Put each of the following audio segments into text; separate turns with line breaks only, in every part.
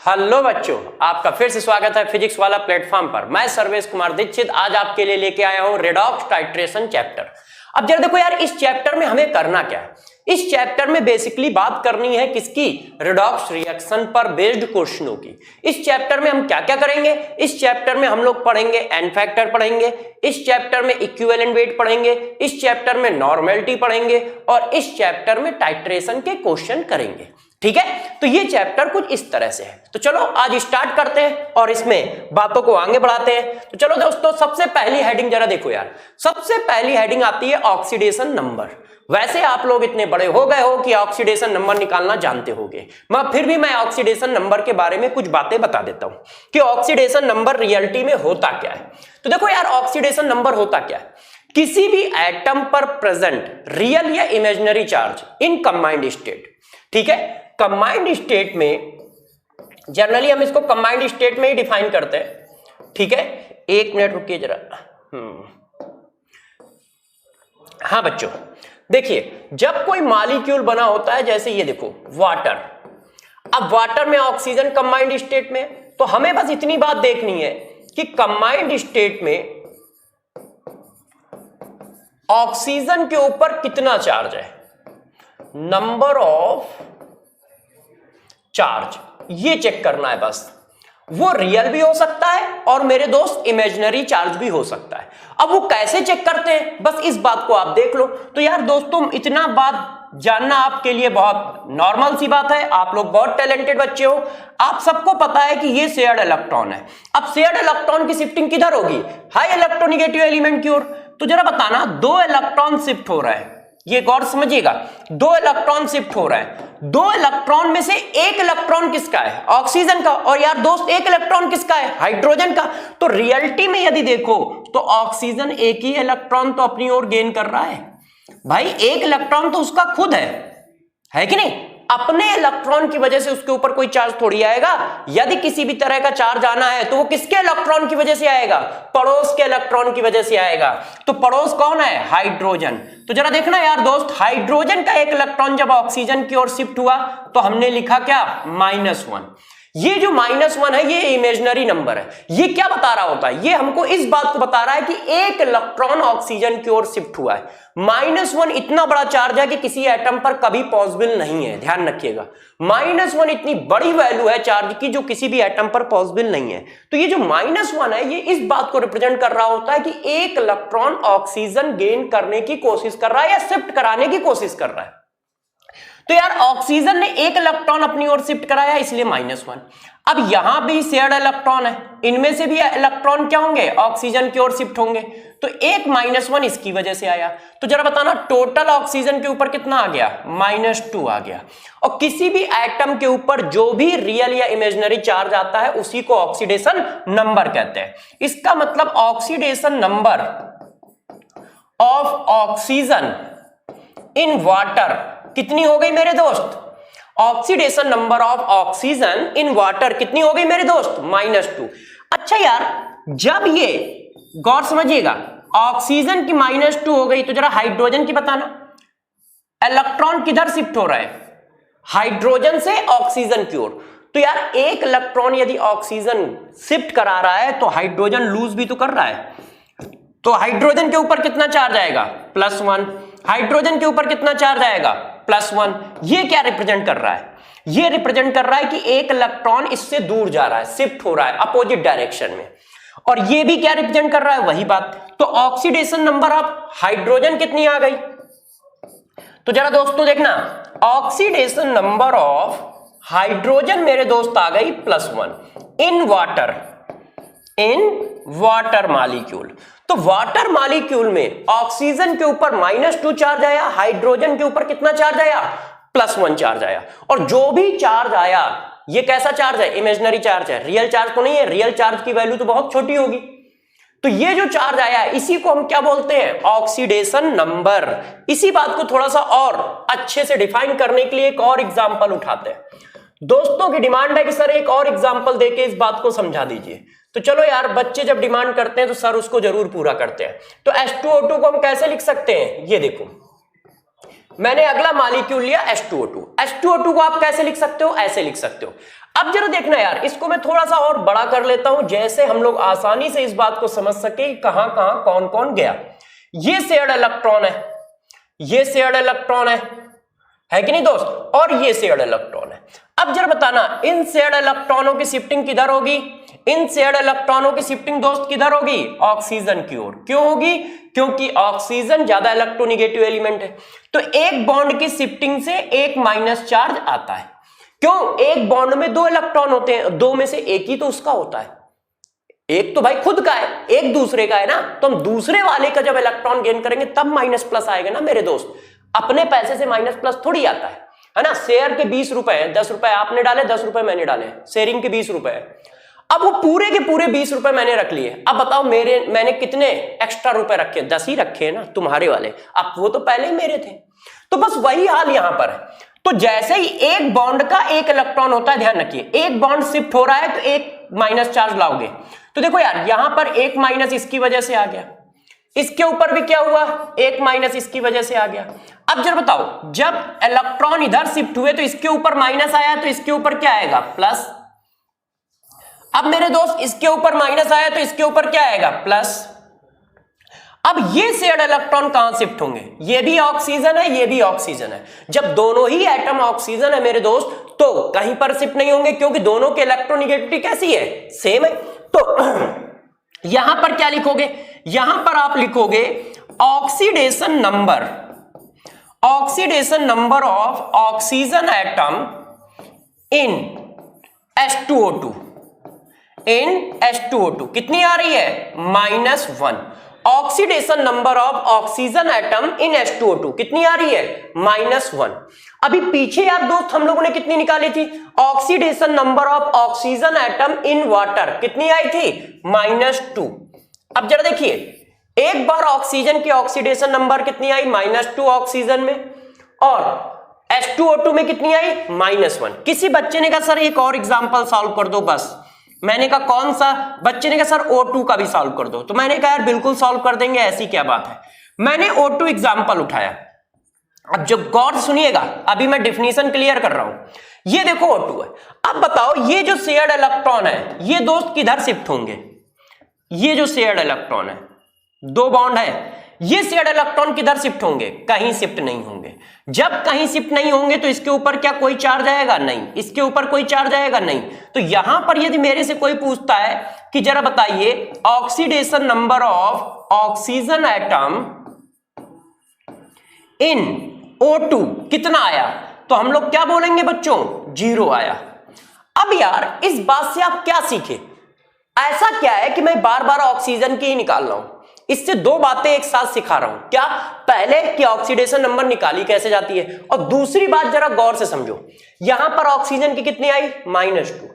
Hello बच्चों, आपका फिर से स्वागत है फिजिक्स वाला प्लेटफॉर्म पर। मैं सर्वेश कुमार दीक्षित आज आपके लिए लेके आया हूं रेडॉक्स टाइट्रेशन चैप्टर। अब जरा देखो यार, इस चैप्टर में हमें करना क्या है। इस चैप्टर में बेसिकली बात करनी है किसकी? रेडॉक्स रिएक्शन पर बेस्ड क्वेश्चनों की। इस चैप्टर में हम क्या क्या करेंगे? इस चैप्टर में हम लोग पढ़ेंगे एन फैक्टर पढ़ेंगे, इस चैप्टर में इक्विवेलेंट वेट पढ़ेंगे, इस चैप्टर में नॉर्मेलिटी पढ़ेंगे और इस चैप्टर में टाइट्रेशन के क्वेश्चन करेंगे। ठीक है, तो ये चैप्टर कुछ इस तरह से है। तो चलो आज स्टार्ट करते हैं और इसमें बातों को आगे बढ़ाते हैं। तो चलो दोस्तों, सबसे पहली हेडिंग जरा देखो यार। सबसे पहली हेडिंग आती है ऑक्सीडेशन नंबर। वैसे आप लोग इतने बड़े हो गए हो कि ऑक्सीडेशन नंबर निकालना जानते होगे, मगर फिर भी मैं ऑक्सीडेशन नंबर के बारे में कुछ बातें बता देता हूं कि ऑक्सीडेशन नंबर रियलिटी में होता क्या है। तो देखो यार, ऑक्सीडेशन नंबर होता क्या है? किसी भी एटम पर प्रेजेंट रियल या imaginary charge in combined state. ठीक है, कंबाइंड स्टेट में जनरली हम इसको कंबाइंड स्टेट में ही डिफाइन करते हैं। ठीक है, एक मिनट रुकिए जरा। हाँ बच्चों, देखिए जब कोई मॉलिक्यूल बना होता है, जैसे ये देखो वाटर। अब वाटर में ऑक्सीजन कंबाइंड स्टेट में, तो हमें बस इतनी बात देखनी है कि कंबाइंड स्टेट में ऑक्सीजन के ऊपर कितना चार्ज है, नंबर ऑफ चार्ज, ये चेक करना है बस। वो रियल भी हो सकता है और मेरे दोस्त इमेजिनरी चार्ज भी हो सकता है। अब वो कैसे चेक करते हैं, बस इस बात को आप देख लो। तो यार दोस्तों, इतना बात जानना आपके लिए बहुत नॉर्मल सी बात है। आप लोग बहुत टैलेंटेड बच्चे हो, आप सबको पता है कि ये शेयर्ड इलेक्ट्रॉन है। अब शेयर्ड इलेक्ट्रॉन की शिफ्टिंग किधर होगी? हाई इलेक्ट्रोनेगेटिव एलिमेंट की ओर। तो जरा बताना, 2 इलेक्ट्रॉन शिफ्ट हो रहा है, ये गौर समझिएगा, 2 इलेक्ट्रॉन शिफ्ट हो रहा है। 2 इलेक्ट्रॉन में से 1 इलेक्ट्रॉन किसका है? ऑक्सीजन का। और यार दोस्त, 1 इलेक्ट्रॉन किसका है? हाइड्रोजन का। तो रियलिटी में यदि देखो तो ऑक्सीजन एक ही इलेक्ट्रॉन तो अपनी ओर गेन कर रहा है। भाई 1 इलेक्ट्रॉन तो उसका खुद है कि नहीं? अपने इलेक्ट्रॉन की वजह से उसके ऊपर कोई चार्ज थोड़ी आएगा। यदि किसी भी तरह का चार्ज आना है तो वो किसके इलेक्ट्रॉन की वजह से आएगा? पड़ोस के इलेक्ट्रॉन की वजह से आएगा। तो पड़ोस कौन है? हाइड्रोजन। तो जरा देखना यार दोस्त, हाइड्रोजन का 1 इलेक्ट्रॉन जब ऑक्सीजन की ओर शिफ्ट हुआ तो हमने लिखा क्या? -1। ये जो -1 है ये इमेजिनरी नंबर है। ये क्या बता रहा होता है? ये हमको इस बात को बता रहा है कि 1 इलेक्ट्रॉन ऑक्सीजन की ओर शिफ्ट हुआ है। -1 इतना बड़ा चार्ज है कि किसी एटम पर कभी पॉसिबल नहीं है। ध्यान रखिएगा, -1 इतनी बड़ी वैल्यू है चार्ज की जो किसी भी एटम पर पॉसिबल नहीं है। तो ये जो -1 है ये इस बात को रिप्रेजेंट कर रहा होता है कि 1 इलेक्ट्रॉन ऑक्सीजन गेन करने की कोशिश कर रहा है या शिफ्ट कराने की कोशिश कर रहा है। तो यार ऑक्सीजन ने 1 इलेक्ट्रॉन अपनी ओर शिफ्ट कराया, इसलिए -1। अब यहां भी शेयर्ड इलेक्ट्रॉन है, इनमें से भी इलेक्ट्रॉन क्या होंगे? ऑक्सीजन की ओर शिफ्ट होंगे। तो एक -1 इसकी वजह से आया। तो जरा बताना, टोटल ऑक्सीजन के ऊपर कितना आ गया? -2 आ गया। और किसी भी एटम के ऊपर जो भी रियल या इमेजिनरी चार्ज आता है उसी को ऑक्सीडेशन नंबर कहते हैं। इसका मतलब oxidation number of oxygen in water कितनी हो गई मेरे दोस्त? Oxidation number of oxygen in water कितनी हो गई मेरे दोस्त? -2। अच्छा यार, जब ये गौर समझिएगा, ऑक्सीजन की -2 हो गई तो जरा हाइड्रोजन की बताना, इलेक्ट्रॉन किधर शिफ्ट हो रहा है? हाइड्रोजन से ऑक्सीजन की ओर। तो यार 1 इलेक्ट्रॉन यदि ऑक्सीजन शिफ्ट करा रहा है तो हाइड्रोजन लूज भी तो कर रहा है। तो हाइड्रोजन के ऊपर कितना चार्ज आएगा? +1। हाइड्रोजन के ऊपर कितना चार्ज आएगा? +1। ये क्या रिप्रेजेंट कर रहा है? ये रिप्रेजेंट कर रहा है कि 1 इलेक्ट्रॉन इससे दूर जा रहा है, शिफ्ट हो रहा है अपोजिट डायरेक्शन में। और ये भी क्या रिप्रेजेंट कर रहा है? वही बात। तो ऑक्सीडेशन नंबर ऑफ हाइड्रोजन कितनी आ गई? तो जरा दोस्तों देखना, ऑक्सीडेशन नंबर ऑफ हाइड्रोजन मेरे दोस्त आ गई +1 इन वाटर मॉलिक्यूल। तो वाटर मॉलिक्यूल में ऑक्सीजन के ऊपर -2 चार्ज आया, हाइड्रोजन के ऊपर कितना चार्ज आया? +1 चार्ज आया। और जो भी चार्ज आया ये कैसा चार्ज है? इमेजिनरी चार्ज है, रियल चार्ज तो नहीं है। रियल चार्ज की वैल्यू तो बहुत छोटी होगी। तो ये जो चार्ज आया इसी को हम क्या बोलते हैं? Oxidation number. इसी बात को थोड़ा सा और अच्छे से डिफाइन करने के लिए एक और एग्जांपल उठाते हैं। दोस्तों की डिमांड है कि सर एक और एग्जांपल देके इस बात को समझा दीजिए। तो चलो यार, बच्चे जब डिमांड करते हैं तो सर उसको जरूर पूरा करते हैं। तो H2O2 को हम कैसे लिख सकते हैं? ये देखो, मैंने अगला मॉलिक्यूल लिया H2O2। H2O2 को आप कैसे लिख सकते हो, ऐसे लिख सकते हो। अब जरा देखना यार, इसको मैं थोड़ा सा और बड़ा कर लेता हूं, जैसे हम लोग आसानी से इस बात को समझ सके कहां कहां कौन कौन गया। ये शेयर्ड इलेक्ट्रॉन है, ये शेयर्ड इलेक्ट्रॉन है कि नहीं दोस्त, और ये शेयर्ड इलेक्ट्रॉन है। अब जरा बताना, इन शेयर्ड इलेक्ट्रॉनों की शिफ्टिंग किधर होगी? इन शेयर्ड इलेक्ट्रॉनों की शिफ्टिंग दोस्त किधर होगी? ऑक्सीजन की ओर। क्यों होगी? क्योंकि ऑक्सीजन ज्यादा इलेक्ट्रोनिगेटिव एलिमेंट है, तो एक बॉन्ड की शिफ्टिंग से एक माइनस चार्ज आता है। क्यों? एक बॉन्ड में दो इलेक्ट्रॉन होते हैं, दो में से एक ही तो उसका होता है, एक तो भाई खुद का है, एक दूसरे का है ना, तो हम दूसरे वाले का जब इलेक्ट्रॉन गेन करेंगे तब माइनस प्लस आएगा ना मेरे दोस्त। अपने पैसे से माइनस प्लस थोड़ी आता है ना। शेयर के 20 रुपए है, 10 रुपए आपने डाले, 10 रुपए मैंने डाले, शेयरिंग के 20 रुपए है। अब वो पूरे के पूरे 20 रुपए मैंने रख लिए। अब बताओ मैंने कितने एक्स्ट्रा रुपए रखे? 10 ही रखे ना तुम्हारे वाले, अब वो तो पहले ही मेरे थे। तो बस वही हाल यहां पर है। तो जैसे ही एक बॉन्ड का एक इलेक्ट्रॉन होता है, ध्यान रखिए, एक बॉन्ड शिफ्ट हो रहा है तो एक माइनस चार्ज लाओगे। तो देखो यार, यहां पर एक माइनस इसकी वजह से आ गया, इसके ऊपर भी क्या हुआ? एक माइनस इसकी वजह से आ गया। अब जरा बताओ, जब इलेक्ट्रॉन इधर शिफ्ट हुए तो इसके ऊपर माइनस आया, तो इसके ऊपर क्या आएगा? प्लस। अब मेरे दोस्त, इसके ऊपर माइनस आया तो इसके ऊपर क्या आएगा? प्लस। अब ये शेयर्ड इलेक्ट्रॉन कहां शिफ्ट होंगे? ये भी ऑक्सीजन है, ये भी ऑक्सीजन है। जब दोनों ही एटम ऑक्सीजन है मेरे दोस्त, तो कहीं पर शिफ्ट नहीं होंगे, क्योंकि दोनों की इलेक्ट्रोनिगेटिविटी कैसी है? सेम है। तो यहां पर क्या लिखोगे? यहां पर आप लिखोगे oxidation number, oxidation number of oxygen atom in H2O2, in H2O2 कितनी आ रही है? -1। Oxidation number of oxygen atom in H2O2 कितनी आ रही है? -1। अभी पीछे यार दोस्त हम लोगों ने कितनी निकाली थी? Oxidation number of oxygen atom in water कितनी आई थी? -2। अब जरा देखिए, एक बार ऑक्सीजन की ऑक्सीडेशन नंबर कितनी आई? -2 ऑक्सीजन में, और H2O2 में कितनी आई? -1। किसी बच्चे ने कहा सर एक और एग्जांपल सॉल्व कर दो बस। मैंने कहा कौन सा? बच्चे ने कहा सर O2 का भी सॉल्व कर दो। तो मैंने कहा यार बिल्कुल सॉल्व कर देंगे, ऐसी क्या बात है। मैंने O2 एग्जांपल उठाया। अब जब गौर सुनिएगा, अभी मैं डिफिनीशन क्लियर कर रहा हूं। ये देखो O2 है। अब बताओ, ये जो शेयर्ड इलेक्ट्रॉन है, ये दोस्त किधर शिफ्ट होंगे? ये जो शेयर्ड इलेक्ट्रॉन है, दो बॉन्ड है, ये शेयर्ड इलेक्ट्रॉन किधर शिफ्ट होंगे? कहीं शिफ्ट नहीं होंगे। जब कहीं शिफ्ट नहीं होंगे तो इसके ऊपर क्या कोई चार्ज आएगा? नहीं। इसके ऊपर कोई चार्ज आएगा? नहीं। तो यहां पर यदि मेरे से कोई पूछता है कि जरा बताइए oxidation number of oxygen atom in O2 कितना आया, तो हम लोग क्या बोलेंगे बच्चों? 0 आया। अब यार इस बात से आप क्या सीखे? ऐसा क्या है कि मैं बार बार ऑक्सीजन की ही निकाल रहा हूं? इससे दो बातें एक साथ सिखा रहा हूं। क्या? पहले कि ऑक्सीडेशन नंबर निकाली कैसे जाती है, और दूसरी बात जरा गौर से समझो, यहां पर ऑक्सीजन की कितनी आई? -2।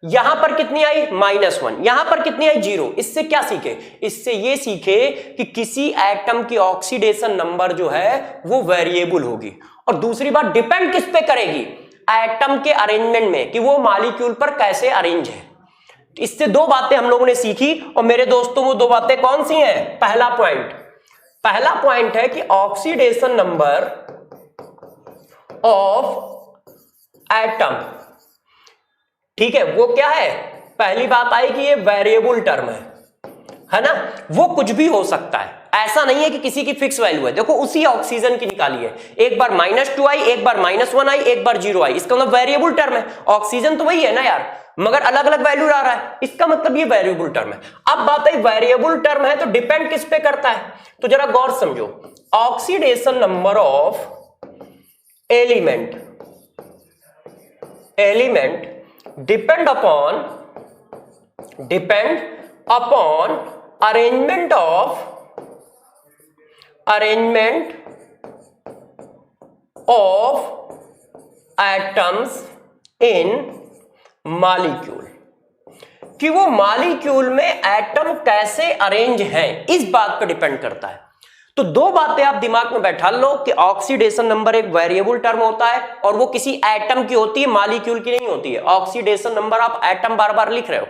यहां पर कितनी आई? -1। यहां पर कितनी आई? 0। इससे क्या सीखे? इससे ये सीखे कि किसी एटम की ऑक्सीडेशन नंबर जो है वो वेरिएबल होगी। और दूसरी बात, डिपेंड किस पे करेगी? एटम के अरेंजमेंट में, कि वो मॉलिक्यूल पर कैसे अरेंज है। इससे दो बातें हम लोगों ने सीखी, और मेरे दोस्तों वो दो बातें कौन सी हैं? पहला पॉइंट है कि ऑक्सीडेशन नंबर ऑफ एटम, ठीक है, वो क्या है? पहली बात आई कि ये वेरिएबल टर्म है ना, वो कुछ भी हो सकता है। ऐसा नहीं है कि किसी की फिक्स वैल्यू है। देखो उसी ऑक्सीजन की निकाली है, एक बार -2 आई, एक बार -1 आई, एक बार 0 आई, इसका मतलब वेरिएबल टर्म है। ऑक्सीजन तो वही है ना यार, मगर अलग अलग वैल्यू आ रहा है, इसका मतलब ये वेरिएबल टर्म है। अब बात है वेरिएबल टर्म है तो डिपेंड किस पे करता है? तो जरा गौर समझो, oxidation number of element depend upon arrangement of atoms in molecule, कि वो मॉलिक्यूल में एटम कैसे अरेंज हैं, इस बात पर डिपेंड करता है। तो दो बातें आप दिमाग में बैठा लो कि ऑक्सीडेशन नंबर एक वेरिएबल टर्म होता है, और वो किसी एटम की होती है, मॉलिक्यूल की नहीं होती है। ऑक्सीडेशन नंबर आप एटम बार बार लिख रहे हो,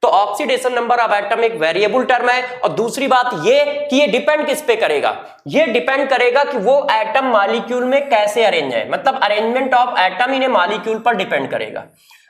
तो ऑक्सीडेशन नंबर ऑफ एटम एक वेरिएबल टर्म है। और दूसरी बात ये कि ये डिपेंड किस पे करेगा, ये डिपेंड करेगा कि वो एटम मॉलिक्यूल में कैसे अरेंज है, मतलब arrangement of atom in A molecule पर डिपेंड करेगा।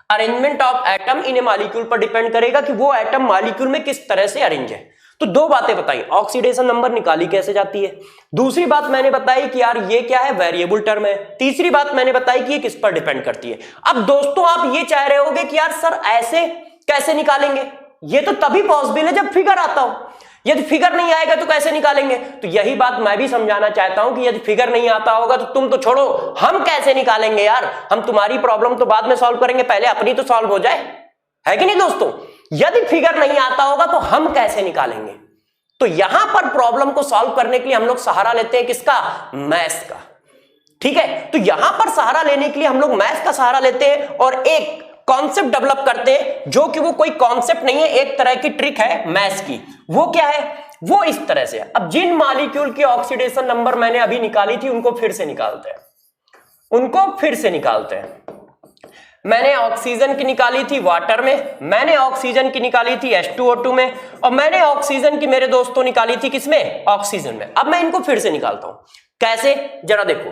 Arrangement of atom in A molecule पर डिपेंड करेगा कि वो एटम मॉलिक्यूल में किस तरह से अरेंज है। तो दो बातें बताई, ऑक्सीडेशन नंबर निकाली कैसे जाती है, दूसरी बात मैंने बताई कि यार ये क्या है, वेरिएबल टर्म है, तीसरी बात मैंने बताई कि ये किस पर डिपेंड करती है। अब दोस्तों आप ये चाह रहे होगे कि यार सर ऐसे कैसे निकालेंगे, ये तो तभी पॉसिबल है जब फिगर आता हो, यदि फिगर नहीं आएगा तो कैसे निकालेंगे। तो यही बात मैं भी समझाना चाहता हूं कि यदि फिगर नहीं आता होगा तो तुम तो छोड़ो, हम कैसे निकालेंगे यार, हम तुम्हारी प्रॉब्लम तो बाद में सॉल्व करेंगे, पहले अपनी तो सॉल्व हो जाए, है कि नहीं दोस्तों। यदि फिगर नहीं आता होगा तो हम कैसे निकालेंगे। तो यहां पर प्रॉब्लम को सॉल्व करने के लिए हम लोग सहारा लेते हैं किसका, मैथ्स का, ठीक है। तो यहां पर सहारा लेने के लिए हम लोग मैथ्स का सहारा लेते हैं और एक कॉन्सेप्ट डेवलप करते हैं, जो कि वो कोई कॉन्सेप्ट नहीं है, एक तरह की ट्रिक है मैथ्स की। वो क्या है, वो इस तरह से। अब जिन मॉलिक्यूल की ऑक्सीडेशन नंबर मैंने अभी निकाली थी उनको फिर से निकालते हैं, उनको फिर से निकालते हैं। मैंने ऑक्सीजन की निकाली थी वाटर में, मैंने ऑक्सीजन की निकाली थी H2O2 में, और मैंने ऑक्सीजन की मेरे दोस्तों निकाली थी किसमें, ऑक्सीजन में। अब मैं इनको फिर से निकालता हूं, कैसे जरा देखो।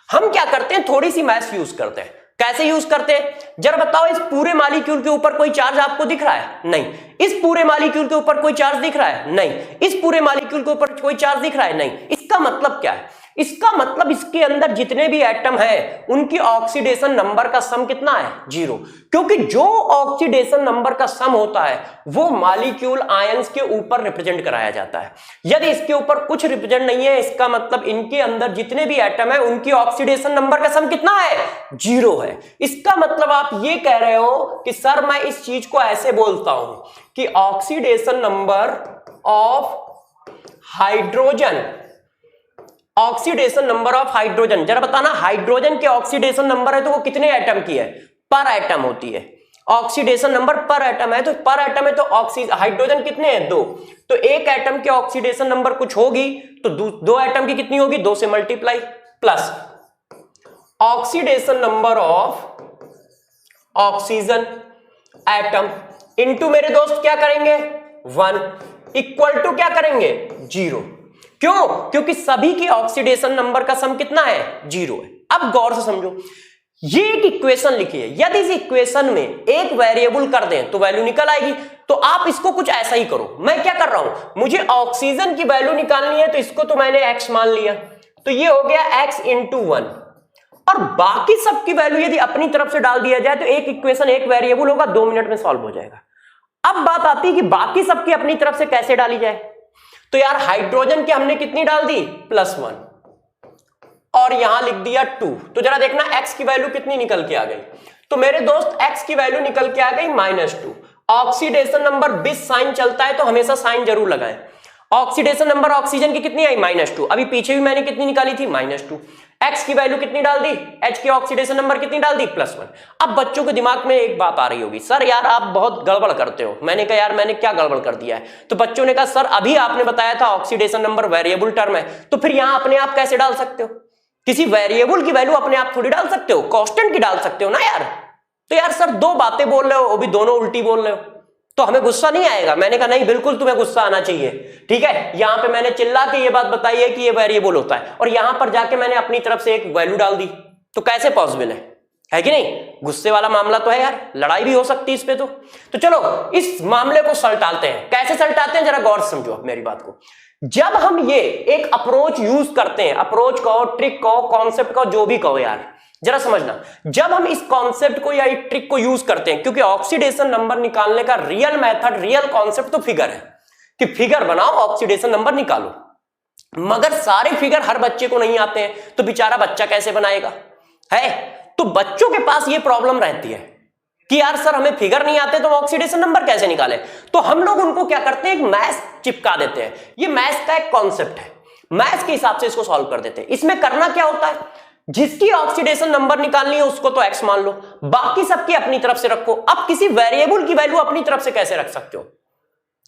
हम क्या करते हैं, थोड़ी सी मैथ्स यूज करते हैं। कैसे यूज करते हैं जरा बताओ। इस पूरे मॉलिक्यूल के ऊपर कोई चार्ज आपको दिख रहा है, नहीं। इस पूरे मॉलिक्यूल के ऊपर कोई चार्ज दिख रहा है, नहीं। इस पूरे मॉलिक्यूल के ऊपर कोई चार्ज दिख रहा है, नहीं। इसका मतलब क्या है, इसका मतलब इसके अंदर जितने भी एटम है उनकी ऑक्सीडेशन नंबर का सम कितना है, 0। क्योंकि जो ऑक्सीडेशन नंबर का सम होता है वो मॉलिक्यूल आयंस के ऊपर रिप्रेजेंट कराया जाता है। यदि इसके ऊपर कुछ रिप्रेजेंट नहीं है, इसका मतलब इनके अंदर जितने भी एटम है उनकी ऑक्सीडेशन नंबर का सम कितना है, 0 है। इसका मतलब आप ये कह रहे हो कि सर मैं इस चीज को ऐसे बोलता हूं कि oxidation number of hydrogen, oxidation number of hydrogen, जरा बताना हाइड्रोजन के ऑक्सीडेशन नंबर है तो वो कितने एटम की है, पर एटम होती है। ऑक्सीडेशन नंबर पर एटम है, तो पर एटम है तो हाइड्रोजन कितने हैं, 2। तो एक एटम के ऑक्सीडेशन नंबर कुछ होगी तो दो एटम की कितनी होगी, 2 से multiply, plus oxidation number of oxygen atom into मेरे दोस्त क्या करेंगे, 1 इक्वल टू क्या करेंगे, 0। क्यों, क्योंकि सभी की ऑक्सीडेशन नंबर का सम कितना है, 0 है। अब गौर से समझो, ये एक इक्वेशन लिखी है, यदि इस इक्वेशन में एक वेरिएबल कर दें तो वैल्यू निकल आएगी। तो आप इसको कुछ ऐसा ही करो, मैं क्या कर रहा हूं, मुझे ऑक्सीजन की वैल्यू निकालनी है तो इसको तो मैंने x मान लिया, तो ये हो गया x इंटू 1, और बाकी सबकी वैल्यू यदि अपनी तरफ से डाल दिया जाए तो एक इक्वेशन एक वेरिएबल होगा, 2 मिनट में सॉल्व हो जाएगा। अब बात आती है कि बाकी सबकी अपनी तरफ से कैसे डाली जाए। तो यार हाइड्रोजन की हमने कितनी डाल दी, +1, और यहां लिख दिया 2। तो जरा देखना x की वैल्यू कितनी निकल के आ गई। तो मेरे दोस्त x की वैल्यू निकल के आ गई -2। ऑक्सीडेशन नंबर बिस साइन चलता है तो हमेशा साइन जरूर लगाएं। ऑक्सीडेशन नंबर ऑक्सीजन की कितनी आई, -2। अभी पीछे भी मैंने कितनी निकाली थी, -2। x की वैल्यू कितनी डाल दी, h की ऑक्सीडेशन नंबर कितनी डाल दी, +1। अब बच्चों के दिमाग में एक बात आ रही होगी, सर यार आप बहुत गड़बड़ करते हो। मैंने कहा यार मैंने क्या गड़बड़ कर दिया है। तो बच्चों ने कहा सर अभी आपने बताया था ऑक्सीडेशन नंबर वेरिएबल टर्म है, तो फिर यहां अपने आप कैसे डाल सकते हो, किसी वेरिएबल की वैल्यू अपने आप थोड़ी डाल सकते हो, कांस्टेंट की डाल सकते हो ना यार। तो यार सर 2 बातें बोल रहे हो, वो भी दोनों उल्टी बोल रहे हो, तो हमें गुस्सा नहीं आएगा। मैंने कहा नहीं, बिल्कुल तुम्हें गुस्सा आना चाहिए, ठीक है। यहां पे मैंने चिल्ला के ये बात बताई है कि ये वेरिएबल होता है, और यहां पर जाके मैंने अपनी तरफ से एक वैल्यू डाल दी, तो कैसे पॉसिबल है कि नहीं। गुस्से वाला मामला तो है यार, लड़ाई भी हो सकती है इस पे। तो चलो इस मामले को सलटाते हैं। कैसे सलटाते हैं जरा गौर से समझो मेरी बात को। जब हम ये एक अप्रोच यूज करते हैं, अप्रोच कहो, ट्रिक कहो, कॉन्सेप्ट कहो, जो भी कहो यार, जरा समझना, जब हम इस कॉन्सेप्ट को या एक ट्रिक को यूज करते हैं, क्योंकि ऑक्सीडेशन नंबर निकालने का रियल मेथड, रियल कॉन्सेप्ट तो फिगर है कि फिगर बनाओ, ऑक्सीडेशन नंबर निकालो। मगर सारे फिगर हर बच्चे को नहीं आते हैं, तो बेचारा बच्चा कैसे बनाएगा, है। तो बच्चों के पास ये प्रॉब्लम रहती है कि यार सर हमें फिगर नहीं आते तो ऑक्सीडेशन नंबर कैसे निकाले। तो हम लोग उनको क्या करते हैं, एक मैथ्स चिपका देते हैं। ये मैथ्स का एक कॉन्सेप्ट है, मैथ्स के हिसाब से इसको सॉल्व कर देते हैं। इसमें करना क्या होता है, जिसकी ऑक्सीडेशन नंबर निकालनी है उसको तो x मान लो, बाकी सबकी अपनी तरफ से रखो। अब किसी वेरिएबल की वैल्यू अपनी तरफ से कैसे रख सकते हो,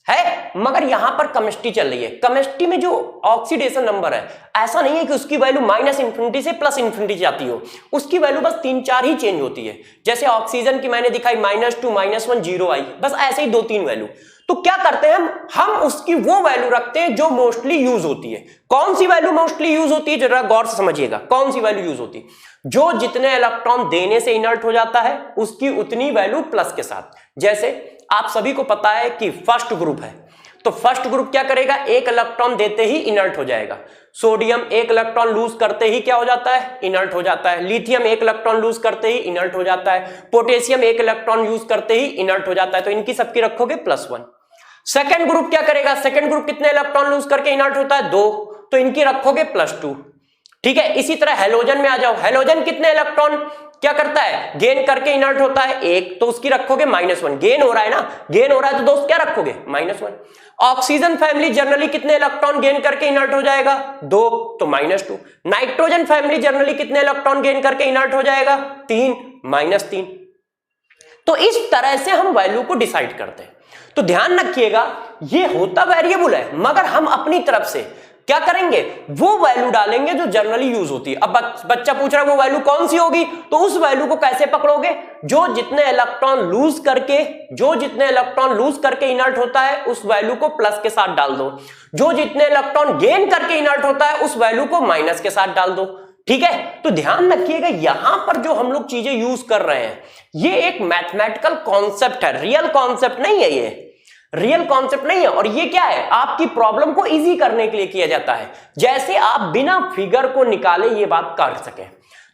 है, मगर यहां पर केमिस्ट्री चल रही है। केमिस्ट्री में जो ऑक्सीडेशन नंबर है, ऐसा नहीं है कि उसकी वैल्यू माइनस इंफिनिटी से प्लस इंफिनिटी जाती हो, उसकी वैल्यू बस 3-4 ही चेंज होती है। जैसे ऑक्सीजन की मैंने दिखाई -2 -1 0 आई, बस ऐसे ही 2-3 वैल्यू। तो क्या करते हैं हम उसकी वो वैल्यू रखते हैं जो मोस्टली यूज होती है। कौन सी वैल्यू मोस्टली यूज होती है, जरा गौर से समझिएगा, कौन सी वैल्यू यूज होती है? जो जितने इलेक्ट्रॉन देने से इनर्ट हो जाता है उसकी उतनी वैल्यू प्लस के साथ। जैसे आप सभी को पता है कि फर्स्ट ग्रुप है, तो फर्स्ट ग्रुप क्या करेगा, एक इलेक्ट्रॉन देते ही इनर्ट हो जाएगा। सोडियम एक इलेक्ट्रॉन लूज करते ही क्या हो जाता है, इनर्ट हो जाता है। लिथियम एक इलेक्ट्रॉन लूज करते ही इनर्ट हो जाता है। पोटेशियम एक इलेक्ट्रॉन यूज करते ही इनर्ट हो जाता है। तो इनकी सबकी रखोगे +1। सेकेंड ग्रुप क्या करेगा, सेकेंड ग्रुप कितने इलेक्ट्रॉन लूज करके इनर्ट होता है, 2, तो इनकी रखोगे +2। ठीक है, इसी तरह हेलोजन में आ जाओ। हेलोजन कितने इलेक्ट्रॉन क्या करता है, गेन करके इनर्ट होता है 1, तो उसकी रखोगे -1। गेन हो रहा है ना, गेन हो रहा है तो दोस्त क्या रखोगे, -1। ऑक्सीजन फैमिली जनरली कितने इलेक्ट्रॉन गेन करके इनर्ट हो जाएगा, 2, तो -2। नाइट्रोजन फैमिली जनरली कितने इलेक्ट्रॉन गेन करके इनर्ट हो जाएगा, 3, -3। तो इस तरह से हम वैल्यू को डिसाइड करते हैं। तो ध्यान रखिएगा, ये होता वेरिएबल है, मगर हम अपनी तरफ से क्या करेंगे, वो वैल्यू डालेंगे जो जनरली यूज होती है। अब बच्चा पूछ रहा है वो वैल्यू कौन सी होगी, तो उस वैल्यू को कैसे पकड़ोगे, जो जितने इलेक्ट्रॉन लूज करके इनर्ट होता है उस वैल्यू को प्लस के साथ डाल दो, जो जितने इलेक्ट्रॉन गेन करके इनर्ट होता है उस वैल्यू को माइनस के साथ डाल दो। ठीक है, तो ध्यान रखिएगा यहां पर जो हम लोग चीजें यूज कर रहे हैं ये एक मैथमेटिकल कॉन्सेप्ट है, रियल कॉन्सेप्ट नहीं है, ये रियल कॉन्सेप्ट नहीं है। और ये क्या है, आपकी प्रॉब्लम को इजी करने के लिए किया जाता है, जैसे आप बिना फिगर को निकाले ये बात कर सके।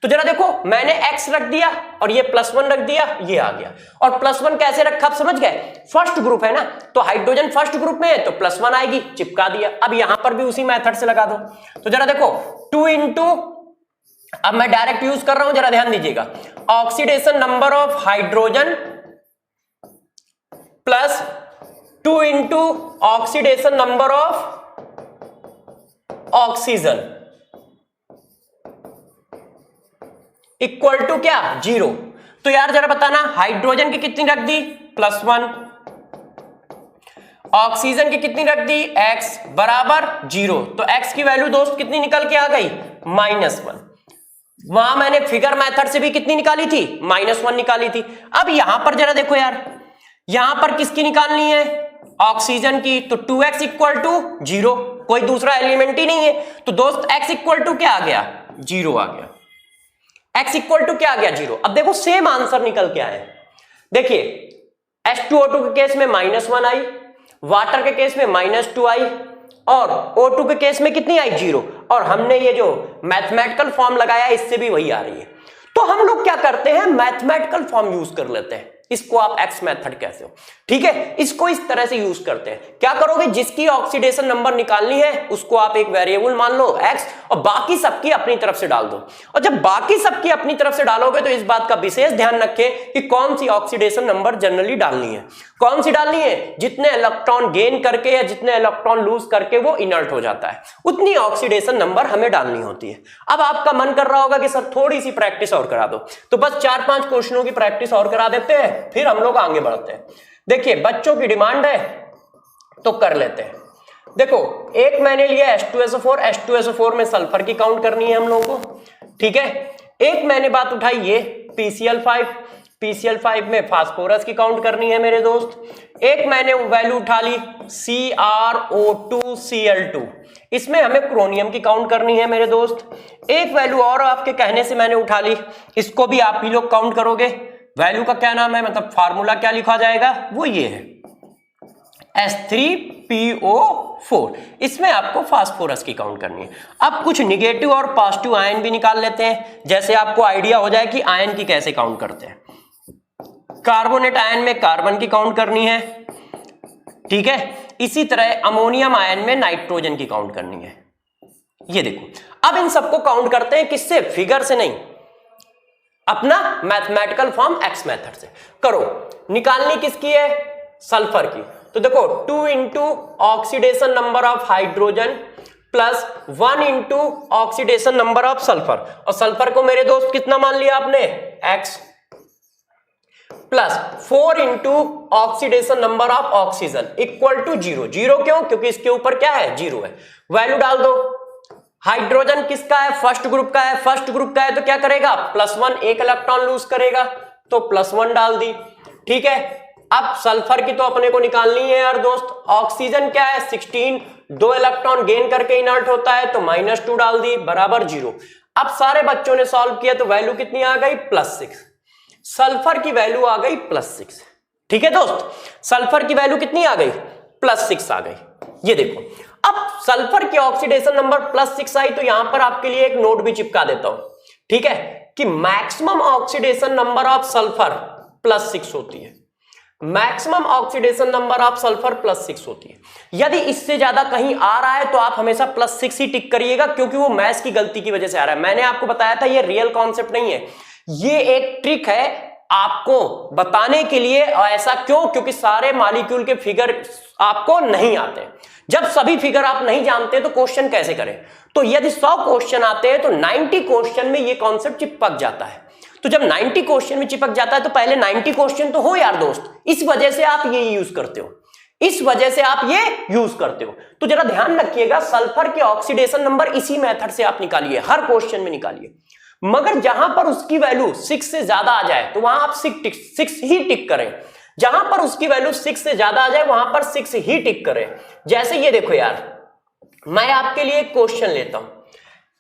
तो जरा देखो, मैंने x रख दिया और ये +1 रख दिया, ये आ गया। और +1 कैसे रखा आप समझ गए, फर्स्ट ग्रुप है ना, तो हाइड्रोजन फर्स्ट ग्रुप में है तो +1 आएगी, चिपका दिया। अब यहां पर भी उसी मेथड से लगा दो। तो जरा देखो 2 अब मैं डायरेक्ट यूज कर रहा हूं, जरा ध्यान दीजिएगा। Oxidation number of hydrogen plus 2 oxidation number of oxygen equal to क्या, 0। तो यार जरा बताना, हाइड्रोजन की कितनी रख दी, +1, ऑक्सीजन की कितनी रख दी, x बराबर 0। तो x की वैल्यू दोस्त कितनी निकल के आ गई, -1। वहां मैंने फिगर मेथड से भी कितनी निकाली थी, -1 निकाली थी। अब यहां पर जरा देखो यार, यहां पर किसकी निकालनी है, ऑक्सीजन की, तो 2x इक्वल टू 0, कोई दूसरा एलिमेंट ही नहीं है। तो दोस्त x इक्वल टू क्या आ गया, 0 आ गया। x इक्वल टू क्या आ गया, 0। अब देखो सेम आंसर निकल के आए। देखिए H2O2 के केस में -1 आई, वाटर के केस में -2 आई, और O2 के केस में कितनी आई, 0। और हमने ये जो मैथमेटिकल फॉर्म लगाया इससे भी वही आ रही है। तो हम लोग क्या करते हैं, मैथमेटिकल फॉर्म यूज कर लेते हैं। इसको आप एक्स मेथड कहते हो, ठीक है, इसको इस तरह से यूज करते हैं। क्या करोगे, जिसकी ऑक्सीडेशन नंबर निकालनी है उसको आप एक वेरिएबल मान लो x, और बाकी सबकी अपनी तरफ से डाल दो। और जब बाकी सबकी अपनी तरफ से डालोगे तो इस बात का विशेष ध्यान रखें कि कौन सी ऑक्सीडेशन नंबर जनरली डालनी है, कौन सी डालनी है, जितने इलेक्ट्रॉन गेन करके या जितने इलेक्ट्रॉन लूज करके वो इनर्ट हो जाता है उतनी ऑक्सीडेशन नंबर हमें डालनी होती है। अब आपका मन कर रहा होगा कि सर थोड़ी सी प्रैक्टिस और करा दो, तो बस 4-5 क्वेश्चनों की प्रैक्टिस और करा देते हैं, फिर हम लोग आगे बढ़ते हैं। देखिए बच्चों की डिमांड है तो कर लेते हैं। देखो एक मैंने लिया H2SO4, H2SO4 में सल्फर की काउंट करनी है हम लोगों को, ठीक है। एक मैंने बात उठाई ये PCl5, PCl5 में फास्फोरस की काउंट करनी है मेरे दोस्त। एक मैंने वैल्यू उठा ली CrO2Cl2, इसमें हमें क्रोनियम की काउंट करनी है मेरे दोस्त। एक वैल्यू और आपके कहने से मैंने उठा ली, इसको भी आप ही लोग काउंट करोगे। वैल्यू का क्या नाम है, मतलब फार्मूला क्या लिखा जाएगा, वो ये है H3PO4, इसमें आपको फास्फोरस की काउंट करनी है। अब कुछ निगेटिव और पॉजिटिव आयन भी निकाल लेते हैं, जैसे आपको आइडिया हो जाए कि आयन की कैसे काउंट करते हैं। कार्बोनेट आयन में कार्बन की काउंट करनी है, ठीक है। इसी तरह अमोनियम आयन में नाइट्रोजन की काउंट करनी है। ये देखो अब इन सबको काउंट करते हैं, किससे, फिगर से नहीं, अपना मैथमेटिकल फॉर्म एक्स मेथड से करो। निकालनी किसकी है, सल्फर की। तो देखो 2 into oxidation number of hydrogen plus 1 into oxidation number of sulphur, और सल्फर को मेरे दोस्त कितना मान लिया आपने, x। Plus 4 into oxidation number of oxygen equal to 0। 0 क्यों? क्योंकि इसके ऊपर क्या है? 0 है। वैल्यू डाल दो। हाइड्रोजन किसका है? फर्स्ट ग्रुप का है। फर्स्ट ग्रुप का है तो क्या करेगा? +1, एक इलेक्ट्रॉन लूज करेगा, तो +1 डाल दी। ठीक है, अब सल्फर की तो अपने को निकालनी है यार दोस्त। ऑक्सीजन क्या है? 16, 2 इलेक्ट्रॉन गेन करके इनर्ट होता है, तो -2 डाल दी, बराबर 0। अब सारे बच्चों ने सॉल्व किया तो वैल्यू कितनी आ गई? +6। सल्फर की वैल्यू आ गई +6। ठीक है दोस्त, सल्फर की वैल्यू कितनी आ गई? +6 आ गई। ये देखो, अब सल्फर की ऑक्सीडेशन नंबर +6 आई, तो यहां पर आपके लिए एक नोट भी चिपका देता हूं, ठीक है, कि maximum oxidation number of sulphur +6 होती है। Maximum oxidation number of sulphur +6 होती है। यदि इससे ज्यादा कहीं आ रहा है तो आप हमेशा +6 ही टिक करिएगा, क्योंकि वो मैथ्स की गलती की वजह से आ रहा है। मैंने आपको बताया था ये रियल कॉन्सेप्ट नहीं है, ये एक ट्रिक है आपको बताने के लिए। ऐसा क्यों? क्योंकि सारे मॉलिक्यूल के फिगर आपको नहीं आते। जब सभी फिगर आप नहीं जानते तो क्वेश्चन कैसे करें? तो यदि 100 क्वेश्चन आते हैं तो 90 क्वेश्चन में ये कॉन्सेप्ट चिपक जाता है। तो जब 90 क्वेश्चन में चिपक जाता है तो पहले 90 क्वेश्चन तो हो यार दोस्त, इस वजह से आप ये यूज करते हो, इस वजह से आप ये यूज करते हो। तो जरा ध्यान रखिएगा, सल्फर के ऑक्सीडेशन नंबर इसी मेथड से आप निकालिए, हर क्वेश्चन में निकालिए। मगर जहां पर उसकी वैल्यू 6 से ज्यादा आ जाए तो वहां आप 6 ही टिक करें। जहां पर उसकी वैल्यू 6 से ज्यादा आ जाए वहां पर 6 ही टिक करें। जैसे ये देखो यार, मैं आपके लिए एक क्वेश्चन लेता हूं,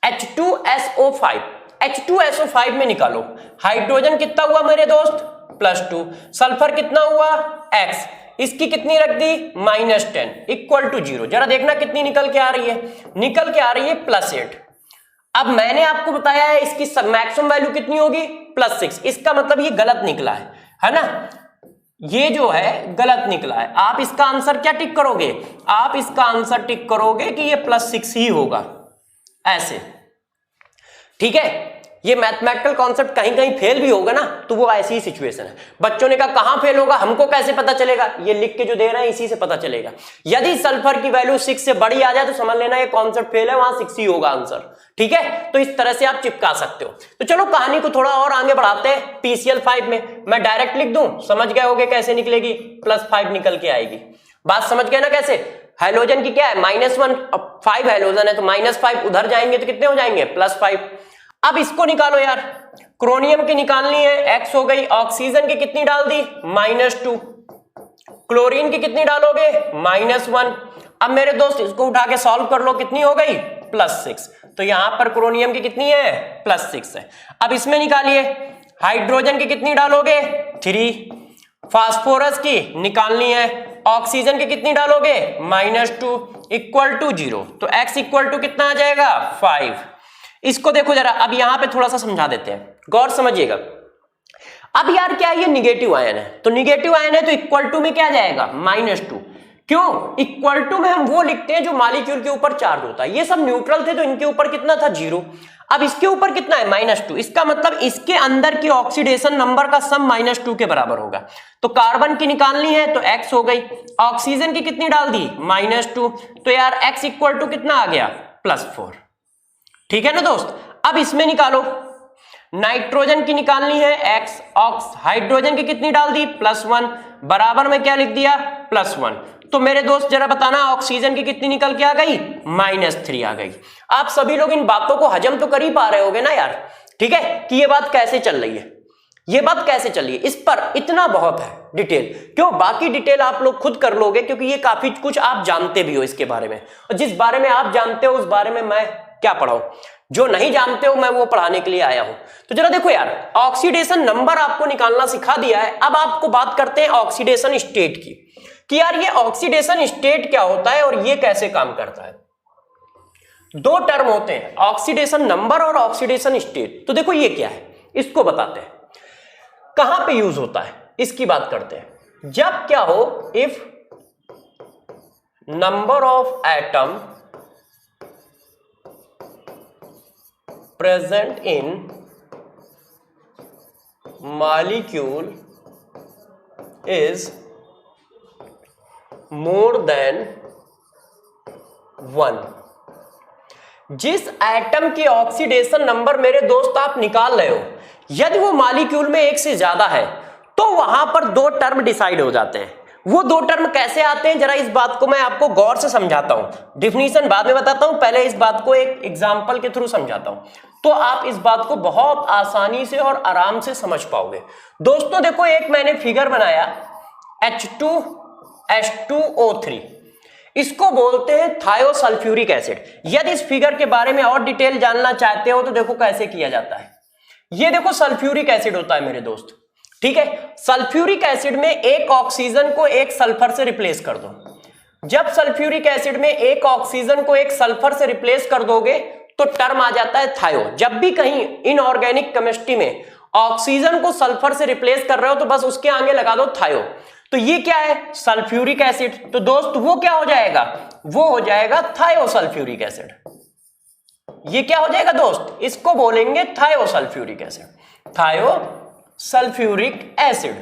H2SO5, H2SO5 में निकालो हाइड्रोजन कितना हुआ मेरे दोस्त? +2। सल्फर कितना हुआ? X। इसकी कितनी रख दी? -10 इक्वल टू 0। जरा देखना कितनी निकल के आ रही है? निकल के आ रही है +8। अब मैंने आपको बताया है इसकी मैक्सिमम वैल्यू कितनी होगी? +6। इसका मतलब ये गलत निकला है ना? ये जो है गलत निकला है। आप इसका आंसर क्या टिक करोगे? आप इसका आंसर टिक करोगे कि ये +6 ही होगा, ऐसे। ठीक है, ये मैथमेटिकल कॉन्सेप्ट कहीं कहीं फेल भी होगा ना, तो वो ऐसी ही सिचुएशन है। बच्चों ने कहा कहां फेल होगा, हमको कैसे पता चलेगा? ये लिख के जो दे रहे हैं इसी से पता चलेगा। यदि सल्फर की वैल्यू 6 से बड़ी आ जाए तो समझ लेना ये कॉन्सेप्ट फेल है, वहां 6 ही होगा आंसर। ठीक है, तो इस तरह से आप चिपका सकते हो। तो चलो कहानी को थोड़ा और आगे बढ़ाते हैं। PCl5 में मैं डायरेक्ट लिख दूं, समझ गए होगे कैसे निकलेगी? +5 निकल के आएगी। बात समझ गए ना कैसे? हाइड्रोजन की क्या है? -1, 5 हाइड्रोजन है तो -5 उधर जाएंगे तो कितने हो जाएंगे? +5। अब इसको निकालो यार, क्रोनियम की निकालनी है, X हो गई। ऑक्सीजन की कितनी डाल दी? -2। क्लोरीन की कितनी डालोगे? -1। अब मेरे दोस्त इसको उठा के सॉल्व कर लो, कितनी हो गई? +6। तो यहां पर क्रोनियम की कितनी है? +6 है। अब इसमें निकालिए, हाइड्रोजन की कितनी डालोगे? 3। फास्फोरस की निकालनी है, ऑक्सीजन की कितनी डालोगे? -2 इक्वल टू 0। तो X इक्वल टू कितना आ जाएगा? 5। इसको देखो जरा, अब यहां पे थोड़ा सा समझा देते हैं, गौर समझिएगा। अब यार क्या ये निगेटिव आयन है, तो निगेटिव आयन है तो इक्वल टू में क्या जाएगा? -2। क्यों? इक्वल टू में हम वो लिखते हैं जो मॉलिक्यूल के ऊपर चार्ज होता है। ये सब न्यूट्रल थे तो इनके ऊपर कितना था? 0। अब इसके ऊपर कितना है? -2। इसका मतलब इसके अंदर की ऑक्सीडेशन नंबर का सम -2 के बराबर होगा। तो कार्बन की निकालनी है तो X हो गई। ऑक्सीजन की कितनी डाल दी? -2। तो यार X इक्वल टू कितना आ गया? +4। ठीक है ना दोस्त? अब इसमें निकालो, नाइट्रोजन की निकालनी है X, हाइड्रोजन की कितनी डाल दी? +1, बराबर में क्या लिख दिया? +1। तो मेरे दोस्त जरा बताना ऑक्सीजन की कितनी निकल के आ गई? -3 आ गई। आप सभी लोग इन बातों को हजम तो कर ही पा रहे होगे ना यार? ठीक है, कि ये बात कैसे चल रही है, ये बात कैसे चल रही है, इस पर इतना बहुत है डिटेल। क्यों? बाकी डिटेल आप लोग खुद कर लोगे, क्योंकि ये काफी कुछ आप जानते भी हो इसके बारे में, और जिस बारे में आप जानते हो उस बारे में मैं क्या पढ़ाऊं? जो नहीं जानते हो मैं वो पढ़ाने के लिए आया हूं। तो जरा देखो यार, ऑक्सीडेशन नंबर आपको निकालना सिखा दिया है। अब आपको बात करते हैं ऑक्सीडेशन स्टेट की, कि यार ये ऑक्सीडेशन स्टेट क्या होता है और ये कैसे काम करता है। दो टर्म होते हैं, ऑक्सीडेशन नंबर और ऑक्सीडेशन स्टेट। तो देखो ये क्या है, इसको बताते हैं कहां पे यूज होता है, इसकी बात करते हैं। जब क्या हो, if number of atom present in molecule is more than 1। जिस एटम की ऑक्सीडेशन नंबर मेरे दोस्त आप निकाल रहे हो, यदि वो मॉलिक्यूल में 1 से ज्यादा है तो वहां पर दो टर्म डिसाइड हो जाते हैं। वो दो टर्म कैसे आते हैं, जरा इस बात को मैं आपको गौर से समझाता हूं, डिफिनीशन बाद में बताता हूं, पहले इस बात को एक एग्जांपल के थ्रू समझाता हूं, तो आप इस बात को बहुत आसानी से और आराम से समझ पाओगे। दोस्तों देखो, एक मैंने फिगर बनाया H2H2O3, इसको बोलते हैं थायोसल्फ्यूरिक एसिड। यदि इस फिगर के बारे में और डिटेल जानना चाहते हो तो देखो कैसे किया जाता है। ये देखो सल्फ्यूरिक एसिड होता है मेरे दोस्त, ठीक है। सल्फ्यूरिक एसिड में एक ऑक्सीजन को एक सल्फर से रिप्लेस कर दो। जब सल्फ्यूरिक एसिड में एक ऑक्सीजन को एक सल्फर से रिप्लेस कर दोगे तो टर्म आ जाता है थायो। जब भी कहीं इनऑर्गेनिक केमिस्ट्री में ऑक्सीजन को सल्फर से रिप्लेस कर रहे हो तो बस उसके आगे लगा दो थायो। तो ये क्या है, सल्फ्यूरिक एसिड। तो दोस्त वो क्या हो जाएगा, वो हो जाएगा थायोसल्फ्यूरिक एसिड। ये क्या हो जाएगा दोस्त, इसको बोलेंगे थायोसल्फ्यूरिक एसिड, थायोसल्फ्यूरिक एसिड।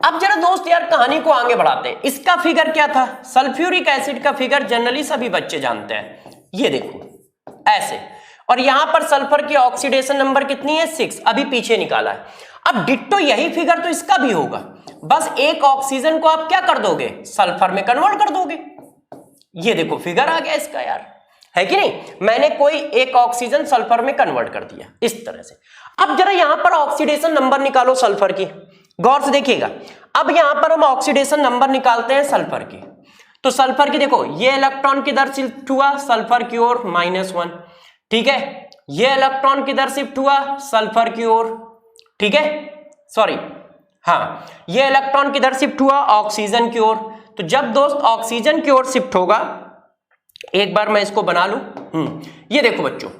अब जरा दोस्त यार कहानी को आगे बढ़ाते हैं। इसका फिगर क्या था, सल्फ्यूरिक एसिड का फिगर जनरली सभी बच्चे जानते हैं, ये देखो ऐसे, और यहां पर सल्फर की ऑक्सीडेशन नंबर कितनी है, 6, अभी पीछे निकाला है। अब डिट्टो यही फिगर तो इसका भी होगा, बस एक ऑक्सीजन को आप क्या कर दोगे, सल्फर में कन्वर्ट कर दोगे। ये देखो फिगर आ गया इसका यार, है कि नहीं। मैंने कोई एक ऑक्सीजन सल्फर में कन्वर्ट कर दिया इस तरह से। अब जरा यहां पर ऑक्सीडेशन नंबर निकालो सल्फर की, गौर से देखिएगा। अब यहां पर हम ऑक्सीडेशन नंबर निकालते हैं सल्फर की। तो सल्फर की देखो, ये इलेक्ट्रॉन किधर शिफ्ट हुआ, सल्फर की ओर, -1, ठीक है। ये इलेक्ट्रॉन किधर शिफ्ट हुआ, सल्फर की ओर, ठीक है, सॉरी हाँ, ये इलेक्ट्रॉन किधर शिफ्ट हुआ, ऑक्सीजन की ओर। तो जब दोस्त ऑक्सीजन की ओर शिफ्ट होगा, एक बार मैं इसको बना लूं, ये देखो बच्चों,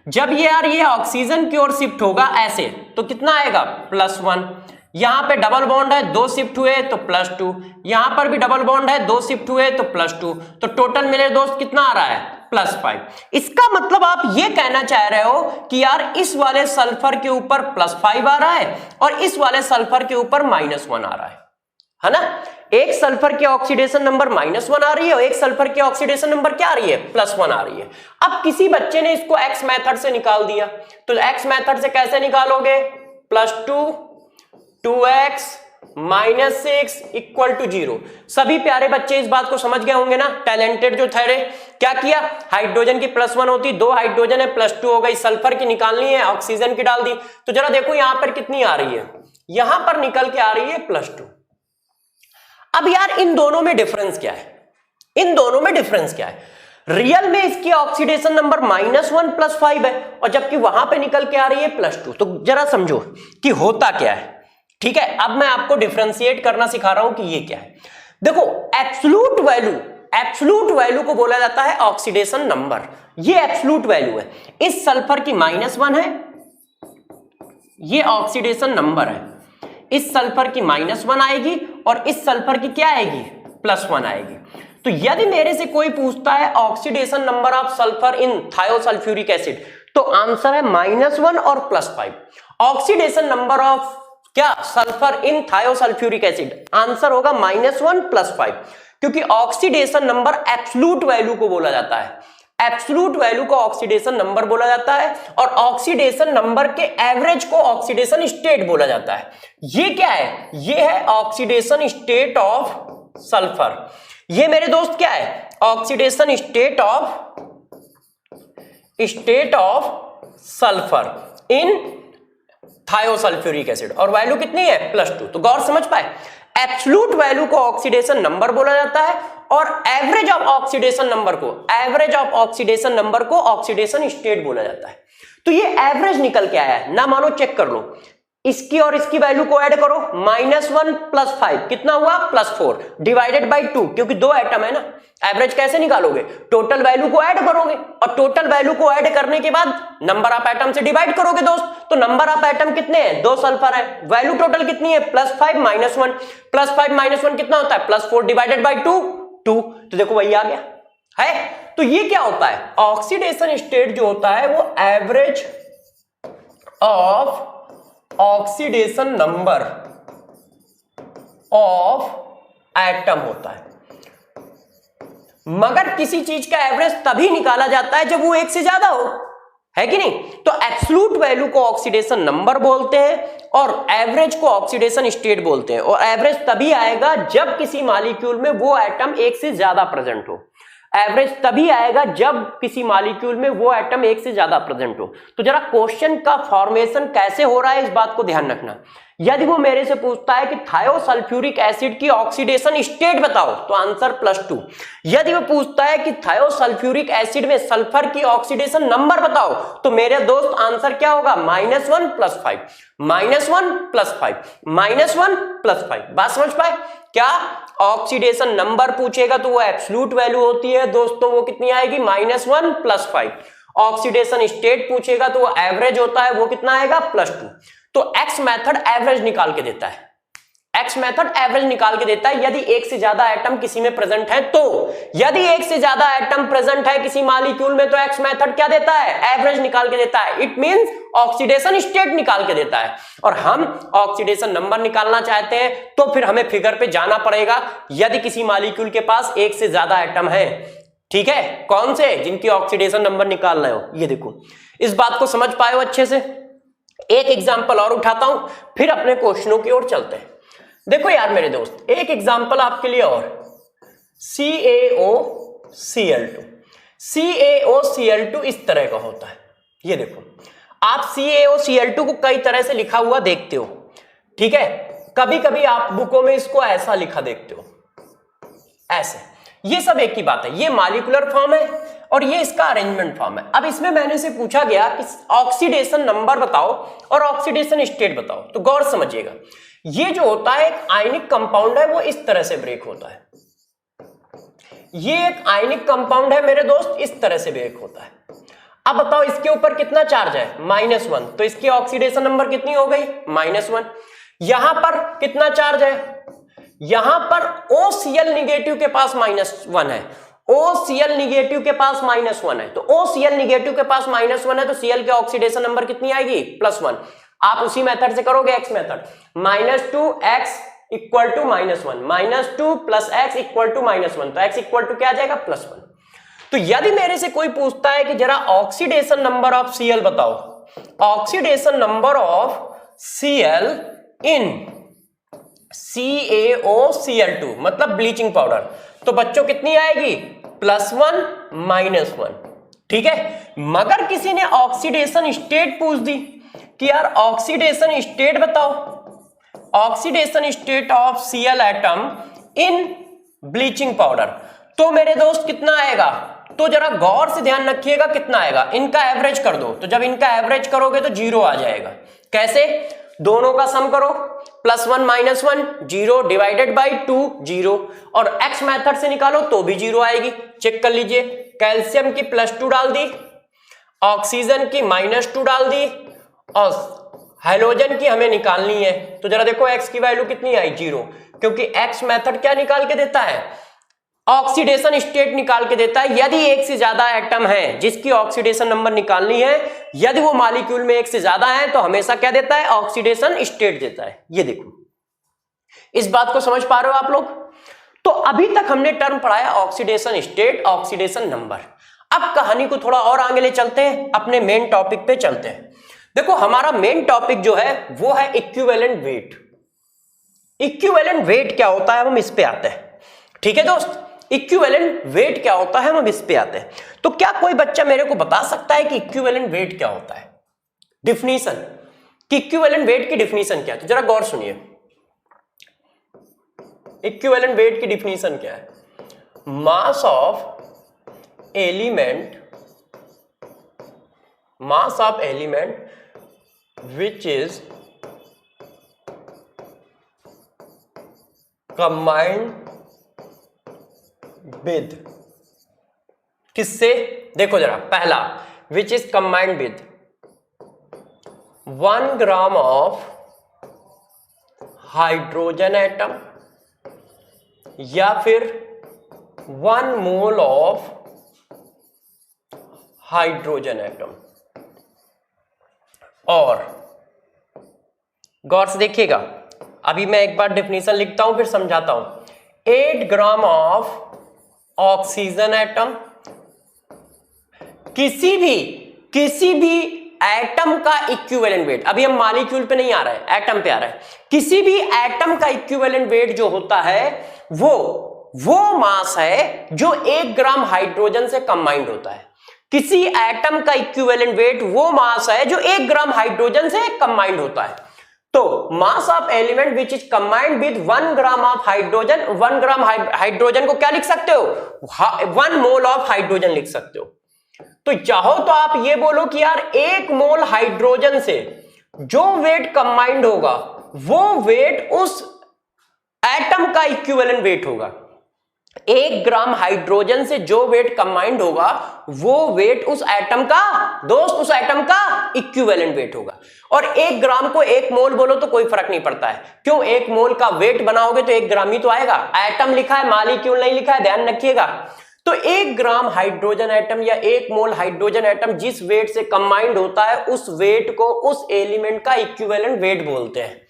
जब ये यार ये ऑक्सीजन की ओर शिफ्ट होगा ऐसे, तो कितना आएगा, +1। यहां पे डबल बॉन्ड है, 2 शिफ्ट हुए तो +2, यहां पर भी डबल बॉन्ड है, 2 शिफ्ट हुए तो +2, तो टोटल मिले दोस्त कितना आ रहा है, +5। इसका मतलब आप ये कहना चाह रहे हो कि यार इस वाले सल्फर के ऊपर +5 आ रहा है और इस वाले सल्फर के ऊपर -1 आ रहा है ना। एक सल्फर की ऑक्सीडेशन नंबर -1 आ रही है और एक सल्फर की ऑक्सीडेशन नंबर क्या आ रही है, +1 आ रही है। अब किसी बच्चे ने इसको एक्स मेथड से निकाल दिया, तो एक्स मेथड से कैसे निकालोगे, +2 2x -6 = 0। सभी प्यारे बच्चे इस बात को समझ गए होंगे ना, टैलेंटेड जो थे। क्या किया, हाइड्रोजन की +1 होती, 2 हाइड्रोजन है, +2 हो गई, सल्फर की निकालनी है, ऑक्सीजन की डाल दी। तो जरा देखो यहां पर कितनी आ रही है, यहां पर निकल के आ रही है +2। अब यार इन दोनों में डिफरेंस क्या है, इन दोनों में डिफरेंस क्या है, रियल में इसकी ऑक्सीडेशन नंबर -1 +5 है और जबकि वहां पे निकल के आ रही है +2। तो जरा समझो कि होता क्या है, ठीक है। अब मैं आपको डिफरेंशिएट करना सिखा रहा हूं कि ये क्या है। देखो एब्सोल्यूट वैल्यू को बोला जाता है ऑक्सीडेशन नंबर, ये एब्सोल्यूट वैल्यू है। इस सल्फर की -1 है, ये ऑक्सीडेशन नंबर है। इस सल्फर की -1 आएगी और इस सल्फर की क्या आएगी, +1 आएगी। तो यदि मेरे से कोई पूछता है oxidation number of sulphur in thiosulphuric acid, तो आंसर है -1 और +5। ऑक्सीडेशन नंबर ऑफ क्या, sulphur in thiosulphuric acid, answer होगा -1 +5, क्योंकि ऑक्सीडेशन नंबर एब्सोल्यूट वैल्यू को बोला जाता है। एब्सोल्यूट वैल्यू को ऑक्सीडेशन नंबर बोला जाता है और ऑक्सीडेशन नंबर के एवरेज को ऑक्सीडेशन स्टेट बोला जाता है। ये क्या है, ये है ऑक्सीडेशन स्टेट ऑफ सल्फर। ये मेरे दोस्त क्या है, oxidation state of sulphur in thiosulphuric acid, और वैल्यू कितनी है, +2। तो गौर समझ पाए, एब्सोल्यूट वैल्यू को ऑक्सीडेशन नंबर बोला जाता है और एवरेज ऑफ ऑक्सीडेशन नंबर को ऑक्सीडेशन स्टेट बोला जाता है। तो ये एवरेज निकल के आया है ना, मानो चेक कर लो, इसकी और इसकी वैल्यू को ऐड करो, -1 +5 कितना हुआ, +4 डिवाइडेड बाई 2, क्योंकि 2 एटम है ना। एवरेज कैसे निकालोगे, टोटल वैल्यू को ऐड करोगे और टोटल वैल्यू को ऐड करने के बाद नंबर ऑफ एटम से डिवाइड करोगे दोस्त। तो नंबर ऑफ एटम कितने हैं, 2 सल्फर है, वैल्यू टोटल कितनी है, +5 -1, +5 -1 कितना होता है, +4 डिवाइडेड बाई 2। तो देखो वही आ गया है। तो ये क्या होता है, ऑक्सीडेशन स्टेट जो होता है वो average of oxidation number of atom होता है। मगर किसी चीज का एवरेज तभी निकाला जाता है जब वो 1 से ज्यादा हो, है कि नहीं। तो एब्सोल्यूट वैल्यू को ऑक्सीडेशन नंबर बोलते हैं और एवरेज को ऑक्सीडेशन स्टेट बोलते हैं। और एवरेज तभी आएगा जब किसी मॉलिक्यूल में वो एटम एक से ज्यादा प्रेजेंट हो। एवरेज तभी आएगा जब किसी मॉलिक्यूल में वो एटम एक से ज्यादा प्रेजेंट हो। तो जरा क्वेश्चन का फॉर्मेशन कैसे हो रहा है इस बात को ध्यान रखना। यदि वो मेरे से पूछता है कि थायोसल्फ्यूरिक एसिड की ऑक्सीडेशन स्टेट बताओ तो आंसर +2। यदि वो पूछता है कि थायोसल्फ्यूरिक एसिड में सल्फर की ऑक्सीडेशन नंबर बताओ तो मेरे दोस्त आंसर क्या होगा, -1 + 5, -1 + 5, -1 + 5। बात समझ पाए क्या? ऑक्सीडेशन नंबर पूछेगा तो वो एब्सोल्यूट वैल्यू होती है दोस्तों, वो कितनी आएगी, -1 + 5। ऑक्सीडेशन स्टेट पूछेगा तो वो एवरेज होता है, वो कितना आएगा, +2। तो एक्स मेथड एवरेज निकाल के देता है। एक्स मेथड एवरेज निकाल के देता है यदि एक से ज्यादा एटम किसी में प्रेजेंट है तो। यदि एक से ज्यादा एटम प्रेजेंट है किसी मॉलिक्यूल में तो एक्स मेथड क्या देता है, एवरेज निकाल के देता है। इट मींस ऑक्सीडेशन स्टेट निकाल के देता है। और हम ऑक्सीडेशन नंबर निकालना चाहते हैं तो फिर हमें फिगर पे जाना पड़ेगा। यदि किसी मॉलिक्यूल के पास एक से ज्यादा एटम है, ठीक है, कौन से, जिनकी ऑक्सीडेशन नंबर निकाल रहे हो, ये देखो। इस बात को समझ पाए हो अच्छे से। एक एग्जांपल और उठाता हूं फिर अपने क्वेश्चनों की ओर चलते हैं। देखो यार मेरे दोस्त, एक एग्जांपल आपके लिए और, CaOCl2। CaOCl2 इस तरह का होता है। ये देखो, आप CaOCl2 को कई तरह से लिखा हुआ देखते हो, ठीक है। कभी कभी आप बुकों में इसको ऐसा लिखा देखते हो, ऐसे। ये सब एक ही बात है, ये मॉलिक्यूलर फॉर्म है और ये इसका अरेंजमेंट फॉर्म है। अब इसमें मैंने से पूछा गया कि ऑक्सीडेशन नंबर बताओ और ऑक्सीडेशन स्टेट बताओ। तो गौर समझिएगा, ये जो होता है एक आयनिक कंपाउंड है, वो इस तरह से ब्रेक होता है। ये एक आयनिक कंपाउंड है मेरे दोस्त, इस तरह से ब्रेक होता है। अब बताओ इसके ऊपर कितना चार्ज है, -1, तो इसकी ऑक्सीडेशन नंबर कितनी हो गई, -1। यहां पर कितना चार्ज है, यहां पर OCl निगेटिव के पास -1 है, OCl निगेटिव के पास -1 है। तो OCl निगेटिव के पास -1 है तो Cl के ऑक्सीडेशन नंबर कितनी आएगी, +1। आप उसी मेथड से करोगे, एक्स मेथड, -2x = -1, -2 + x = -1, तो x = क्या आ जाएगा, +1। तो यदि मेरे से कोई पूछता है कि जरा ऑक्सीडेशन नंबर ऑफ Cl बताओ, oxidation number of Cl in CaOCl2 मतलब ब्लीचिंग पाउडर, तो बच्चों कितनी आएगी, +1 -1, ठीक है। मगर किसी ने ऑक्सीडेशन स्टेट पूछ दी कि यार ऑक्सीडेशन स्टेट बताओ, oxidation state of Cl atom in bleaching powder, तो मेरे दोस्त कितना आएगा, तो जरा गौर से ध्यान रखिएगा कितना आएगा। इनका एवरेज कर दो, तो जब इनका एवरेज करोगे तो 0 आ जाएगा। कैसे, दोनों का सम करो, +1 -1 0 / 2 0, और एक्स मेथड से निकालो तो भी 0 आएगी। चेक कर लीजिए, कैल्शियम की +2 डाल दी, ऑक्सीजन की -2 डाल दी, और हाइड्रोजन की हमें निकालनी है। तो जरा देखो एक्स की वैल्यू कितनी आई, 0, क्योंकि एक्स मेथड क्या निकाल के देता है, ऑक्सीडेशन स्टेट निकाल के देता है। यदि एक से ज्यादा एटम है जिसकी ऑक्सीडेशन नंबर निकालनी है, यदि वो मॉलिक्यूल में एक से ज्यादा है तो हमेशा क्या देता है, ऑक्सीडेशन स्टेट देता है। ये देखो, इस बात को समझ पा रहे हो आप लोग। तो अभी तक हमने टर्म पढ़ाया ऑक्सीडेशन स्टेट, ऑक्सीडेशन नंबर। अब कहानी को थोड़ा और आगे ले चलते हैं, अपने मेन टॉपिक पे चलते हैं। देखो हमारा मेन टॉपिक जो है वो है इक्विवेलेंट वेट। इक्विवेलेंट वेट क्या होता है, हम इस पे आते हैं, ठीक है दोस्त। इक्विवेलेंट वेट क्या होता है, हम इस पे आते हैं। तो क्या कोई बच्चा मेरे को बता सकता है कि इक्विवेलेंट वेट क्या होता है, डिफिनीशन, कि इक्विवेलेंट वेट की डिफिनीशन क्या है। तो जरा गौर सुनिए, इक्विवेलेंट वेट की डिफिनीशन क्या है, mass of element, mass of element which is combined with, किससे, देखो जरा, पहला which is combined with 1 gram of hydrogen atom या फिर 1 मोल ऑफ हाइड्रोजन एटम। और गौर से देखिएगा, अभी मैं एक बार डेफिनेशन लिखता हूं फिर समझाता हूं। 8 ग्राम ऑफ ऑक्सीजन एटम, किसी भी एटम का इक्विवेलेंट वेट, अभी हम मॉलिक्यूल पे नहीं आ रहे हैं, एटम पे आ रहे हैं, किसी भी एटम का इक्विवेलेंट वेट जो होता है वो मास है जो 1 ग्राम हाइड्रोजन से कंबाइंड होता है। किसी एटम का इक्विवेलेंट वेट वो मास है जो 1 ग्राम हाइड्रोजन से कंबाइंड होता है। तो mass of element which is combined with 1 gram of hydrogen, 1 gram hydrogen को क्या लिख सकते हो, 1 मोल ऑफ हाइड्रोजन लिख सकते हो। तो चाहो तो आप ये बोलो कि यार 1 मोल हाइड्रोजन से जो वेट कंबाइंड होगा वो वेट उस एटम का इक्विवेलेंट वेट होगा। 1 ग्राम हाइड्रोजन से जो वेट कंबाइंड होगा वो वेट उस एटम का, दोस्त उस एटम का इक्विवेलेंट वेट होगा। और 1 ग्राम को 1 मोल बोलो तो कोई फर्क नहीं पड़ता है, क्यों, 1 मोल का वेट बनाओगे तो 1 ग्राम ही तो आएगा, एटम लिखा है मॉलिक्यूल नहीं लिखा है, ध्यान रखिएगा। तो 1 ग्राम हाइड्रोजन एटम या 1 मोल हाइड्रोजन एटम जिस वेट से कंबाइंड होता है उस वेट को उस एलिमेंट का इक्विवेलेंट वेट बोलते हैं।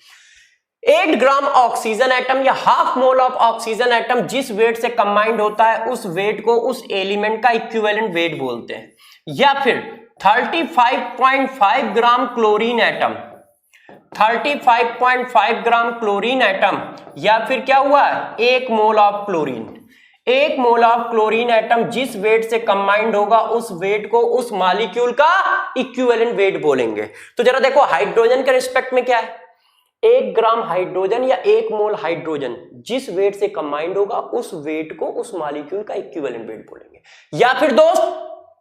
8 ग्राम ऑक्सीजन एटम या half mole of oxygen atom जिस वेट से कंबाइंड होता है उस वेट को उस एलिमेंट का इक्विवेलेंट वेट बोलते हैं। या फिर 35.5 ग्राम क्लोरीन एटम, 35.5 ग्राम क्लोरीन एटम, या फिर क्या हुआ 1 mole of chlorine, 1 mole of chlorine atom जिस वेट से कंबाइंड होगा उस वेट को उस मॉलिक्यूल का इक्विवेलेंट वेट बोलेंगे। तो जरा देखो हाइड्रोजन के रिस्पेक्ट में क्या है, 1 ग्राम हाइड्रोजन या 1 मोल हाइड्रोजन जिस वेट से कंबाइंड होगा उस वेट को उस मॉलिक्यूल का इक्विवेलेंट वेट बोलेंगे। या फिर दोस्त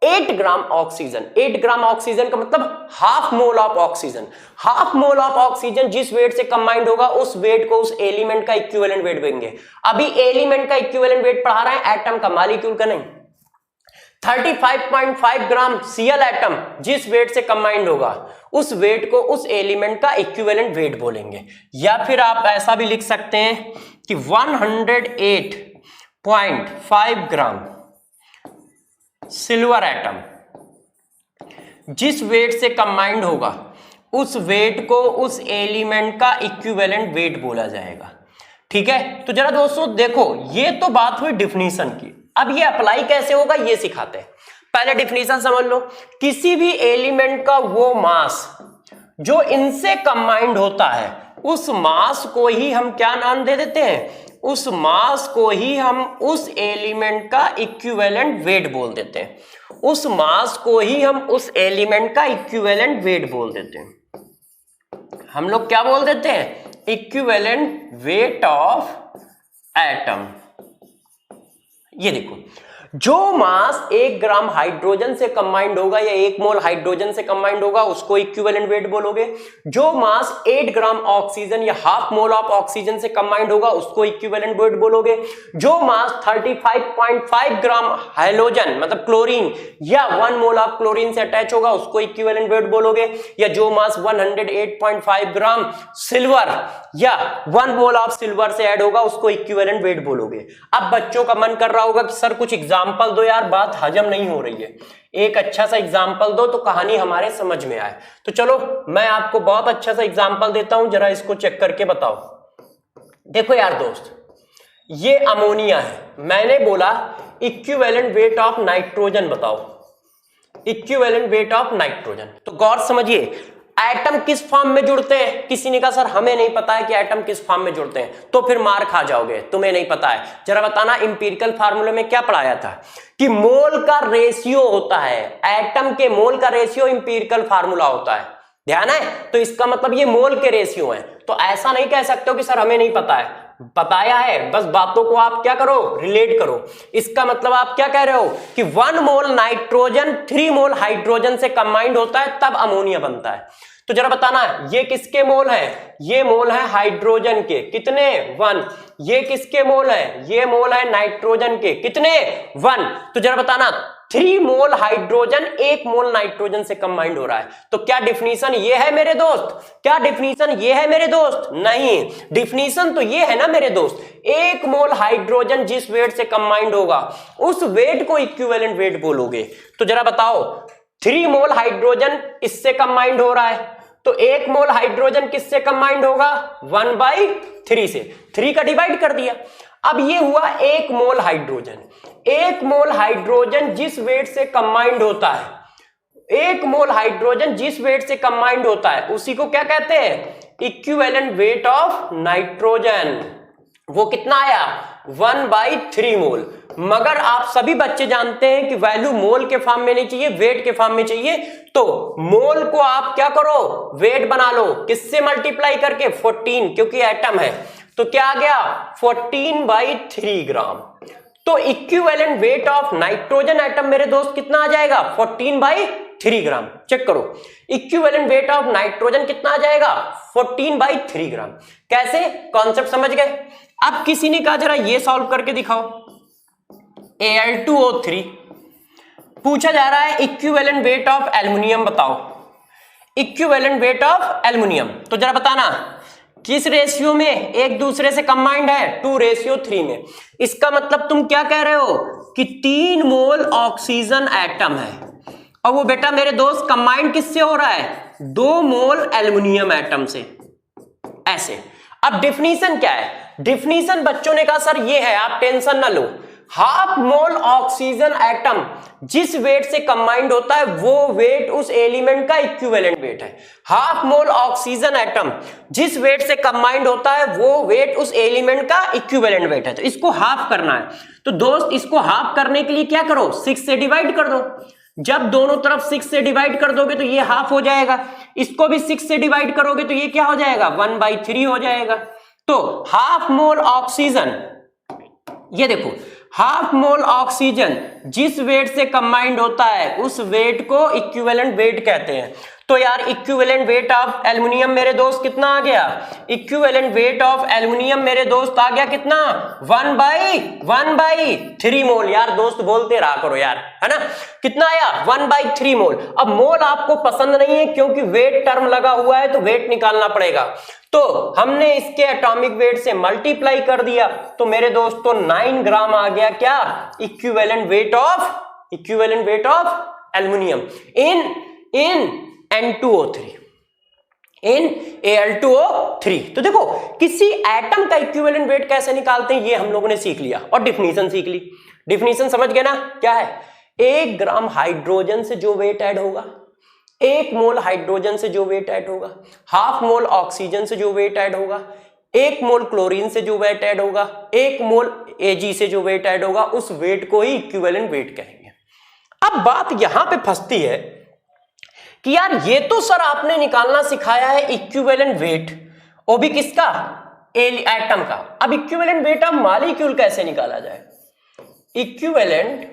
8 ग्राम ऑक्सीजन, 8 ग्राम ऑक्सीजन का मतलब half mole of oxygen, half mole of oxygen जिस वेट से कंबाइंड होगा उस वेट को उस एलिमेंट का इक्विवेलेंट वेट देंगे। अभी एलिमेंट का इक्विवेलेंट वेट पढ़ा रहे हैं, एटम का, मॉलिक्यूल का नहीं। 35.5 ग्राम Cl एटम जिस वेट से कंबाइंड होगा उस वेट को उस एलिमेंट का इक्विवेलेंट वेट बोलेंगे। या फिर आप ऐसा भी लिख सकते हैं कि 108.5 ग्राम सिल्वर एटम जिस वेट से कंबाइंड होगा उस वेट को उस एलिमेंट का इक्विवेलेंट वेट बोला जाएगा। ठीक है, तो जरा दोस्तों देखो ये तो बात हुई डिफिनीशन की, अब ये अप्लाई कैसे होगा ये सिखाते हैं। पहले डिफिनीशन समझ लो, किसी भी एलिमेंट का वो मास जो इनसे कंबाइंड होता है उस मास को ही हम क्या नाम दे देते हैं, उस मास को ही हम उस एलिमेंट का इक्विवेलेंट वेट बोल देते हैं, उस मास को ही हम उस एलिमेंट का इक्विवेलेंट वेट बोल देते हैं। हम लोग क्या बोल देते हैं, इक्विवेलेंट वेट ऑफ एटम। ये देखो जो मास 1 ग्राम हाइड्रोजन से कंबाइंड होगा या 1 मोल हाइड्रोजन से कंबाइंड होगा उसको इक्विवेलेंट वेट बोलोगे। जो मास 8 ग्राम ऑक्सीजन या हाफ मोल ऑफ ऑक्सीजन से कंबाइंड होगा उसको इक्विवेलेंट वेट बोलोगे। जो मास 35.5 ग्राम हैलोजन मतलब क्लोरीन या 1 मोल ऑफ क्लोरीन से अटैच होगा उसको इक्विवेलेंट वेट बोलोगे। या जो मास 108.5 ग्राम सिल्वर या 1 मोल ऑफ सिल्वर से ऐड होगा उसको इक्विवेलेंट वेट बोलोगे। अब बच्चों का मन कर रहा होगा कि सर कुछ एग्जाम्पल दो यार, बात हजम नहीं हो रही है, एक अच्छा सा एग्जाम्पल दो तो कहानी हमारे समझ में आए। तो चलो मैं आपको बहुत अच्छा सा एग्जाम्पल देता हूं, जरा इसको चेक करके बताओ। देखो यार दोस्त, ये अमोनिया है, मैंने बोला इक्विवेलेंट वेट ऑफ नाइट्रोजन बताओ, इक्विवेलेंट वेट ऑफ नाइट्रोजन। तो गौर समझिए, एटम किस फॉर्म में जुड़ते हैं, किसी ने कहा सर हमें नहीं पता है कि एटम किस फॉर्म में जुड़ते हैं, तो फिर मार खा जाओगे, तुम्हें नहीं पता है। जरा बताना इंपीरिकल फार्मूले में क्या पढ़ाया था कि मोल का रेशियो होता है, एटम के मोल का रेशियो इंपीरिकल फार्मूला होता है, ध्यान है। तो इसका मतलब ये मोल के रेशियो हैं, तो ऐसा नहीं कह सकते हो कि सर हमें नहीं पता है, बताया है, बस बातों को आप क्या करो, रिलेट करो। इसका मतलब आप क्या कह रहे हो कि 1 मोल नाइट्रोजन 3 मोल हाइड्रोजन से कंबाइंड होता है तब अमोनिया बनता है। तो जरा बताना ये किसके मोल है, ये मोल है हाइड्रोजन के, कितने 1। ये किसके मोल है, ये मोल है नाइट्रोजन के, कितने 1। तो जरा बताना 3 मोल हाइड्रोजन 1 मोल नाइट्रोजन से कंबाइंड हो रहा है, तो क्या डिफिनीशन ये है मेरे दोस्त, क्या डिफिनीशन ये है मेरे दोस्त, नहीं, डिफिनीशन तो ये है ना मेरे दोस्त, 1 मोल हाइड्रोजन जिस वेट से कंबाइंड होगा उस वेट को इक्विवेलेंट वेट बोलोगे। तो जरा बताओ 3 मोल हाइड्रोजन इससे कंबाइंड हो रहा है, तो 1 मोल हाइड्रोजन किससे कंबाइंड होगा, 1/3 से, 3 का डिवाइड कर दिया। अब ये हुआ 1 मोल हाइड्रोजन, 1 मोल हाइड्रोजन जिस वेट से कंबाइंड होता है एक मोल हाइड्रोजन जिस वेट से कंबाइंड होता है उसी को क्या कहते हैं, इक्विवेलेंट वेट ऑफ नाइट्रोजन। वो कितना आया, 1/3 मोल। मगर आप सभी बच्चे जानते हैं कि वैल्यू मोल के फॉर्म में नहीं चाहिए, वेट के फॉर्म में चाहिए। तो मोल को आप क्या करो, वेट बना लो, किससे मल्टीप्लाई करके, 14, क्योंकि एटम है। तो क्या आ गया, 14/3 ग्राम। तो equivalent weight of nitrogen atom मेरे दोस्त कितना आ जाएगा, 14/3 ग्राम। चेक करो, इक्विवेलेंट वेट ऑफ नाइट्रोजन कितना आ जाएगा, 14/3 ग्राम। कैसे, कॉन्सेप्ट समझ गए। अब किसी ने कहा जरा ये सॉल्व करके दिखाओ, Al2O3 पूछा जा रहा है, इक्विवेलेंट वेट ऑफ एल्युमिनियम बताओ, इक्विवेलेंट वेट ऑफ एल्युमिनियम। तो जरा बताना किस रेशियो में एक दूसरे से कंबाइंड है, 2:3 में। इसका मतलब तुम क्या कह रहे हो कि 3 मोल ऑक्सीजन एटम है, और वो बेटा मेरे दोस्त कंबाइंड किससे हो रहा है, 2 मोल एल्युमिनियम एटम से, ऐसे। अब डिफिनीशन क्या है, डिफिनीशन बच्चों ने कहा सर ये है, आप टेंशन ना लो, हाफ मोल ऑक्सीजन एटम जिस वेट से कंबाइंड होता है वो वेट उस एलिमेंट का इक्विवेलेंट वेट है। हाफ मोल ऑक्सीजन एटम जिस वेट से कंबाइंड होता है वो वेट उस एलिमेंट का इक्विवेलेंट वेट है। तो इसको हाफ करना है, तो दोस्त इसको हाफ करने के लिए क्या करो, 6 से डिवाइड कर दो। जब दोनों तरफ 6 से डिवाइड कर दोगे तो ये हाफ हो जाएगा, इसको भी 6 से डिवाइड करोगे तो ये क्या हो जाएगा, 1/3 हो जाएगा। तो हाफ मोल ऑक्सीजन, ये देखो, हाफ मोल ऑक्सीजन जिस वेट से कंबाइंड होता है उस वेट को इक्विवेलेंट वेट कहते हैं। तो यार इक्विवेलेंट वेट ऑफ एल्युमिनियम मेरे दोस्त कितना आ गया, इक्विवेलेंट वेट ऑफ एल्युमिनियम मेरे दोस्त आ गया कितना, 1/3 मोल। यार दोस्त बोलते रहा करो यार, है ना, कितना आया, 1/3 मोल। अब मोल आपको पसंद नहीं है क्योंकि वेट टर्म लगा हुआ है तो वेट निकालना पड़ेगा, तो हमने इसके एटॉमिक वेट से मल्टीप्लाई कर दिया, तो मेरे दोस्तों 9 ग्राम आ गया क्या, equivalent weight of aluminium in N2O3, in Al2O3। तो देखो किसी एटम का इक्विवेलेंट वेट कैसे निकालते हैं ये हम लोगों ने सीख लिया, और डिफिनीशन सीख ली। डिफिनीशन समझ गए ना, क्या है, 1 ग्राम हाइड्रोजन से जो वेट ऐड होगा, 1 मोल हाइड्रोजन से जो वेट ऐड होगा, हाफ मोल ऑक्सीजन से जो वेट ऐड होगा, 1 मोल क्लोरीन से जो वेट ऐड होगा, 1 मोल Ag से जो वेट ऐड होगा, उस वेट को ही इक्विवेलेंट वेट कहेंगे। अब बात यहां पे फंसती है कि यार ये तो सर आपने निकालना सिखाया है इक्विवेलेंट वेट, वो भी किसका, एटम का। अब इक्विवेलेंट वेट ऑफ मॉलिक्यूल कैसे निकाला जाए, इक्विवेलेंट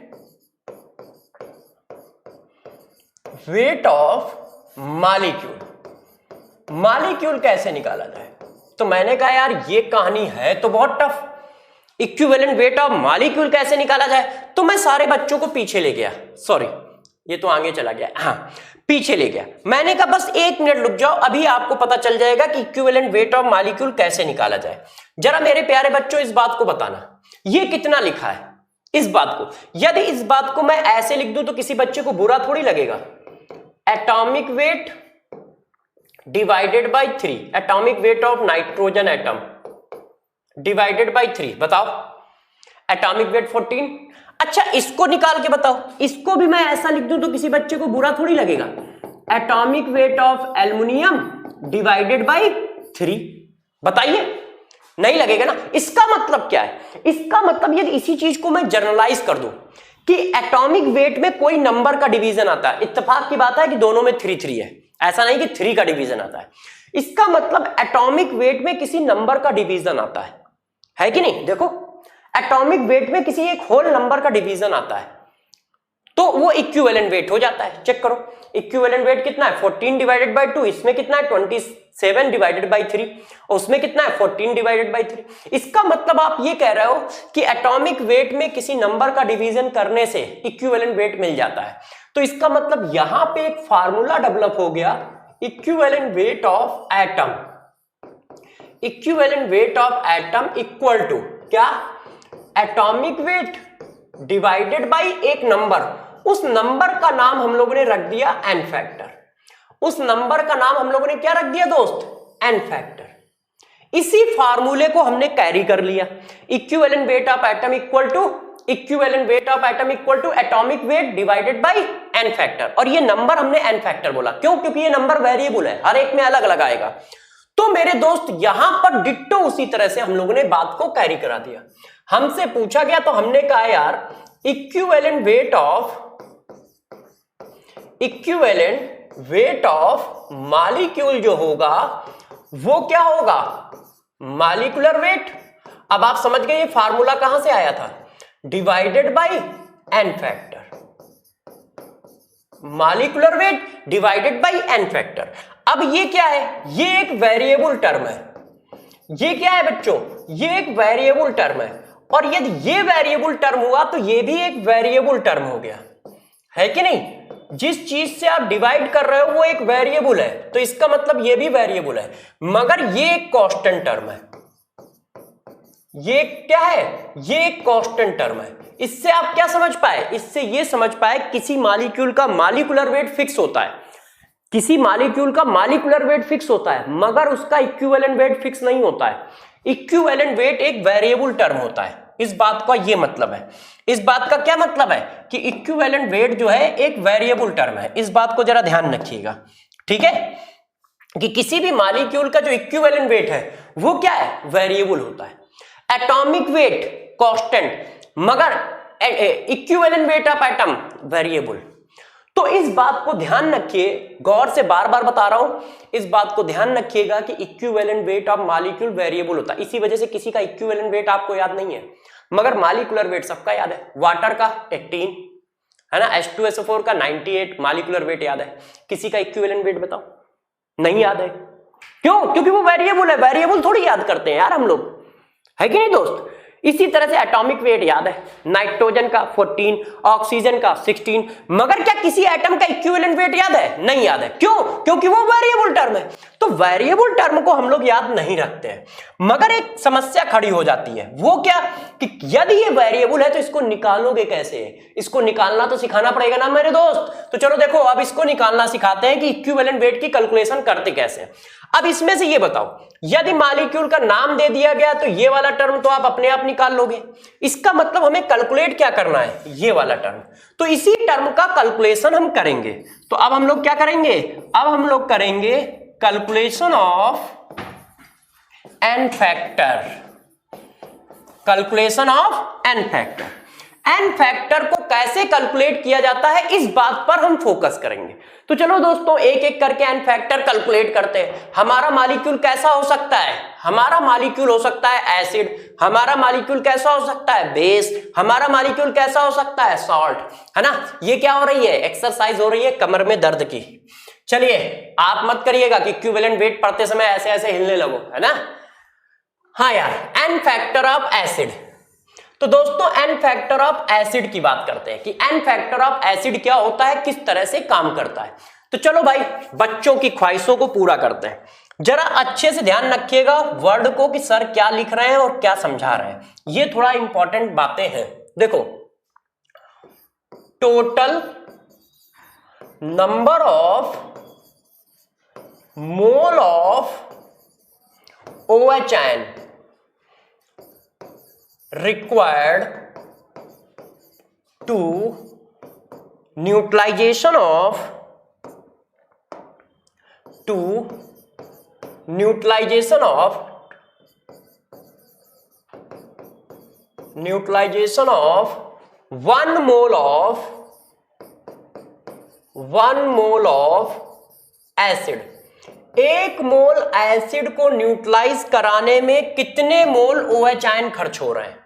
वेट ऑफ मॉलिक्यूल कैसे निकाला जाए। तो मैंने कहा यार ये कहानी है तो बहुत tough, equivalent weight of molecule कैसे निकाला जाए। तो मैं सारे बच्चों को पीछे ले गया, सॉरी ये तो आगे चला गया, हाँ पीछे ले गया। मैंने कहा बस 1 मिनट रुक जाओ, अभी आपको पता चल जाएगा कि इक्विवेलेंट वेट ऑफ मॉलिक्यूल कैसे निकाला जाए। जरा मेरे प्यारे बच्चों इस बात को बताना, ये कितना लिखा है, इस बात को, यदि इस बात को मैं ऐसे लिख दूं तो किसी बच्चे को बुरा थोड़ी लगेगा। Atomic weight divided bye 3, atomic weight of nitrogen atom divided by 3, बताओ एटॉमिक वेट 14। अच्छा इसको निकाल के बताओ, इसको भी मैं ऐसा लिख दूं तो किसी बच्चे को बुरा थोड़ी लगेगा। Atomic weight of aluminium divided by 3, बताइए, नहीं लगेगा ना। इसका मतलब क्या है, इसका मतलब यदि इसी चीज को मैं जनरलाइज कर दूं कि एटॉमिक वेट में कोई नंबर का डिवीजन आता है, इत्तेफाक की बात है कि दोनों में 3 है, ऐसा नहीं कि 3 का डिवीजन आता है। इसका मतलब एटॉमिक वेट में किसी नंबर का डिवीजन आता है कि नहीं। देखो एटॉमिक वेट में किसी एक होल नंबर का डिवीजन आता है तो वो इक्विवेलेंट वेट हो जाता है। चेक करो इक्विवेलेंट वेट कितना है, 14 डिवाइडेड बाय 2, इसमें कितना है 27 डिवाइडेड बाय 3, और उसमें कितना है 14 डिवाइडेड बाय 3। इसका मतलब आप ये कह रहे हो कि एटॉमिक वेट में किसी नंबर का डिवीजन करने से इक्विवेलेंट वेट मिल जाता है। तो इसका मतलब यहां पे एक फार्मूला डेवलप हो गया, equivalent weight of atom, equivalent weight of atom equal to क्या, एटॉमिक वेट डिवाइडेड बाय एक नंबर। उस नंबर का नाम हम लोगों ने रख दिया एन फैक्टर, उस नंबर का नाम हम लोगों ने क्या रख दिया दोस्त, एन फैक्टर। इसी फार्मूले को हमने कैरी कर लिया, equivalent weight of atom equal to equivalent weight of atom equal to atomic weight divided by n factor. और ये नंबर हमने n फैक्टर बोला, क्यों? क्योंकि ये नंबर वेरिएबल है, हर एक में अलग अलग आएगा। तो मेरे दोस्त यहां पर डिट्टो उसी तरह से हम लोगों ने बात को कैरी करा दिया। हमसे पूछा गया तो हमने कहा यार इक्विवेलेंट वेट ऑफ मॉलिक्यूल जो होगा वो क्या होगा? Molecular weight. अब आप समझ गए ये फार्मूला कहां से आया था? Divided by n factor. Molecular weight divided by n factor. अब ये क्या है? ये एक वेरिएबल टर्म है। ये क्या है बच्चों? ये एक वेरिएबल टर्म है, और यदि ये वेरिएबल टर्म हुआ तो ये भी एक वेरिएबल टर्म हो गया, है कि नहीं? जिस चीज से आप डिवाइड कर रहे हो वो एक वेरिएबल है, तो इसका मतलब ये भी वेरिएबल है, मगर ये एक कांस्टेंट टर्म है। ये क्या है? ये एक कांस्टेंट टर्म है। इससे आप क्या समझ पाए? इससे ये समझ पाए किसी मॉलिक्यूल का मॉलिक्यूलर वेट फिक्स होता है, किसी मॉलिक्यूल का मॉलिक्यूलर वेट फिक्स होता है, मगर उसका इक्विवेलेंट वेट फिक्स नहीं होता है। इक्विवेलेंट वेट एक वेरिएबल टर्म होता है। इस बात का ये मतलब है। इस बात का क्या मतलब है? कि इक्विवेलेंट वेट जो है एक वेरिएबल टर्म है। इस बात को जरा ध्यान रखिएगा, ठीक है? कि किसी भी मॉलिक्यूल का जो इक्विवेलेंट वेट है वो क्या है? वेरिएबल होता है। एटॉमिक वेट कांस्टेंट, मगर equivalent weight of atom variable. तो इस बात को ध्यान रखिए, गौर से बार बार बता रहा हूं, इस बात को ध्यान रखिएगा कि equivalent weight of molecule variable होता है। इसी वजह से किसी का इक्विवेलेंट वेट आपको याद नहीं है, मगर मॉलिक्यूलर वेट सबका याद है। वाटर का 18 है ना, H2SO4 का 98 मॉलिक्यूलर वेट याद है। किसी का इक्विवेलेंट वेट बताओ, नहीं याद है। क्यों? क्योंकि वो वेरिएबल है। वेरिएबल थोड़ी याद करते हैं यार हम लोग, है कि नहीं दोस्त? इसी तरह से एटॉमिक वेट याद है, नाइट्रोजन का 14, ऑक्सीजन का 16, मगर क्या किसी एटम का इक्विवेलेंट वेट याद है? नहीं याद है। क्यों? क्योंकि वो वेरिएबल टर्म है। तो वेरिएबल टर्म को हम लोग याद नहीं रखते हैं, मगर एक समस्या खड़ी हो जाती है। वो क्या? कि यदि ये वेरिएबल है तो इसको निकालोगे कैसे? इसको निकालना तो सिखाना पड़ेगा ना मेरे दोस्त। तो चलो देखो, अब इसको निकालना सिखाते हैं कि इक्विवेलेंट वेट की कैलकुलेशन करते कैसे। अब इसमें से ये बताओ, यदि मॉलिक्यूल का नाम दे दिया गया तो ये वाला टर्म तो आप अपने आप निकाल लोगे। इसका मतलब हमें कैलकुलेट क्या करना है? ये वाला टर्म। तो इसी टर्म का कैलकुलेशन हम करेंगे। तो अब हम लोग क्या करेंगे? अब हम लोग करेंगे calculation of n factor. Calculation of n factor. n factor को कैसे कैलकुलेट किया जाता है इस बात पर हम फोकस करेंगे। तो चलो दोस्तों, एक एक करके n फैक्टर कैलकुलेट करते हैं। हमारा मॉलिक्यूल कैसा हो सकता है? हमारा मॉलिक्यूल हो सकता है एसिड, हमारा मॉलिक्यूल कैसा हो सकता है? बेस, हमारा मॉलिक्यूल कैसा हो सकता है? सॉल्ट, है ना? ये क्या हो रही है? एक्सरसाइज हो रही है कमर में दर्द की। चलिए, आप मत करिएगा कि इक्विवेलेंट वेट पढ़ते समय ऐसे ऐसे हिलने लगो, है ना? हाँ यार, n फैक्टर ऑफ एसिड। तो दोस्तों n फैक्टर ऑफ एसिड की बात करते हैं कि n फैक्टर ऑफ एसिड क्या होता है, किस तरह से काम करता है। तो चलो भाई, बच्चों की ख्वाहिशों को पूरा करते हैं। जरा अच्छे से ध्यान रखिएगा वर्ड को कि सर क्या लिख रहे हैं और क्या समझा रहे हैं। ये थोड़ा इंपॉर्टेंट बातें हैं। देखो, total number of mole of OHN required to neutralization of one mole of acid। एक मोल एसिड को न्यूट्रलाइज कराने में कितने मोल OH खर्च हो रहे हैं?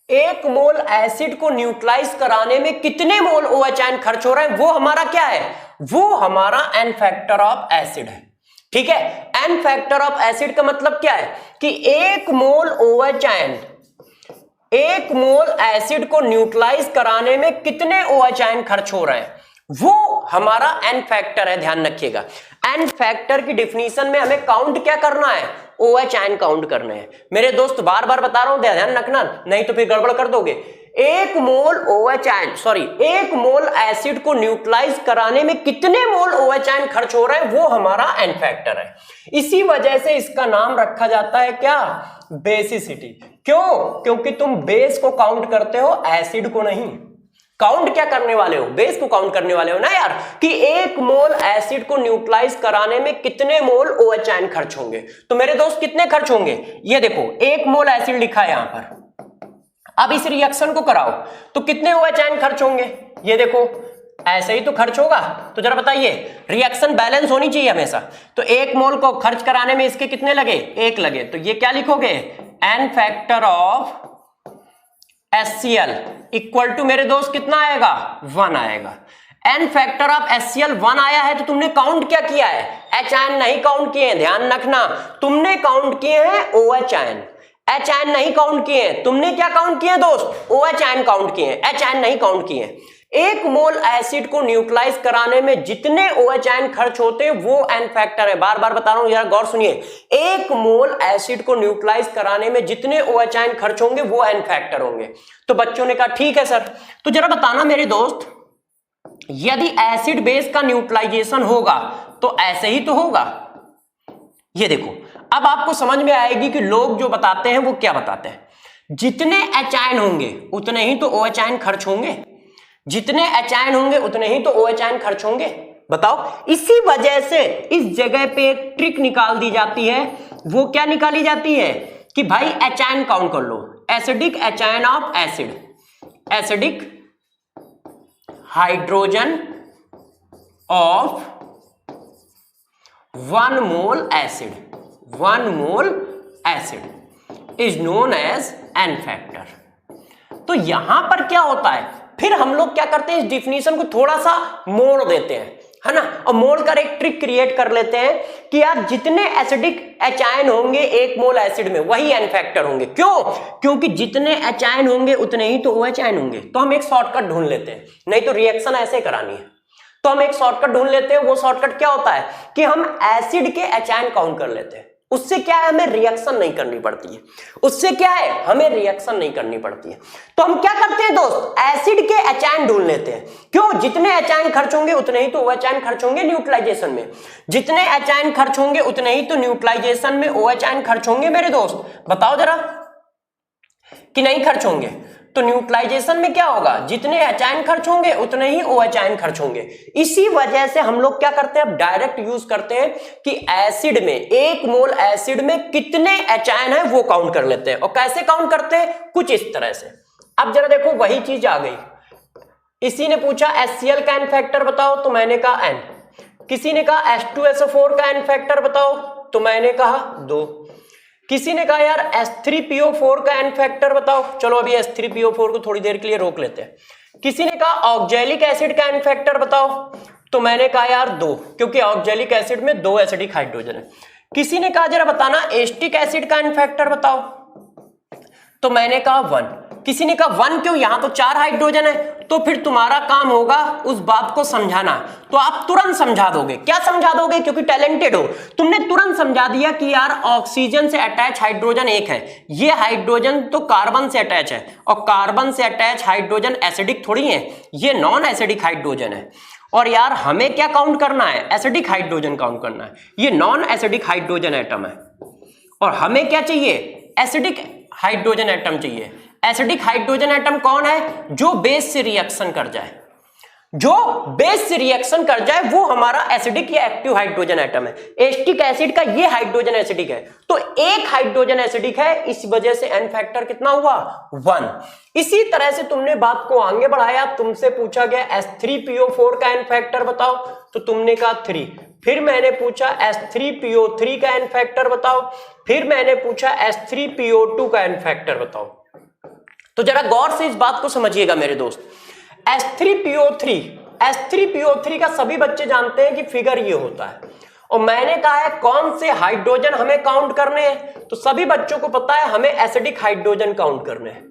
एक मोल एसिड को न्यूट्रलाइज कराने में कितने मोल OH खर्च हो रहे हैं? वो हमारा क्या है? वो हमारा n फैक्टर ऑफ एसिड है। ठीक है, n फैक्टर ऑफ एसिड का मतलब क्या है? कि एक मोल OH, एक मोल एसिड को न्यूट्रलाइज कराने में कितने OH खर्च हो रहे हैं, वो हमारा n फैक्टर है। ध्यान रखिएगा, n फैक्टर की डिफिनीशन में हमें काउंट क्या करना है? OH काउंट करने हैं। मेरे दोस्त बार बार बता रहा हूं, ध्यान रखना, नहीं तो फिर गड़बड़ कर दोगे। एक मोल एक मोल एसिड को न्यूट्रलाइज कराने में कितने मोल OH खर्च हो रहे हैं, वो हमारा n फैक्टर है। इसी वजह से इसका नाम रखा जाता है क्या? बेसिसिटी। क्यों? क्योंकि तुम बेस को काउंट करते हो, एसिड को नहीं। काउंट क्या करने वाले हो? बेस को काउंट करने वाले हो ना यार, कि 1 मोल एसिड को न्यूट्रलाइज कराने में कितने मोल OH आयन खर्च होंगे। तो मेरे दोस्त कितने खर्च होंगे? ये देखो 1 मोल एसिड लिखा है यहां पर। अब इस रिएक्शन को कराओ तो कितने OH आयन खर्च होंगे? ये देखो ऐसे ही तो खर्च होगा। तो जरा बताइए, रिएक्शन बैलेंस होनी चाहिए हमेशा। तो 1 मोल को खर्च कराने में इसके कितने लगे? 1 लगे। तो ये क्या लिखोगे? n factor of HCl equal to मेरे दोस्त कितना आएगा? 1 आएगा। n फैक्टर ऑफ HCl 1 आया है तो तुमने काउंट क्या किया है? H आयन नहीं काउंट किए हैं, ध्यान रखना। तुमने काउंट किए हैं OH आयन, H आयन नहीं काउंट किए हैं। तुमने क्या काउंट किए दोस्त? OH आयन काउंट किए हैं, H आयन नहीं काउंट किए हैं। 1 मोल एसिड को न्यूट्रलाइज कराने में जितने OH आयन खर्च होते हैं वो n फैक्टर है। बार बार बता रहा हूं, यार गौर सुनिए। 1 मोल एसिड को न्यूट्रलाइज कराने में जितने OH आयन खर्च होंगे वो n फैक्टर होंगे। तो बच्चों ने कहा ठीक है सर। तो जरा बताना मेरे दोस्त, यदि एसिड बेस का न्यूट्रलाइजेशन होगा तो ऐसे ही तो होगा। ये देखो अब आपको समझ में आएगी कि लोग जो बताते हैं वो क्या बताते हैं। जितने H आयन होंगे उतने ही तो OH आयन खर्च होंगे, जितने H आयन होंगे उतने ही तो OH आयन खर्च होंगे। बताओ, इसी वजह से इस जगह पे एक ट्रिक निकाल दी जाती है। वो क्या निकाली जाती है कि भाई H आयन काउंट कर लो, acidic H ion of acid, acidic hydrogen of 1 mole acid, 1 mole acid is known as n factor. तो यहां पर क्या होता है, फिर हम लोग क्या करते हैं, इस डिफिनीशन को थोड़ा सा मोड़ देते हैं, है ना, और मोड़ कर एक ट्रिक क्रिएट कर लेते हैं कि यार जितने एसिडिक H आयन होंगे 1 मोल एसिड में वही n फैक्टर होंगे। क्यों? क्योंकि जितने H आयन होंगे उतने ही तो OH आयन होंगे। तो हम एक शॉर्टकट ढूंढ लेते हैं, नहीं तो रिएक्शन ऐसे करानी है तो हम एक शॉर्टकट ढूंढ लेते हैं। वो शॉर्टकट क्या होता है कि हम एसिड के H आयन काउंट कर लेते हैं। उससे क्या है, हमें रिएक्शन नहीं करनी पड़ती है। उससे क्या है, हमें रिएक्शन नहीं करनी पड़ती है। तो हम क्या करते हैं दोस्त, एसिड के H आयन ढूंढ लेते हैं। क्यों? जितने H आयन खर्च होंगे उतने ही तो OH आयन खर्च होंगे न्यूट्रलाइजेशन में, जितने H आयन खर्च होंगे उतने ही तो न्यूट्रलाइजेशन में OH आयन खर्च होंगे। मेरे दोस्त बताओ जरा कि नहीं खर्च होंगे? तो न्यूट्रलाइजेशन में क्या होगा, जितने H आयन खर्च होंगे उतने ही OH आयन खर्च होंगे। इसी वजह से हम लोग क्या करते हैं, अब डायरेक्ट यूज करते हैं कि एसिड में 1 मोल एसिड में कितने H आयन है वो काउंट कर लेते हैं। और कैसे काउंट करते हैं, कुछ इस तरह से। अब जरा देखो वही चीज आ गई। इसी ने पूछा HCl का n फैक्टर बताओ, तो मैंने कहा n। किसी ने कहा H2SO4 का n फैक्टर बताओ, तो मैंने कहा 2। किसी ने कहा यार H3PO4 का n फैक्टर बताओ, चलो अभी H3PO4 को थोड़ी देर के लिए रोक लेते हैं। किसी ने कहा ऑक्जेलिक एसिड का n फैक्टर बताओ, तो मैंने कहा यार 2, क्योंकि ऑक्जेलिक एसिड में 2 एसिडिक हाइड्रोजन है। किसी ने कहा जरा बताना एस्टिक एसिड का n फैक्टर बताओ, तो मैंने कहा 1। किसी ने कहा 1 क्यों, यहां तो 4 हाइड्रोजन है। तो फिर तुम्हारा काम होगा उस बात को समझाना। तो आप तुरंत समझा दोगे। क्या समझा दोगे, क्योंकि टैलेंटेड हो, तुमने तुरंत समझा दिया कि यार ऑक्सीजन से अटैच हाइड्रोजन एक है, ये हाइड्रोजन तो कार्बन से अटैच है, और कार्बन से अटैच हाइड्रोजन एसिडिक थोड़ी है, ये नॉन एसिडिक हाइड्रोजन है। और यार हमें क्या काउंट करना है, एसिडिक हाइड्रोजन काउंट करना है। ये नॉन एसिडिक हाइड्रोजन एटम है और हमें क्या चाहिए, एसिडिक हाइड्रोजन एटम चाहिए। एसिडिक हाइड्रोजन एटम कौन है, जो बेस से रिएक्शन कर जाए, जो बेस से रिएक्शन कर जाए वो हमारा एसिडिक या एक्टिव हाइड्रोजन एटम है। एस्टिक एसिड का ये हाइड्रोजन एसिडिक है, तो एक हाइड्रोजन एसिडिक है, इस वजह से n फैक्टर कितना हुआ, 1। इसी तरह से तुमने बात को आगे बढ़ाया, तुमसे पूछा गया H3PO4 का n फैक्टर बताओ, तो तुमने कहा 3। फिर मैंने पूछा H3PO3 का n फैक्टर बताओ, फिर मैंने पूछा H3PO2 का n फैक्टर बताओ। तो जरा गौर से इस बात को समझिएगा मेरे दोस्त। H3PO3 का सभी बच्चे जानते हैं कि फिगर ये होता है, और मैंने कहा है कौन से हाइड्रोजन हमें काउंट करने हैं, तो सभी बच्चों को पता है हमें एसिडिक हाइड्रोजन काउंट करने हैं।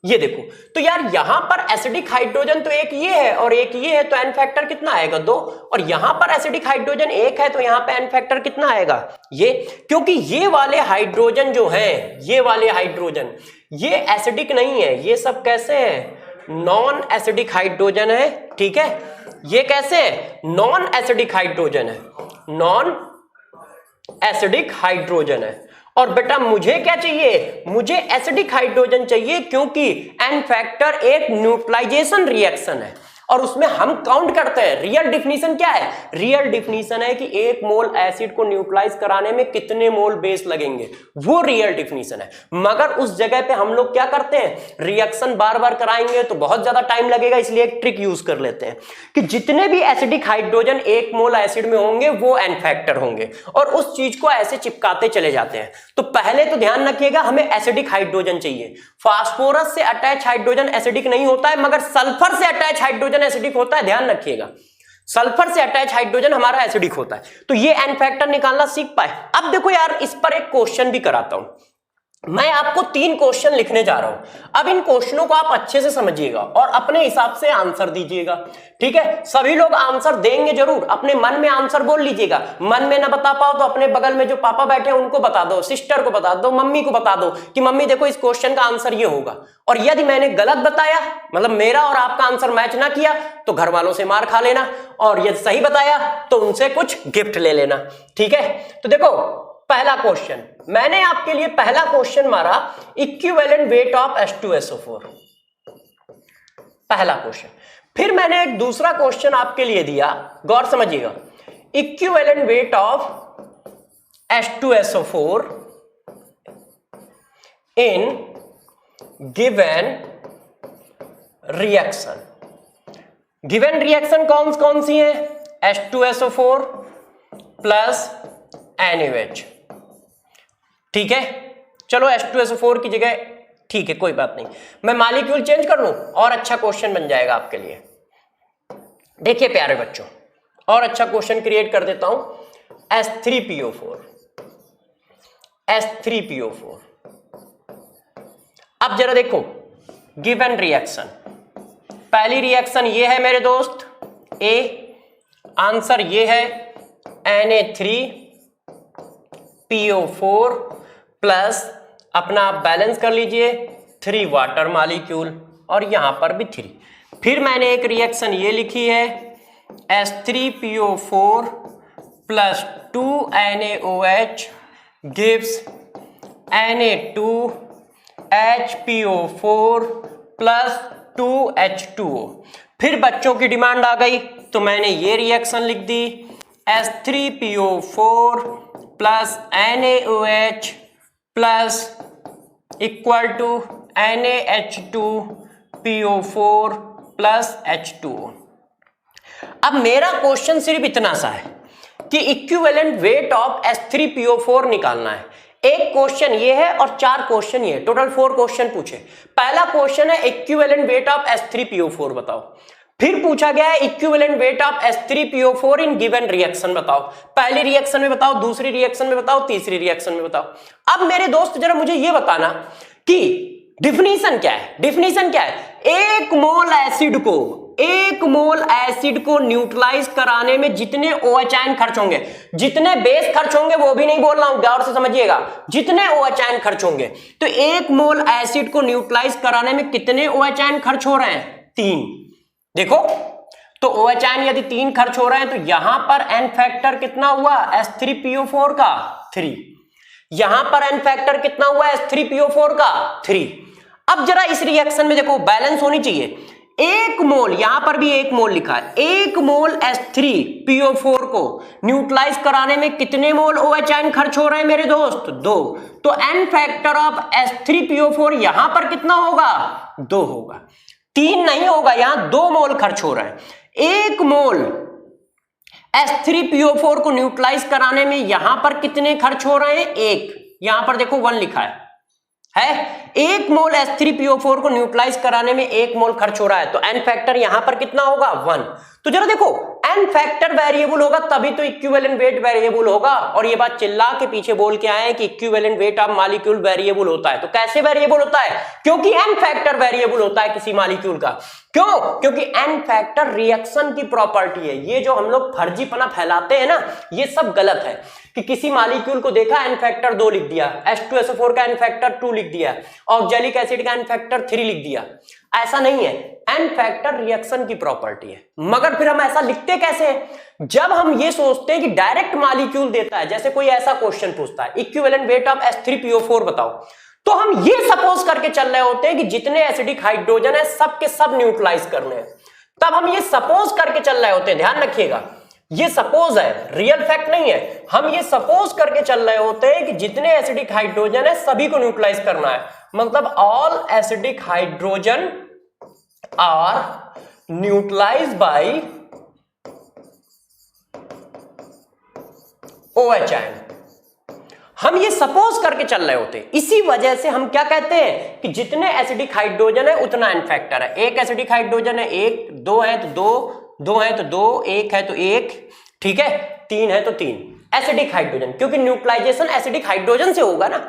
ये देखो, तो यार यहां पर एसिडिक हाइड्रोजन तो एक ये है और एक ये है, तो n फैक्टर कितना आएगा, 2। और यहां पर एसिडिक हाइड्रोजन एक है, तो यहां पे n फैक्टर कितना आएगा, ये। क्योंकि ये वाले हाइड्रोजन जो है, ये वाले हाइड्रोजन ये एसिडिक नहीं है, ये सब कैसे है, नॉन एसिडिक हाइड्रोजन है, ठीक है। ये कैसे है, नॉन एसिडिक हाइड्रोजन है, नॉन एसिडिक हाइड्रोजन है। और बेटा मुझे क्या चाहिए, मुझे एसिडिक हाइड्रोजन चाहिए, क्योंकि एन फैक्टर एक न्यूट्रलाइजेशन रिएक्शन है और उसमें हम काउंट करते हैं। रियल डिफिनीशन क्या है, रियल डिफिनीशन है कि 1 मोल एसिड को न्यूट्रलाइज कराने में कितने मोल बेस लगेंगे, वो रियल डिफिनीशन है। मगर उस जगह पे हम लोग क्या करते हैं, रिएक्शन बार बार कराएंगे तो बहुत ज्यादा टाइम लगेगा, इसलिए एक ट्रिक यूज कर लेते हैं कि जितने भी एसिडिक हाइड्रोजन 1 मोल एसिड में होंगे वो एन फैक्टर होंगे और उस चीज को ऐसे चिपकाते चले जाते हैं। तो पहले तो ध्यान रखिएगा, हमें एसिडिक हाइड्रोजन चाहिए। फास्फोरस से अटैच हाइड्रोजन एसिडिक नहीं होता है, मगर सल्फर से अटैच हाइड्रोजन एसिडिक होता है, ध्यान रखिएगा। सल्फर से अटैच हाइड्रोजन हमारा एसिडिक होता है। तो ये एन फैक्टर निकालना सीख पाए। अब देखो यार, इस पर एक क्वेश्चन भी कराता हूं। मैं आपको 3 क्वेश्चन लिखने जा रहा हूं। अब इन क्वेश्चनों को आप अच्छे से समझिएगा और अपने हिसाब से आंसर दीजिएगा, ठीक है। सभी लोग आंसर देंगे जरूर, अपने मन में आंसर बोल लीजिएगा। मन में ना बता पाओ तो अपने बगल में जो पापा बैठे हैं उनको बता दो, सिस्टर को बता दो, मम्मी को बता दो कि मम्मी देखो इस क्वेश्चन का आंसर ये होगा। और यदि मैंने गलत बताया, मतलब मेरा और आपका आंसर मैच ना किया, तो घर वालों से मार खा लेना, और यदि सही बताया तो उनसे कुछ गिफ्ट ले लेना, ठीक है। तो देखो पहला क्वेश्चन, मैंने आपके लिए पहला क्वेश्चन मारा इक्विवेलेंट वेट ऑफ H2SO4, पहला क्वेश्चन। फिर मैंने एक दूसरा क्वेश्चन आपके लिए दिया, गौर समझिएगा, equivalent weight of H2SO4 in given reaction. Given reaction कौन कौन सी है, H2SO4 प्लस NaOH, ठीक है। चलो H2SO4 की जगह, ठीक है कोई बात नहीं, मैं मॉलिक्यूल चेंज कर लूं और अच्छा क्वेश्चन बन जाएगा आपके लिए। देखिए प्यारे बच्चों, और अच्छा क्वेश्चन क्रिएट कर देता हूं, H3PO4, H3PO4। अब जरा देखो गिवन रिएक्शन, पहली रिएक्शन ये है मेरे दोस्त A, आंसर ये है Na3PO4 प्लस अपना आप बैलेंस कर लीजिए 3 वाटर मॉलिक्यूल और यहां पर भी 3। फिर मैंने एक रिएक्शन ये लिखी है H3PO4 plus 2 NaOH gives Na2HPO4 plus 2 H2O। फिर बच्चों की डिमांड आ गई तो मैंने ये रिएक्शन लिख दी H3PO4 plus NaOH plus equal to NaH2PO4 plus H2O। अब मेरा क्वेश्चन सिर्फ इतना सा है कि इक्विवेलेंट वेट ऑफ H3PO4 निकालना है। एक क्वेश्चन ये है और 4 क्वेश्चन ये है, टोटल 4 क्वेश्चन पूछे। पहला क्वेश्चन है इक्विवेलेंट वेट ऑफ H3PO4 बताओ। फिर पूछा गया है equivalent weight of H3PO4 in given reaction बताओ। पहली रिएक्शन में बताओ, दूसरी रिएक्शन में बताओ, तीसरी रिएक्शन में बताओ। अब मेरे दोस्त जरा मुझे ये बताना कि डिफिनीशन क्या है। डिफिनीशन क्या है, 1 मोल एसिड को न्यूट्रलाइज कराने में जितने OH आयन खर्च होंगे, जितने बेस खर्च होंगे वो भी नहीं बोल रहा हूं, गौर से समझिएगा, जितने OH आयन खर्च होंगे। तो 1 मोल एसिड को न्यूट्रलाइज कराने में कितने OH आयन खर्च हो रहे हैं, 3। देखो तो OH आयन यदि 3 खर्च हो रहे हैं तो यहां पर N फैक्टर कितना हुआ H3PO4 का 3, यहां पर N फैक्टर कितना हुआ H3PO4 का 3। अब जरा इस रिएक्शन में देखो बैलेंस होनी चाहिए। 1 मोल, यहां पर भी 1 मोल लिखा है, 1 मोल H3PO4 को न्यूट्रलाइज कराने में कितने मोल OH आयन खर्च हो रहे हैं मेरे दोस्त, 2। तो N फैक्टर ऑफ H3PO4 यहां पर कितना होगा, 2 होगा, 3 नहीं होगा, यहां 2 मोल खर्च हो रहा है। 1 मोल H3PO4 को न्यूट्रलाइज कराने में यहां पर कितने खर्च हो रहे हैं, 1, यहां पर देखो 1 लिखा है 1 मोल H3PO4 को न्यूट्रलाइज कराने में 1 मोल खर्च हो रहा है, तो N फैक्टर यहां पर कितना होगा, 1। तो जरा देखो N फैक्टर वेरिएबल होगा तभी तो इक्विवेलेंट वेट वेरिएबल होगा। और ये बात चिल्ला के पीछे बोल के आए हैं कि equivalent weight of molecule variable होता है। तो कैसे वेरिएबल होता है, क्योंकि N फैक्टर वेरिएबल होता है किसी मॉलिक्यूल का। क्यों, क्योंकि N फैक्टर रिएक्शन की प्रॉपर्टी है। ये जो हम लोग फर्जीपना फैलाते हैं ना, ये सब गलत है कि किसी मॉलिक्यूल को देखा N फैक्टर 2 लिख दिया, H2SO4 का N फैक्टर 2 लिख दिया, ऑक्जेलिक एसिड का N फैक्टर 3 लिख दिया। ऐसा नहीं है, एन फैक्टर रिएक्शन की प्रॉपर्टी है। मगर फिर हम ऐसा लिखते कैसे हैं? जब हम ये सोचते हैं कि डायरेक्ट मॉलिक्यूल देता है, जैसे कोई ऐसा क्वेश्चन पूछता है इक्विवेलेंट वेट ऑफ H3PO4 बताओ, तो हम ये सपोज करके चल रहे होते हैं कि जितने एसिडिक हाइड्रोजन है सब के सब न्यूट्रलाइज करने हैं। तब हम ये सपोज करके चल रहे होते हैं, ध्यान रखिएगा, ये सपोज है, रियल फैक्ट नहीं है। हम ये सपोज करके चल रहे होते हैं कि जितने एसिडिक हाइड्रोजन है सभी को न्यूट्रलाइज करना है, मतलब all acidic hydrogen are neutralise by OH ion. हम ये सपोज करके चल रहे होते हैं, इसी वजह से हम क्या कहते हैं कि जितने एसिडिक हाइड्रोजन है उतना एन फैक्टर है। एक एसिडिक हाइड्रोजन है एक, दो है तो दो, दो है तो दो, एक है तो एक, ठीक है, तीन है तो तीन एसिडिक हाइड्रोजन, क्योंकि न्यूट्रलाइजेशन एसिडिक हाइड्रोजन से होगा ना।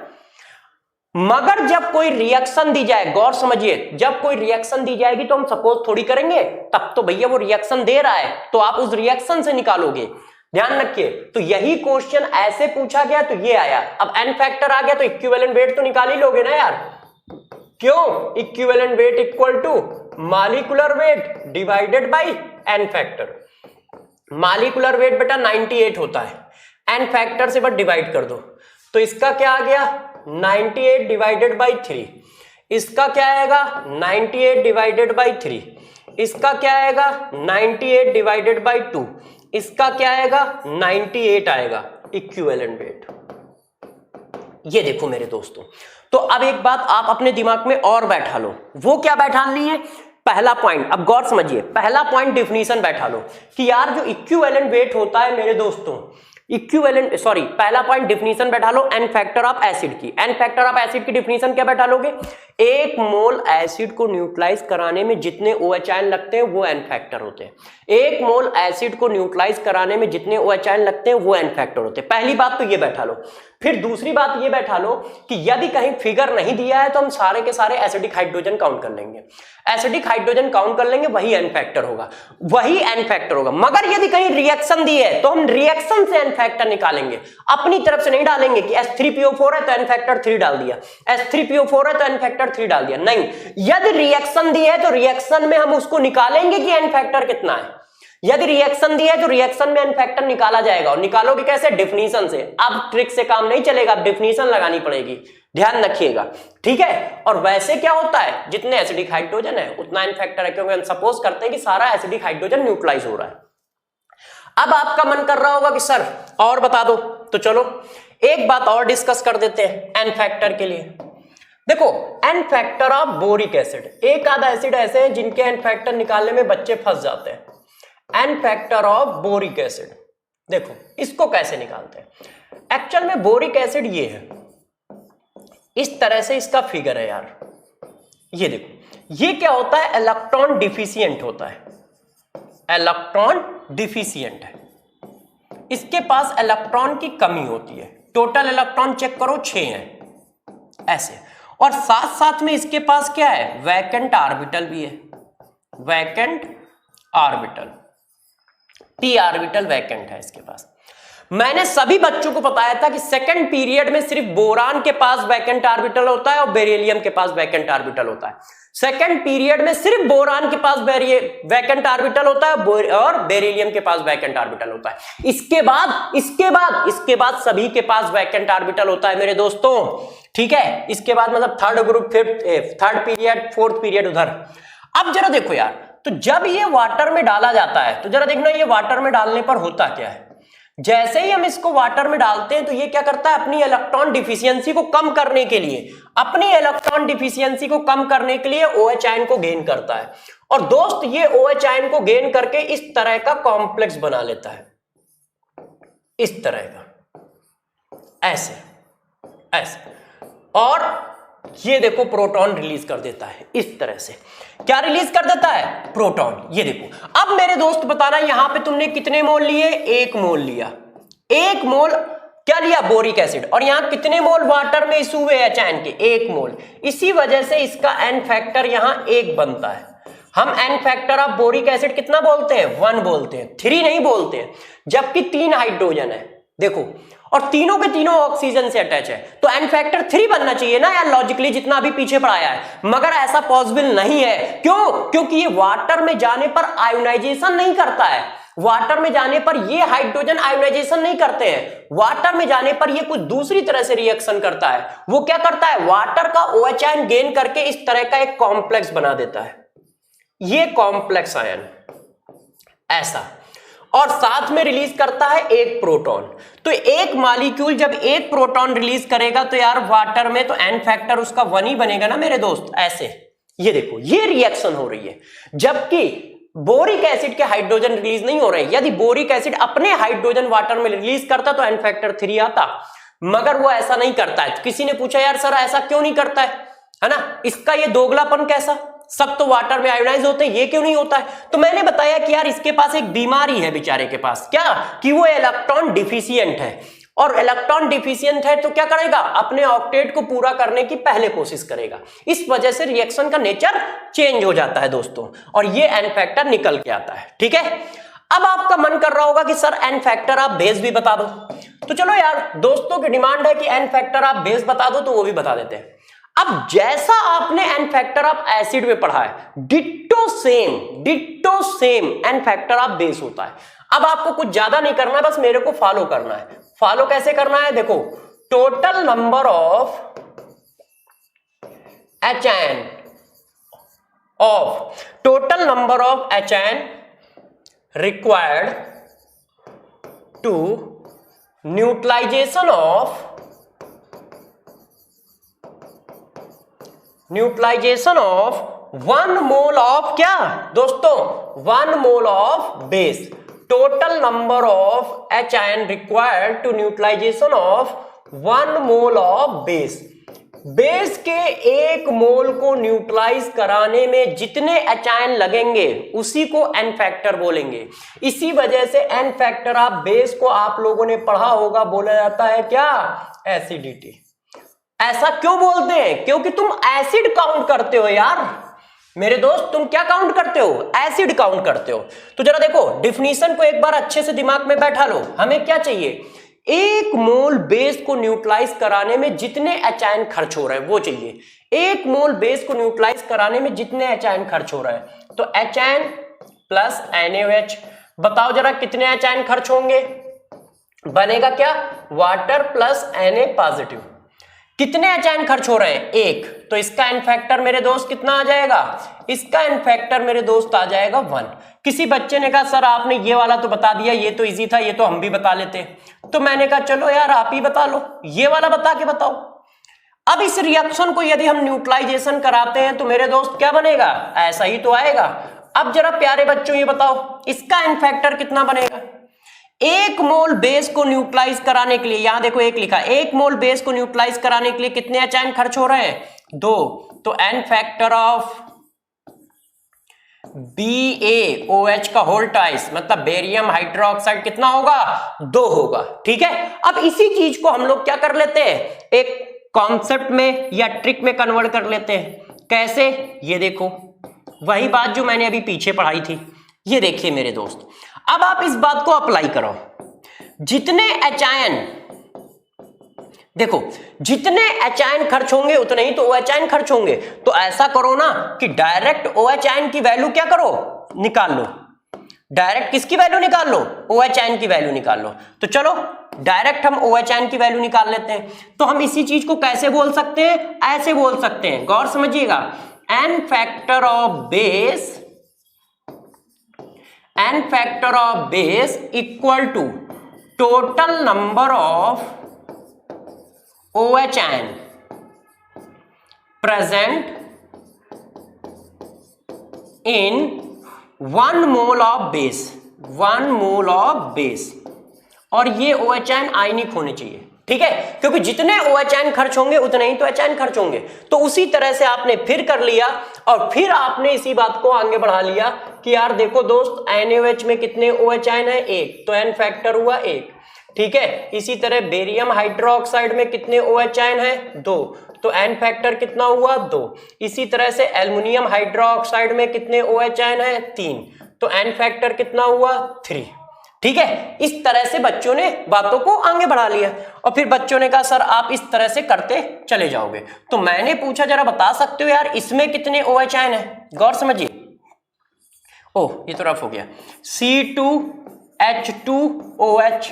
मगर जब कोई रिएक्शन दी जाए, गौर समझिए, जब कोई रिएक्शन दी जाएगी तो हम सपोज थोड़ी करेंगे, तब तो भैया वो रिएक्शन दे रहा है तो आप उस रिएक्शन से निकालोगे, ध्यान रखिए। तो यही क्वेश्चन ऐसे पूछा गया तो ये आया। अब एन फैक्टर आ गया तो इक्विवेलेंट वेट तो निकाल ही लोगे ना यार, क्यों? Equivalent weight equal to molecular weight divided by N factor. Molecular weight बेटा 98 होता है, एन फैक्टर से बस डिवाइड कर दो, तो इसका क्या आ गया 98 डिवाइडेड बाई 3, इसका क्या आएगा 98 डिवाइडेड बाई 3, इसका क्या आएगा 98 डिवाइडेड बाई 2, इसका क्या आएगा 98 आएगा इक्विवेलेंट वेट। ये देखो मेरे दोस्तों, तो अब एक बात आप अपने दिमाग में और बैठा लो, वो क्या बैठानी है? पहला पॉइंट, अब गौर समझिए, पहला पॉइंट डिफिनीशन बैठा लो कि यार जो इक्विवेलेंट वेट होता है मेरे दोस्तों, इक्विवेलेंट सॉरी पहला पॉइंट डिफिनीशन बैठा लो एन फैक्टर ऑफ एसिड की। एन फैक्टर ऑफ एसिड की डिफिनीशन क्या बैठा लोगे? एक मोल एसिड को न्यूट्रलाइज कराने में जितने OH आयन लगते हैं वो एन फैक्टर होते हैं। एक मोल एसिड को न्यूट्रलाइज कराने में जितने OH आयन लगते हैं वो एन फैक्टर होते हैं। पहली बात तो ये बैठा लो। फिर दूसरी बात ये बैठा लो कि यदि कहीं फिगर नहीं दिया है तो हम सारे के सारे एसिडिक हाइड्रोजन काउंट कर लेंगे, एसिडिक हाइड्रोजन काउंट कर लेंगे, वही एन फैक्टर होगा, वही एन फैक्टर होगा। मगर यदि कहीं रिएक्शन दी है तो हम रिएक्शन से एन फैक्टर निकालेंगे, अपनी तरफ से नहीं डालेंगे कि H3PO4 है तो एन फैक्टर 3 डाल दिया, H3PO4 है तो एन फैक्टर 3 डाल दिया, नहीं। यदि रिएक्शन दी है तो रिएक्शन में हम उसको निकालेंगे कि एन फैक्टर कितना है। यदि रिएक्शन दी है तो रिएक्शन में एन फैक्टर निकाला जाएगा, और निकालोगे कैसे? डिफिनीशन से। अब ट्रिक से काम नहीं चलेगा, अब डिफिनीशन लगानी पड़ेगी, ध्यान रखिएगा, ठीक है। और वैसे क्या होता है, जितने एसिडिक हाइड्रोजन है उतना एन फैक्टर है, क्योंकि हम सपोज करते हैं कि सारा एसिडिक हाइड्रोजन न्यूट्रलाइज हो रहा है। अब आपका मन कर रहा होगा कि सर और बता दो, तो चलो एक बात और डिस्कस कर देते हैं एन फैक्टर के लिए। देखो N factor of boric acid, एक आधा एसिड ऐसे हैं जिनके एन फैक्टर निकालने में बच्चे फंस जाते हैं। N factor of boric acid, देखो इसको कैसे निकालते हैं। एक्चुअल में बोरिक एसिड ये है, इस तरह से इसका फिगर है यार, ये देखो, ये क्या होता है? इलेक्ट्रॉन डिफिशिएंट होता है, इलेक्ट्रॉन डिफिशिएंट है, इसके पास इलेक्ट्रॉन की कमी होती है। टोटल इलेक्ट्रॉन चेक करो 6 हैं ऐसे, और साथ साथ में इसके पास क्या है? वैकेंट ऑर्बिटल भी है, vacant orbital, p orbital vacant है इसके पास। मैंने सभी बच्चों को बताया था कि सेकंड पीरियड में सिर्फ बोरान के पास वैकेंट ऑर्बिटल होता है और बेरिलियम के पास वैकेंट ऑर्बिटल होता है। सेकंड पीरियड में सिर्फ बोरान के पास वैकेंट ऑर्बिटल होता है और बेरिलियम के पास वैकेंट ऑर्बिटल होता है। इसके बाद सभी के पास वैकेंट ऑर्बिटल होता है मेरे दोस्तों, ठीक है। इसके बाद मतलब third group, third period, fourth period उधर। अब जरा देखो यार, तो जब ये वाटर में डाला जाता है तो जरा देखना ये वाटर में डालने पर होता क्या है। जैसे ही हम इसको वाटर में डालते हैं तो ये क्या करता है, अपनी इलेक्ट्रॉन डिफिशियंसी को कम करने के लिए, OH आयन को गेन करता है। और दोस्त ये OH आयन को गेन करके इस तरह का कॉम्प्लेक्स बना लेता है, इस तरह का, ऐसे ऐसे, और ये देखो प्रोटॉन रिलीज कर देता है इस तरह से। क्या रिलीज कर देता है? प्रोटॉन। ये देखो, अब मेरे दोस्त बताना यहां पे तुमने कितने मोल लिए? 1 मोल लिया। 1 मोल क्या लिया? Boric acid. और यहां कितने मोल वाटर में इशू हुए एच आयन के? 1 मोल। इसी वजह से इसका एन फैक्टर यहां 1 बनता है। हम N factor of boric acid कितना बोलते हैं? 1 बोलते हैं, 3 नहीं बोलते हैं, जबकि 3 हाइड्रोजन है, देखो। और तीनों के तीनों ऑक्सीजन से अटैच है, तो एन फैक्टर 3 बनना चाहिए ना यार लॉजिकली, जितना अभी पीछे पढ़ाया है। मगर ऐसा पॉसिबल नहीं है। क्यों? क्योंकि ये वाटर में जाने पर आयोनाइजेशन नहीं करता है। वाटर में जाने पर ये हाइड्रोजन आयोनाइजेशन नहीं करते हैं। वाटर में जाने पर ये कुछ दूसरी तरह से रिएक्शन करता है। वो क्या करता है? वाटर का OH आयन गेन करके इस तरह का एक कॉम्प्लेक्स बना देता है, ये कॉम्प्लेक्स आयन ऐसा, और साथ में रिलीज करता है एक प्रोटॉन। तो एक मॉलिक्यूल जब एक प्रोटॉन रिलीज करेगा तो यार वाटर में तो एन फैक्टर उसका 1 ही बनेगा ना मेरे दोस्त। ऐसे ये देखो, ये रिएक्शन हो रही है, जबकि बोरिक एसिड के हाइड्रोजन रिलीज नहीं हो रहे। यदि बोरिक एसिड अपने हाइड्रोजन वाटर में रिलीज करता तो एन फैक्टर 3 आता, मगर वो ऐसा नहीं करता है। किसी ने पूछा यार सर ऐसा क्यों नहीं करता है ना, इसका ये दोगलापन कैसा? सब तो वाटर में आयोनाइज होते हैं, ये क्यों नहीं होता है? तो मैंने बताया कि यार इसके पास एक बीमारी है बेचारे के पास, क्या कि वो इलेक्ट्रॉन डिफिशिएंट है। और इलेक्ट्रॉन डिफिशिएंट है तो क्या करेगा? अपने ऑक्टेट को पूरा करने की पहले कोशिश करेगा। इस वजह से रिएक्शन का नेचर चेंज हो जाता है दोस्तों, और ये एन फैक्टर निकल के आता है। ठीक है, अब आपका मन कर रहा होगा कि सर एन फैक्टर आप बेस भी बता दो। तो चलो यार, दोस्तों की डिमांड है कि एन फैक्टर आप बेस बता दो, तो वो भी बता देते हैं। अब जैसा आपने एन फैक्टर आप एसिड में पढ़ा है, डिट्टो सेम एन फैक्टर आप बेस होता है। अब आपको कुछ ज्यादा नहीं करना है, बस मेरे को फॉलो करना है। फॉलो कैसे करना है? देखो, total number of H ion required to neutralisation of 1 mole of क्या दोस्तों? 1 mole of base. Total number of H ion required to neutralisation of 1 mole of base. Base के 1 मोल को न्यूट्रलाइज कराने में जितने एच आयन लगेंगे उसी को एन फैक्टर बोलेंगे। इसी वजह से एन फैक्टर आप बेस को आप लोगों ने पढ़ा होगा, बोला जाता है क्या? एसिडिटी। ऐसा क्यों बोलते हैं? क्योंकि तुम एसिड काउंट करते हो यार मेरे दोस्त। तुम क्या काउंट करते हो? एसिड काउंट करते हो। तो जरा देखो, डिफिनीशन को एक बार अच्छे से दिमाग में बैठा लो। हमें क्या चाहिए? 1 मोल बेस को न्यूट्रलाइज कराने में जितने एच आयन खर्च हो रहे हैं वो चाहिए। 1 मोल बेस को न्यूट्रलाइज कराने में जितने एच आयन खर्च हो रहे हैं, तो एच आयन प्लस NaOH। बताओ जरा कितने एच आयन खर्च होंगे? बनेगा क्या? Water plus Na positive. कितने एच आयन खर्च हो रहे हैं? 1। तो इसका एन फैक्टर मेरे दोस्त कितना आ जाएगा? इसका एन फैक्टर मेरे दोस्त आ जाएगा 1। किसी बच्चे ने कहा सर आपने ये वाला तो बता दिया, ये तो इजी था, ये तो हम भी बता लेते। तो मैंने कहा चलो यार आप ही बता लो, ये वाला बता के बताओ। अब इस रिएक्शन को यदि हम न्यूट्रलाइजेशन कराते हैं तो मेरे दोस्त क्या बनेगा? ऐसा ही तो आएगा। अब जरा प्यारे बच्चों ये बताओ, इसका एन फैक्टर कितना बनेगा? 1 मोल बेस को न्यूट्रलाइज कराने के लिए, यहां देखो 1 लिखा, 1 मोल बेस को न्यूट्रलाइज कराने के लिए कितने एच आयन खर्च हो रहे हैं? 2। तो एन फैक्टर ऑफ BaOH का होल ट्वाइस मतलब बेरियम हाइड्रोक्साइड कितना होगा? 2 होगा। ठीक है, अब इसी चीज को हम लोग क्या कर लेते हैं? एक कॉन्सेप्ट में या ट्रिक में कन्वर्ट कर लेते हैं। कैसे? ये देखो, वही बात जो मैंने अभी पीछे पढ़ाई थी। ये देखिए मेरे दोस्त, अब आप इस बात को अप्लाई करो। जितने एच आयन, देखो जितने एच आयन खर्च होंगे उतने ही तो OH आयन खर्च होंगे। तो ऐसा करो ना कि डायरेक्ट OH आयन की वैल्यू क्या करो? निकाल लो। डायरेक्ट किसकी वैल्यू निकाल लो? OH आयन की वैल्यू निकाल लो। तो चलो डायरेक्ट हम OH आयन की वैल्यू निकाल लेते हैं। तो हम इसी चीज को कैसे बोल सकते हैं? ऐसे बोल सकते हैं, गौर समझिएगा। N factor of base equal to total number of OH ion present in 1 mole of base. 1 mole of base, और ये OH आयन आयनिक होने चाहिए। ठीक है, क्योंकि जितने OH आयन खर्च होंगे उतने ही तो H आयन खर्च होंगे। तो उसी तरह से आपने फिर कर लिया, और फिर आपने इसी बात को आगे बढ़ा लिया कि यार देखो दोस्त, NaOH में कितने OH आयन है? 1। तो एन फैक्टर हुआ 1। ठीक है, इसी तरह बेरियम हाइड्रोक्साइड में कितने OH आयन है? 2। तो एन फैक्टर कितना हुआ? 2। इसी तरह से एल्युमिनियम हाइड्रोक्साइड में कितने OH आयन है? 3। तो एन फैक्टर कितना हुआ? 3। ठीक है, इस तरह से बच्चों ने बातों को आगे बढ़ा लिया और फिर बच्चों ने कहा सर आप इस तरह से करते चले जाओगे। तो मैंने पूछा जरा बता सकते हो यार इसमें कितने OH आयन है? गौर समझिए। ओह ये तो रफ हो गया। C2H2OH,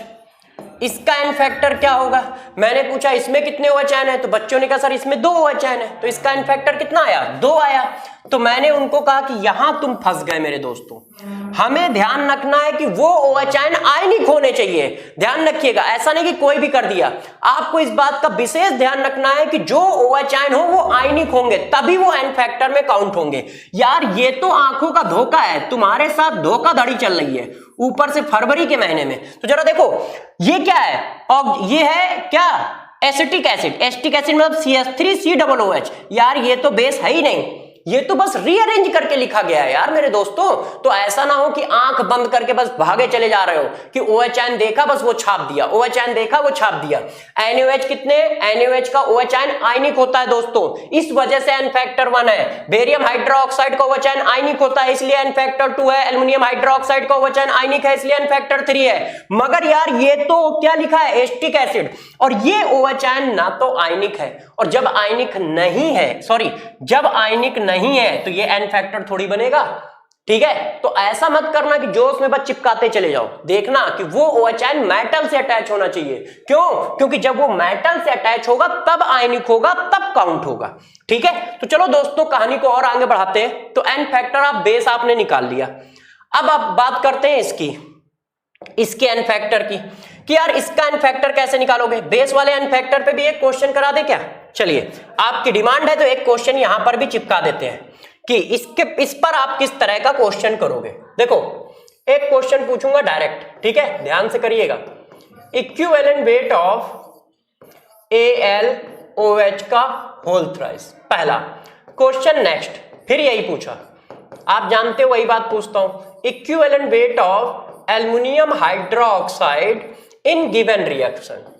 इसका एन फैक्टर क्या होगा? मैंने पूछा इसमें कितने OH आयन है, तो बच्चों ने कहा सर इसमें 2 OH आयन है, तो इसका एन फैक्टर कितना आया? 2 आया। तो मैंने उनको कहा कि यहां तुम फंस गए मेरे दोस्तों, हमें ध्यान रखना है कि वो OH आयन आयनिक होने चाहिए। ध्यान रखिएगा, ऐसा नहीं कि कोई भी कर दिया, आपको इस बात का विशेष ध्यान रखना है कि जो OH आयन हो वो आयनिक होंगे, तभी वो एन फैक्टर में काउंट होंगे। यार ये तो आंखों का धोखा है, तुम्हारे साथ धोखाधड़ी चल रही है, ऊपर से फरवरी के महीने में। तो जरा देखो ये क्या है, और ये है क्या? Acetic acid. एसिटिक एसिड मतलब CH3COOH। यार ये तो बेस है ही नहीं, ये तो बस रीअरेंज करके लिखा गया है यार मेरे दोस्तों। तो ऐसा ना हो कि आंख बंद करके बस भागे चले जा रहे हो कि OH आयन देखा बस वो छाप दिया, OH आयन देखा वो छाप दिया। NaOH कितने? NaOH का OH आयन आयनिक होता है दोस्तों, इस वजह से एन फैक्टर 1 है। बेरियम हाइड्रोक्साइड का OH आयन आयनिक होता है, इसलिए एन फैक्टर 2 है। एल्युमिनियम हाइड्रोक्साइड का OH आयन आयनिक है, इसलिए एन फैक्टर 3 है। मगर यार ये तो क्या लिखा है? एसिटिक एसिड, और ये OH आयन ना तो आयनिक है, और जब आयनिक नहीं है, सॉरी जब आयनिक नहीं है तो ये एन फैक्टर थोड़ी बनेगा। ठीक है, तो ऐसा मत करना कि जोश में बस चिपकाते चले जाओ, देखना कि वो OH आयन मेटल से अटैच होना चाहिए। क्यों? क्योंकि जब वो मेटल से अटैच होगा तब आयनिक होगा, तब काउंट होगा। ठीक है, तो चलो दोस्तों कहानी को और आगे बढ़ाते हैं। तो एन फैक्टर आप बेस आपने निकाल लिया, अब आप बात करते हैं इसके एन फैक्टर की, कि यार इसका एन फैक्टर कैसे निकालोगे? बेस वाले एन फैक्टर पे भी एक क्वेश्चन करा दे क्या? चलिए आपकी डिमांड है तो एक क्वेश्चन यहां पर भी चिपका देते हैं कि इस पर आप किस तरह का क्वेश्चन करोगे। देखो एक क्वेश्चन पूछूंगा डायरेक्ट, ठीक है, ध्यान से करिएगा। इक्विवेलेंट वेट ऑफ AlOH का होल थ्राइस, पहला क्वेश्चन। नेक्स्ट फिर यही पूछा, आप जानते हो वही बात पूछता हूं, equivalent weight of aluminium hydroxide in given reaction.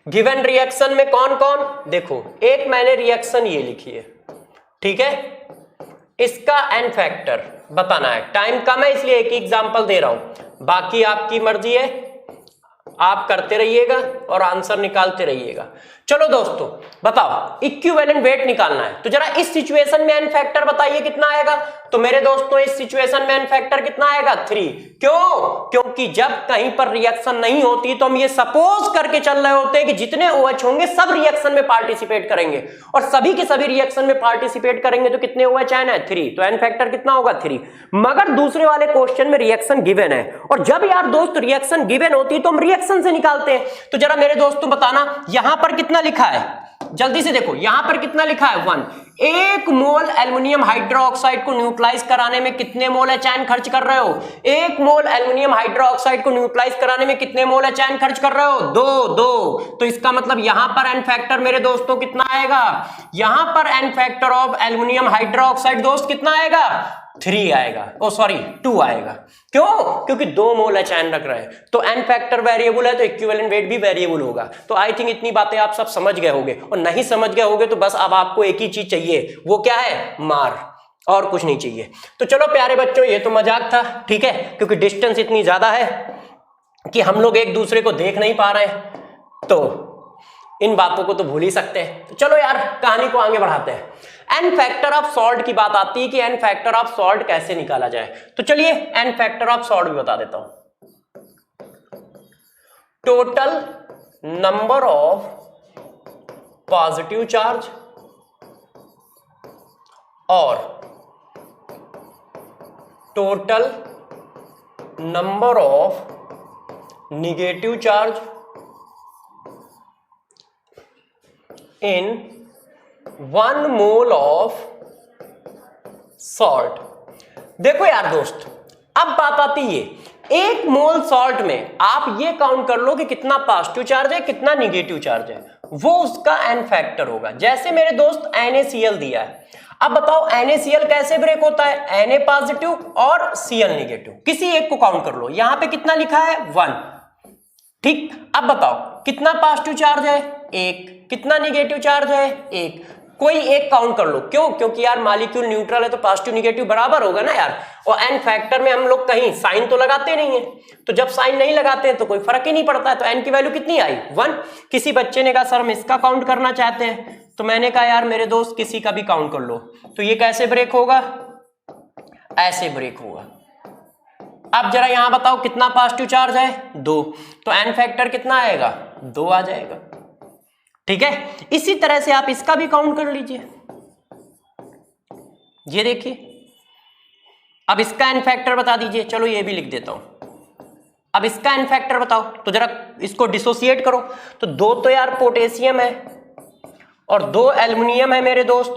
Given reaction में कौन कौन? देखो एक मैंने रिएक्शन ये लिखी है, ठीक है, इसका एन फैक्टर बताना है। टाइम कम है इसलिए एक ही एग्जांपल दे रहा हूं, बाकी आपकी मर्जी है, आप करते रहिएगा और आंसर निकालते रहिएगा। चलो दोस्तों बताओ इक्विवेलेंट वेट निकालना है, तो जरा इस सिचुएशन में एन फैक्टर बताइए कितना आएगा? तो मेरे दोस्तों इस सिचुएशन में एन फैक्टर कितना आएगा? 3। क्यों? क्योंकि जब कहीं पर रिएक्शन नहीं होती तो हम ये सपोज करके चल रहे होते हैं कि जितने OH होंगे सब रिएक्शन में पार्टिसिपेट करेंगे, और सभी के सभी रिएक्शन में पार्टिसिपेट करेंगे तो कितने OH आयन है? 3। तो एन फैक्टर कितना होगा? 3। मगर दूसरे वाले क्वेश्चन में रिएक्शन गिवन है, और जब यार दोस्त रिएक्शन गिवन होती है तो हम रिएक्शन से निकालते हैं। तो जरा मेरे दोस्तों बताना यहां पर कितना लिखा है, जल्दी से देखो यहां पर कितना लिखा है? 1। 1 मोल एल्युमिनियम हाइड्रोक्साइड को न्यूट्रलाइज कराने में कितने मोल OH आयन खर्च कर रहे हो? 1 मोल एल्युमिनियम हाइड्रोक्साइड को न्यूट्रलाइज कराने में कितने मोल OH आयन खर्च कर रहे हो? 2। तो इसका मतलब यहां पर एन फैक्टर मेरे दोस्तों कितना आएगा? यहां पर N factor of aluminium hydroxide दोस्त कितना आएगा? 3 आएगा, ओ सॉरी 2 आएगा। क्यों? क्योंकि 2 मोल OH आयन रख रहे हैं, तो एन फैक्टर वेरिएबल है तो इक्विवेलेंट वेट भी वेरिएबल होगा। तो आई थिंक इतनी बातें आप सब समझ गए होंगे, और नहीं समझ गए होंगे तो बस अब आपको एक ही चीज चाहिए, वो क्या है? मार, और कुछ नहीं चाहिए। तो चलो प्यारे बच्चों ये तो मजाक था, ठीक है, क्योंकि डिस्टेंस इतनी ज्यादा है कि हम लोग एक दूसरे को देख नहीं पा रहे हैं, तो इन बातों को तो भूल ही सकते हैं। तो चलो यार कहानी को आगे बढ़ाते हैं। एन फैक्टर ऑफ सॉल्ट की बात आती है कि एन फैक्टर ऑफ सॉल्ट कैसे निकाला जाए, तो चलिए एन फैक्टर ऑफ सॉल्ट भी बता देता हूं। Total number of positive charge और total number of negative charge in 1 mole of salt. देखो यार दोस्त अब बात आती है 1 मोल सॉल्ट में आप ये काउंट कर लो कि कितना पॉजिटिव चार्ज है कितना निगेटिव चार्ज है, वो उसका एन फैक्टर होगा। जैसे मेरे दोस्त NaCl दिया है, अब बताओ NaCl कैसे ब्रेक होता है? Na पॉजिटिव और Cl निगेटिव, किसी एक को काउंट कर लो। यहां पे कितना लिखा है? 1, ठीक। अब बताओ कितना पॉजिटिव चार्ज है? 1। कितना निगेटिव चार्ज है? 1। कोई एक काउंट कर लो। क्यों? क्योंकि यार मॉलिक्यूल न्यूट्रल है तो पॉजिटिव निगेटिव बराबर होगा ना यार, और n फैक्टर में हम लोग कहीं साइन तो लगाते नहीं है, तो जब साइन नहीं लगाते हैं तो कोई फर्क ही नहीं पड़ता है। तो n की वैल्यू कितनी आई? 1। किसी बच्चे ने कहा सर हम इसका काउंट करना चाहते हैं, तो मैंने कहा यार मेरे दोस्त किसी का भी काउंट कर लो। तो ये कैसे ब्रेक होगा? ऐसे ब्रेक होगा। अब जरा यहां बताओ कितना पॉजिटिव चार्ज है? 2, तो n फैक्टर कितना आएगा? 2 आ जाएगा। ठीक है, इसी तरह से आप इसका भी काउंट कर लीजिए। ये देखिए, अब इसका n फैक्टर बता दीजिए। चलो ये भी लिख देता हूं। अब इसका n फैक्टर बताओ, तो जरा इसको डिसोसिएट करो। तो 2 तो यार पोटेशियम है और 2 एल्युमिनियम है मेरे दोस्त,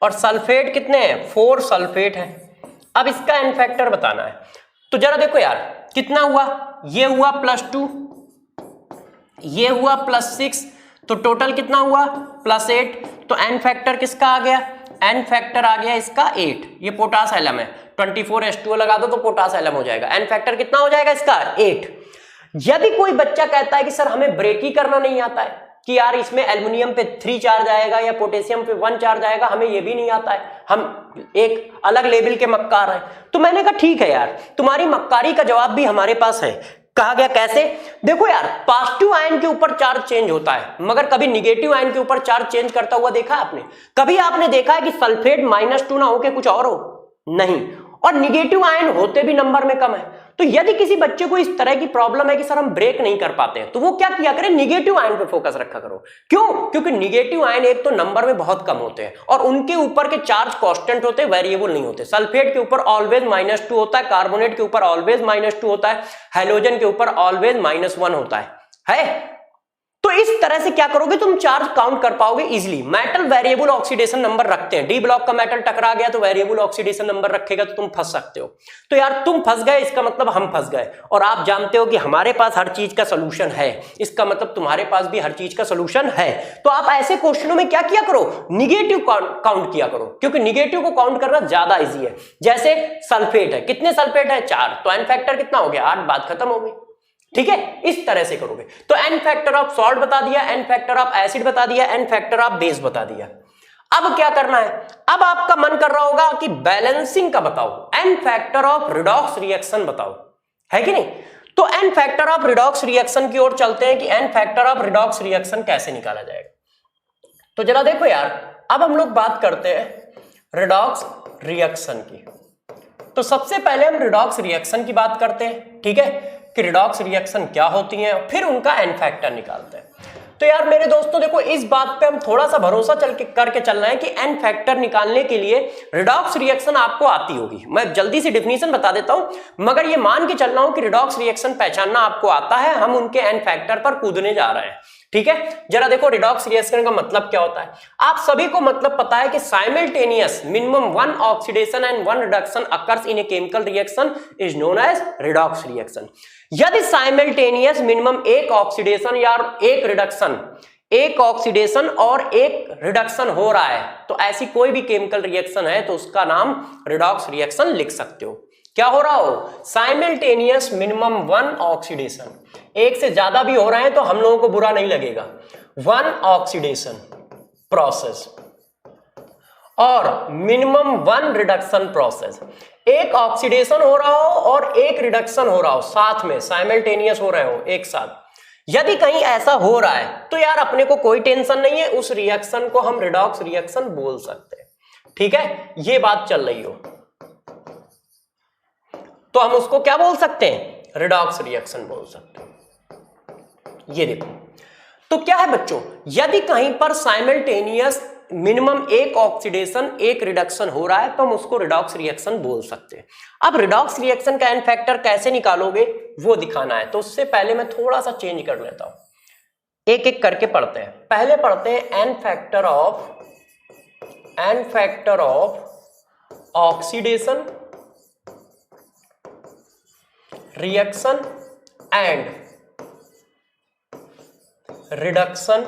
और सल्फेट कितने हैं? 4 सल्फेट है। अब इसका n फैक्टर बताना है। तो जरा देखो यार कितना हुआ, ये हुआ +2, ये हुआ +6, तो टोटल कितना हुआ? +8। तो n फैक्टर किसका आ गया? n फैक्टर आ गया इसका 8। ये पोटास एलम है, 24H2O लगा दो तो पोटास एलम हो जाएगा। n फैक्टर कितना हो जाएगा इसका? 8। यदि कोई बच्चा कहता है कि सर हमें ब्रेक ही करना नहीं आता है, कि यार इसमें एल्युमिनियम पे 3 चार्ज आएगा या पोटेशियम पे 1 चार्ज आएगा, हमें ये भी नहीं आता है, हम एक अलग लेवल के मक्कार हैं, तो मैंने कहा ठीक है यार, तुम्हारी मक्कारी का जवाब भी हमारे पास है। कहा गया कैसे? देखो यार, पॉजिटिव आयन के ऊपर चार्ज चेंज होता है, मगर कभी निगेटिव आयन के ऊपर चार्ज चेंज करता हुआ देखा आपने? कभी आपने देखा है कि सल्फेट -2 ना होके कुछ और हो? नहीं। और निगेटिव आयन होते भी नंबर में कम है। तो यदि किसी बच्चे को इस तरह की प्रॉब्लम है कि सर हम ब्रेक नहीं कर पाते हैं, तो वो क्या किया करे? निगेटिव आयन पे फोकस रखा करो। क्यों? क्योंकि निगेटिव आयन एक तो नंबर में बहुत कम होते हैं और उनके ऊपर के चार्ज कांस्टेंट होते हैं, वेरिएबल नहीं होते। सल्फेट के ऊपर ऑलवेज -2 होता है, कार्बोनेट के ऊपर ऑलवेज -2 होता है, हैलोजन के ऊपर ऑलवेज -1 होता है। तो इस तरह से क्या करोगे? तुम चार्ज काउंट कर पाओगे easily. Metal variable oxidation number रखते हैं, डी ब्लॉक का मेटल टकरा गया तो वेरिएबल ऑक्सीडेशन नंबर रखेगा तो तुम फंस सकते हो। तो यार तुम फंस गए, इसका मतलब हम फंस गए, और आप जानते हो कि हमारे पास हर चीज का सोल्यूशन है, इसका मतलब तुम्हारे पास भी हर चीज का सोल्यूशन है। तो आप ऐसे क्वेश्चनों में क्या किया करो? निगेटिव काउंट किया करो, क्योंकि निगेटिव को काउंट करना ज्यादा इजी है। जैसे सल्फेट है, कितने सल्फेट है? 4, तो n फैक्टर कितना हो गया? 8, बात खत्म हो गई। ठीक है, इस तरह से करोगे। तो n फैक्टर ऑफ सॉल्ट बता दिया, n फैक्टर ऑफ एसिड बता दिया, n फैक्टर ऑफ बेस बता दिया। अब क्या करना है? अब आपका मन कर रहा होगा कि बैलेंसिंग का बताओ, n factor of redox reaction बताओ, है कि नहीं? तो n factor of redox reaction की ओर चलते हैं कि n factor of redox reaction कैसे निकाला जाएगा। तो जरा देखो यार, अब हम लोग बात करते हैं रिडॉक्स रिएक्शन की। तो सबसे पहले हम रिडॉक्स रिएक्शन की बात करते हैं, ठीक है, कि रिडॉक्स रिएक्शन क्या होती हैं, फिर उनका n फैक्टर निकालते हैं। तो यार मेरे दोस्तों देखो, इस बात पे हम थोड़ा सा भरोसा करके चलना है कि n फैक्टर निकालने के लिए रिडॉक्स रिएक्शन आपको आती होगी। मैं जल्दी से डेफिनेशन बता देता हूं, मगर ये मान के चल रहा हूं कि रिडॉक्स रिएक्शन पहचानना आपको आता है, हम उनके n फैक्टर पर कूदने जा रहे हैं। ठीक है, जरा देखो रिडॉक्स रिएक्शन का मतलब क्या होता है। आप सभी को मतलब पता है कि simultaneous minimum 1 oxidation and 1 reduction occurs in a chemical reaction is known as redox reaction. यदि साइमल्टेनियस मिनिमम 1 ऑक्सीडेशन या 1 रिडक्शन, 1 ऑक्सीडेशन और 1 रिडक्शन हो रहा है, तो ऐसी कोई भी केमिकल रिएक्शन है तो उसका नाम रिडॉक्स रिएक्शन लिख सकते हो। क्या हो रहा हो? साइमल्टेनियस मिनिमम 1 ऑक्सीडेशन, एक से ज्यादा भी हो रहे हैं तो हम लोगों को बुरा नहीं लगेगा। 1 ऑक्सीडेशन प्रोसेस और मिनिमम 1 रिडक्शन प्रोसेस, 1 ऑक्सीडेशन हो रहा हो और 1 रिडक्शन हो रहा हो, साथ में साइमल्टेनियस हो रहे हो एक साथ। यदि कहीं ऐसा हो रहा है तो यार अपने को कोई टेंशन नहीं है, उस रिएक्शन को हम रिडॉक्स रिएक्शन बोल सकते हैं। ठीक है, ये बात चल रही हो तो हम उसको क्या बोल सकते हैं? रिडॉक्स रिएक्शन बोल सकते हैं। ये देखो, तो क्या है बच्चों, यदि कहीं पर साइमल्टेनियस मिनिमम 1 ऑक्सीडेशन 1 रिडक्शन हो रहा है तो हम उसको रिडॉक्स रिएक्शन बोल सकते हैं। अब रिडॉक्स रिएक्शन का n फैक्टर कैसे निकालोगे वो दिखाना है, तो उससे पहले मैं थोड़ा सा चेंज कर लेता हूं, एक एक करके पढ़ते हैं। पहले पढ़ते हैं n factor of oxidation, reaction and reduction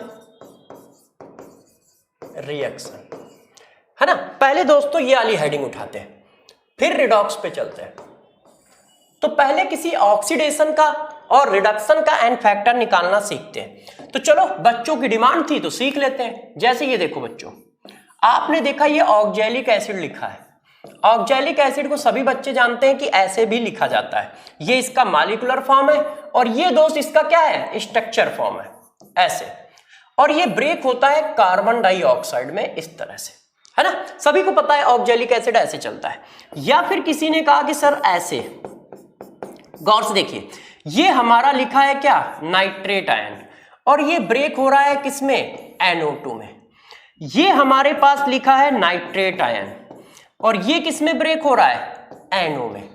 reaction, है ना। पहले दोस्तों ये वाली हेडिंग उठाते हैं, फिर रिडॉक्स पे चलते हैं। तो पहले किसी ऑक्सीडेशन का और रिडक्शन का n फैक्टर निकालना सीखते हैं। तो चलो बच्चों की डिमांड थी तो सीख लेते हैं। जैसे ये देखो बच्चों, आपने देखा ये ऑक्जेलिक एसिड लिखा है। ऑक्जेलिक एसिड को सभी बच्चे जानते हैं कि ऐसे भी लिखा जाता है। ये इसका मॉलिक्यूलर फॉर्म है और ये दोस्त इसका क्या है, स्ट्रक्चर फॉर्म है ऐसे। और ये ब्रेक होता है कार्बन डाइऑक्साइड में इस तरह से, है ना। सभी को पता है ऑक्जेलिक एसिड ऐसे चलता है। या फिर किसी ने कहा कि सर ऐसे, गौर से देखिए, ये हमारा लिखा है क्या, नाइट्रेट आयन, और ये ब्रेक हो रहा है किसमें, NO2 में। ये हमारे पास लिखा है नाइट्रेट आयन और ये किसमें ब्रेक हो रहा है, NO में,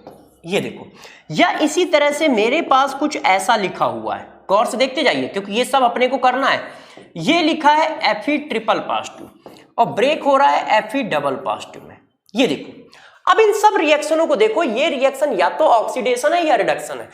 ये देखो। या इसी तरह से मेरे पास कुछ ऐसा लिखा हुआ है, गौर से देखते जाइए क्योंकि ये सब अपने को करना है। ये लिखा है Fe ट्रिपल पास 2 और ब्रेक हो रहा है Fe डबल पास 2 में, ये देखो। अब इन सब रिएक्शनों को देखो, ये रिएक्शन या तो ऑक्सीडेशन है या रिडक्शन है,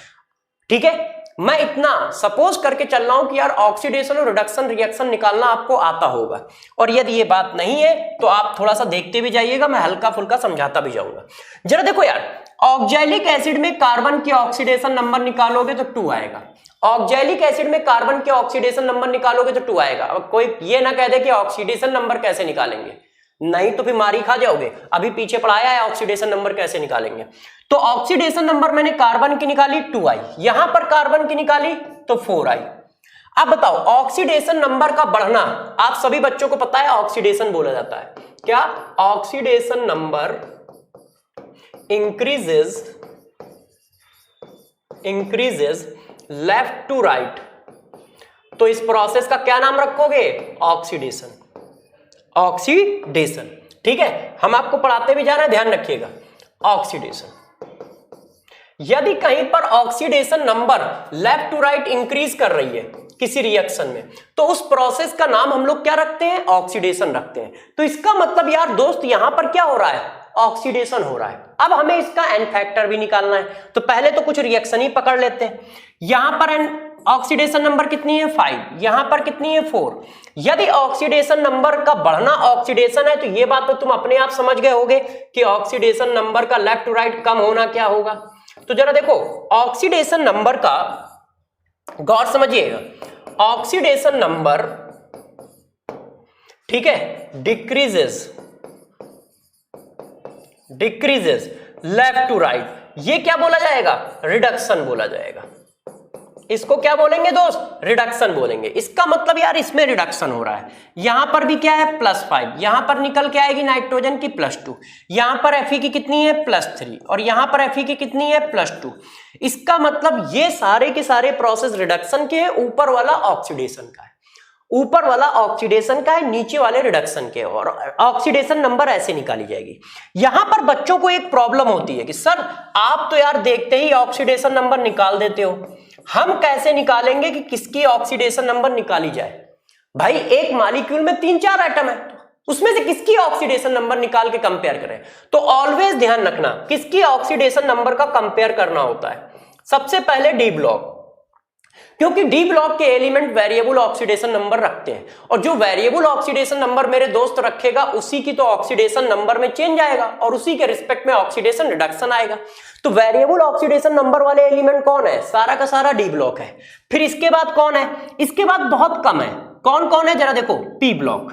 ठीक है। मैं इतना सपोज करके चल रहा हूं कि यार ऑक्सीडेशन और रिडक्शन रिएक्शन निकालना आपको आता होगा, और यदि ये बात नहीं है तो आप थोड़ा सा देखते भी जाइएगा, मैं हल्का फुल्का समझाता भी जाऊंगा। जरा देखो यार, ऑक्जेलिक एसिड में कार्बन के ऑक्सीडेशन नंबर निकालोगे तो 2 आएगा। ऑक्जेलिक एसिड में कार्बन के ऑक्सीडेशन नंबर निकालोगे तो 2 आएगा। अब कोई ये ना कह दे कि ऑक्सीडेशन नंबर कैसे निकालेंगे, नहीं तो फिर मारी खा जाओगे। अभी पीछे पढ़ाया है ऑक्सीडेशन नंबर कैसे निकालेंगे। तो ऑक्सीडेशन नंबर मैंने कार्बन की निकाली 2 आई, यहां पर कार्बन की निकाली तो 4 आई। अब बताओ ऑक्सीडेशन नंबर का बढ़ना, आप सभी बच्चों को पता है ऑक्सीडेशन बोला जाता है क्या, oxidation number increases left to right. तो इस प्रोसेस का क्या नाम रखोगे, ऑक्सीडेशन, ऑक्सीडेशन, ठीक है। हम आपको पढ़ाते भी जा रहे हैं, ध्यान रखिएगा, ऑक्सीडेशन। यदि कहीं पर oxidation number left to right increase कर रही है किसी रिएक्शन में, तो उस प्रोसेस का नाम हम लोग क्या रखते हैं, ऑक्सीडेशन रखते हैं। तो इसका मतलब यार दोस्त यहां पर क्या हो रहा है, ऑक्सीडेशन हो रहा है। अब हमें इसका एन फैक्टर भी निकालना है, तो पहले तो कुछ रिएक्शन ही पकड़ लेते हैं। यहां पर ऑक्सीडेशन नंबर कितनी है 5, यहां पर कितनी है 4। यदि ऑक्सीडेशन नंबर का बढ़ना ऑक्सीडेशन है तो ये बात तो तुम अपने आप समझ गए होगे कि ऑक्सीडेशन नंबर का लेफ्ट टू राइट कम होना क्या होगा। तो जरा देखो ऑक्सीडेशन नंबर का गौर समझिएगा, ऑक्सीडेशन नंबर, ठीक है, डिक्रीजेस लेफ्ट टू राइट, ये क्या बोला जाएगा, रिडक्शन बोला जाएगा। इसको क्या बोलेंगे दोस्त, रिडक्शन बोलेंगे। इसका मतलब यार इसमें रिडक्शन हो रहा है। यहां पर भी क्या है +5, यहां पर निकल के आएगी नाइट्रोजन की +2, यहां पर Fe की कितनी है +3 और यहां पर Fe की कितनी है +2। इसका मतलब ये सारे के सारे प्रोसेस रिडक्शन के है, ऊपर वाला ऑक्सीडेशन का है, ऊपर वाला ऑक्सीडेशन का है, नीचे वाले रिडक्शन के, और ऑक्सीडेशन नंबर ऐसे निकाली जाएगी। यहां पर बच्चों को एक प्रॉब्लम होती है कि सर आप तो यार देखते ही ऑक्सीडेशन नंबर निकाल देते हो, हम कैसे निकालेंगे कि किसकी ऑक्सीडेशन नंबर निकाली जाए। भाई एक मॉलिक्यूल में 3-4 एटम है, उसमें से किसकी ऑक्सीडेशन नंबर निकाल के कंपेयर करें। तो ऑलवेज ध्यान रखना किसकी ऑक्सीडेशन नंबर का कंपेयर करना होता है। सबसे पहले डी ब्लॉक, क्योंकि डी ब्लॉक के एलिमेंट वेरिएबल ऑक्सीडेशन नंबर रखते हैं, और जो वेरिएबल ऑक्सीडेशन नंबर मेरे दोस्त रखेगा उसी की तो ऑक्सीडेशन नंबर में चेंज आएगा और उसी के रिस्पेक्ट में ऑक्सीडेशन रिडक्शन आएगा। तो वेरिएबल ऑक्सीडेशन नंबर वाले एलिमेंट कौन है, सारा का सारा डी ब्लॉक है। फिर इसके बाद कौन है, इसके बाद बहुत कम है, कौन कौन है जरा देखो, पी ब्लॉक।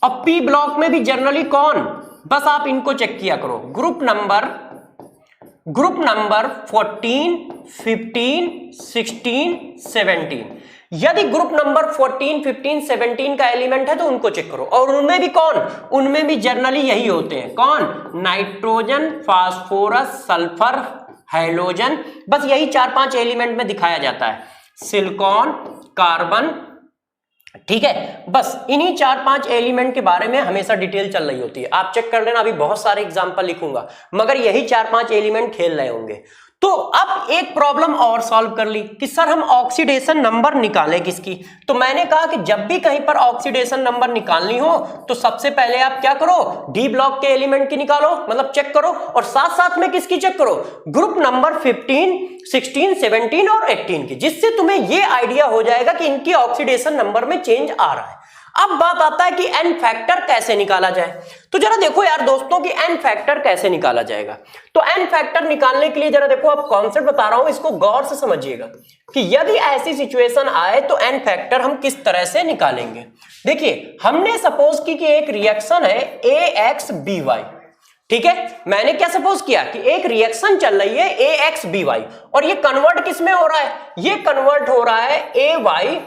अब पी ब्लॉक में भी जनरली कौन, बस आप इनको चेक किया करो, ग्रुप नंबर 14, 15, 16, 17। यदि ग्रुप नंबर 14, 15, 17 का एलिमेंट है तो उनको चेक करो, और उनमें भी कौन, उनमें भी जनरली यही होते हैं, कौन, नाइट्रोजन, फास्फोरस, सल्फर, हाइड्रोजन, बस यही 4-5 एलिमेंट में दिखाया जाता है, सिलिकॉन, कार्बन, ठीक है। बस इन्हीं 4-5 एलिमेंट के बारे में हमेशा डिटेल चल रही होती है, आप चेक कर लेना, अभी बहुत सारे एग्जांपल लिखूंगा, मगर यही 4-5 एलिमेंट खेल रहे होंगे। तो अब एक प्रॉब्लम और सॉल्व कर ली कि सर हम ऑक्सीडेशन नंबर निकालें किसकी। तो मैंने कहा कि जब भी कहीं पर ऑक्सीडेशन नंबर निकालनी हो तो सबसे पहले आप क्या करो, डी ब्लॉक के एलिमेंट की निकालो, मतलब चेक करो, और साथ साथ में किसकी चेक करो, ग्रुप नंबर 15, 16, 17 और 18 की, जिससे तुम्हें यह आइडिया हो जाएगा कि इनकी ऑक्सीडेशन नंबर में चेंज आ रहा है। अब बात आता है कि n फैक्टर कैसे निकाला जाए। तो जरा देखो यार दोस्तों कि n फैक्टर कैसे निकाला जाएगा। तो n फैक्टर निकालने के लिए जरा देखो, अब कॉन्सेप्ट बता रहा हूं, इसको गौर से समझिएगा कि यदि ऐसी सिचुएशन आए तो n फैक्टर हम किस तरह से निकालेंगे। देखिए हमने सपोज की कि एक रिएक्शन है AXBY, ठीक है। मैंने क्या सपोज किया कि एक रिएक्शन चल रही है AXBY और ये कन्वर्ट किस में हो रहा है, ये कन्वर्ट हो रहा है AY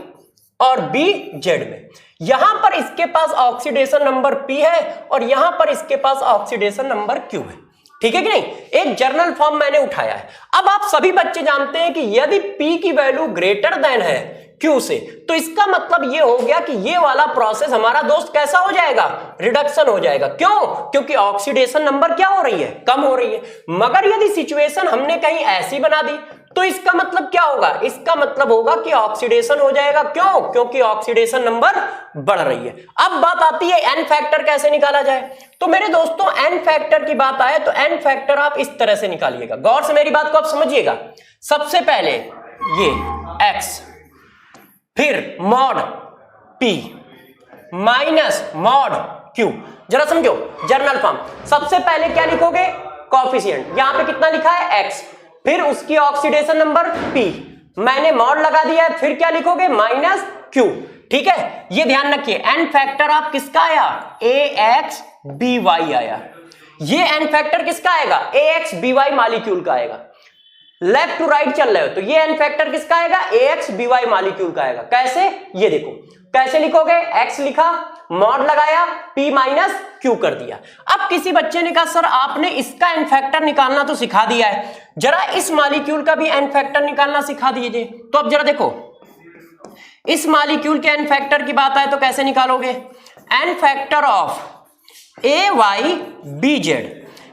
और BZ में। यहां पर इसके पास ऑक्सीडेशन नंबर P है और यहां पर इसके पास ऑक्सीडेशन नंबर Q है, ठीक है कि नहीं। एक जर्नल फॉर्म मैंने उठाया है। अब आप सभी बच्चे जानते हैं कि यदि P की वैल्यू ग्रेटर देन है Q से, तो इसका मतलब ये हो गया कि ये वाला प्रोसेस हमारा दोस्त कैसा हो जाएगा, रिडक्शन हो जाएगा। क्यों? क्योंकि ऑक्सीडेशन नंबर क्या हो रही है, कम हो रही है। मगर यदि सिचुएशन हमने कहीं ऐसी बना दी तो इसका मतलब क्या होगा, इसका मतलब होगा कि ऑक्सीडेशन हो जाएगा। क्यों? क्योंकि ऑक्सीडेशन नंबर बढ़ रही है। अब बात आती है n फैक्टर कैसे निकाला जाए। तो मेरे दोस्तों n फैक्टर की बात आए तो n फैक्टर आप इस तरह से निकालिएगा, गौर से मेरी बात को आप समझिएगा। सबसे पहले ये x, फिर mod P minus mod Q। जरा समझो जर्नल फॉर्म, सबसे पहले क्या लिखोगे, कॉफिशिएंट, यहां पे कितना लिखा है x, फिर उसकी ऑक्सीडेशन नंबर P, मैंने मॉड लगा दिया है, फिर क्या लिखोगे, माइनस Q, ठीक है। ये ध्यान रखिए n फैक्टर आप किसका आया, AXBY आया। ये n फैक्टर किसका आएगा, AXBY मॉलिक्यूल का आएगा। लेफ्ट टू राइट चल रहे हो तो ये n फैक्टर किसका आएगा, AXBY मॉलिक्यूल का आएगा। कैसे, ये देखो कैसे लिखोगे, x लिखा, मॉड लगाया, P माइनस Q कर दिया। अब किसी बच्चे ने कहा सर आपने इसका n फैक्टर निकालना तो सिखा दिया है, जरा इस मॉलिक्यूल का भी n फैक्टर निकालना सिखा दीजिए। तो अब जरा देखो इस मॉलिक्यूल के n फैक्टर की बात आए तो कैसे निकालोगे, n फैक्टर ऑफ AYBZ।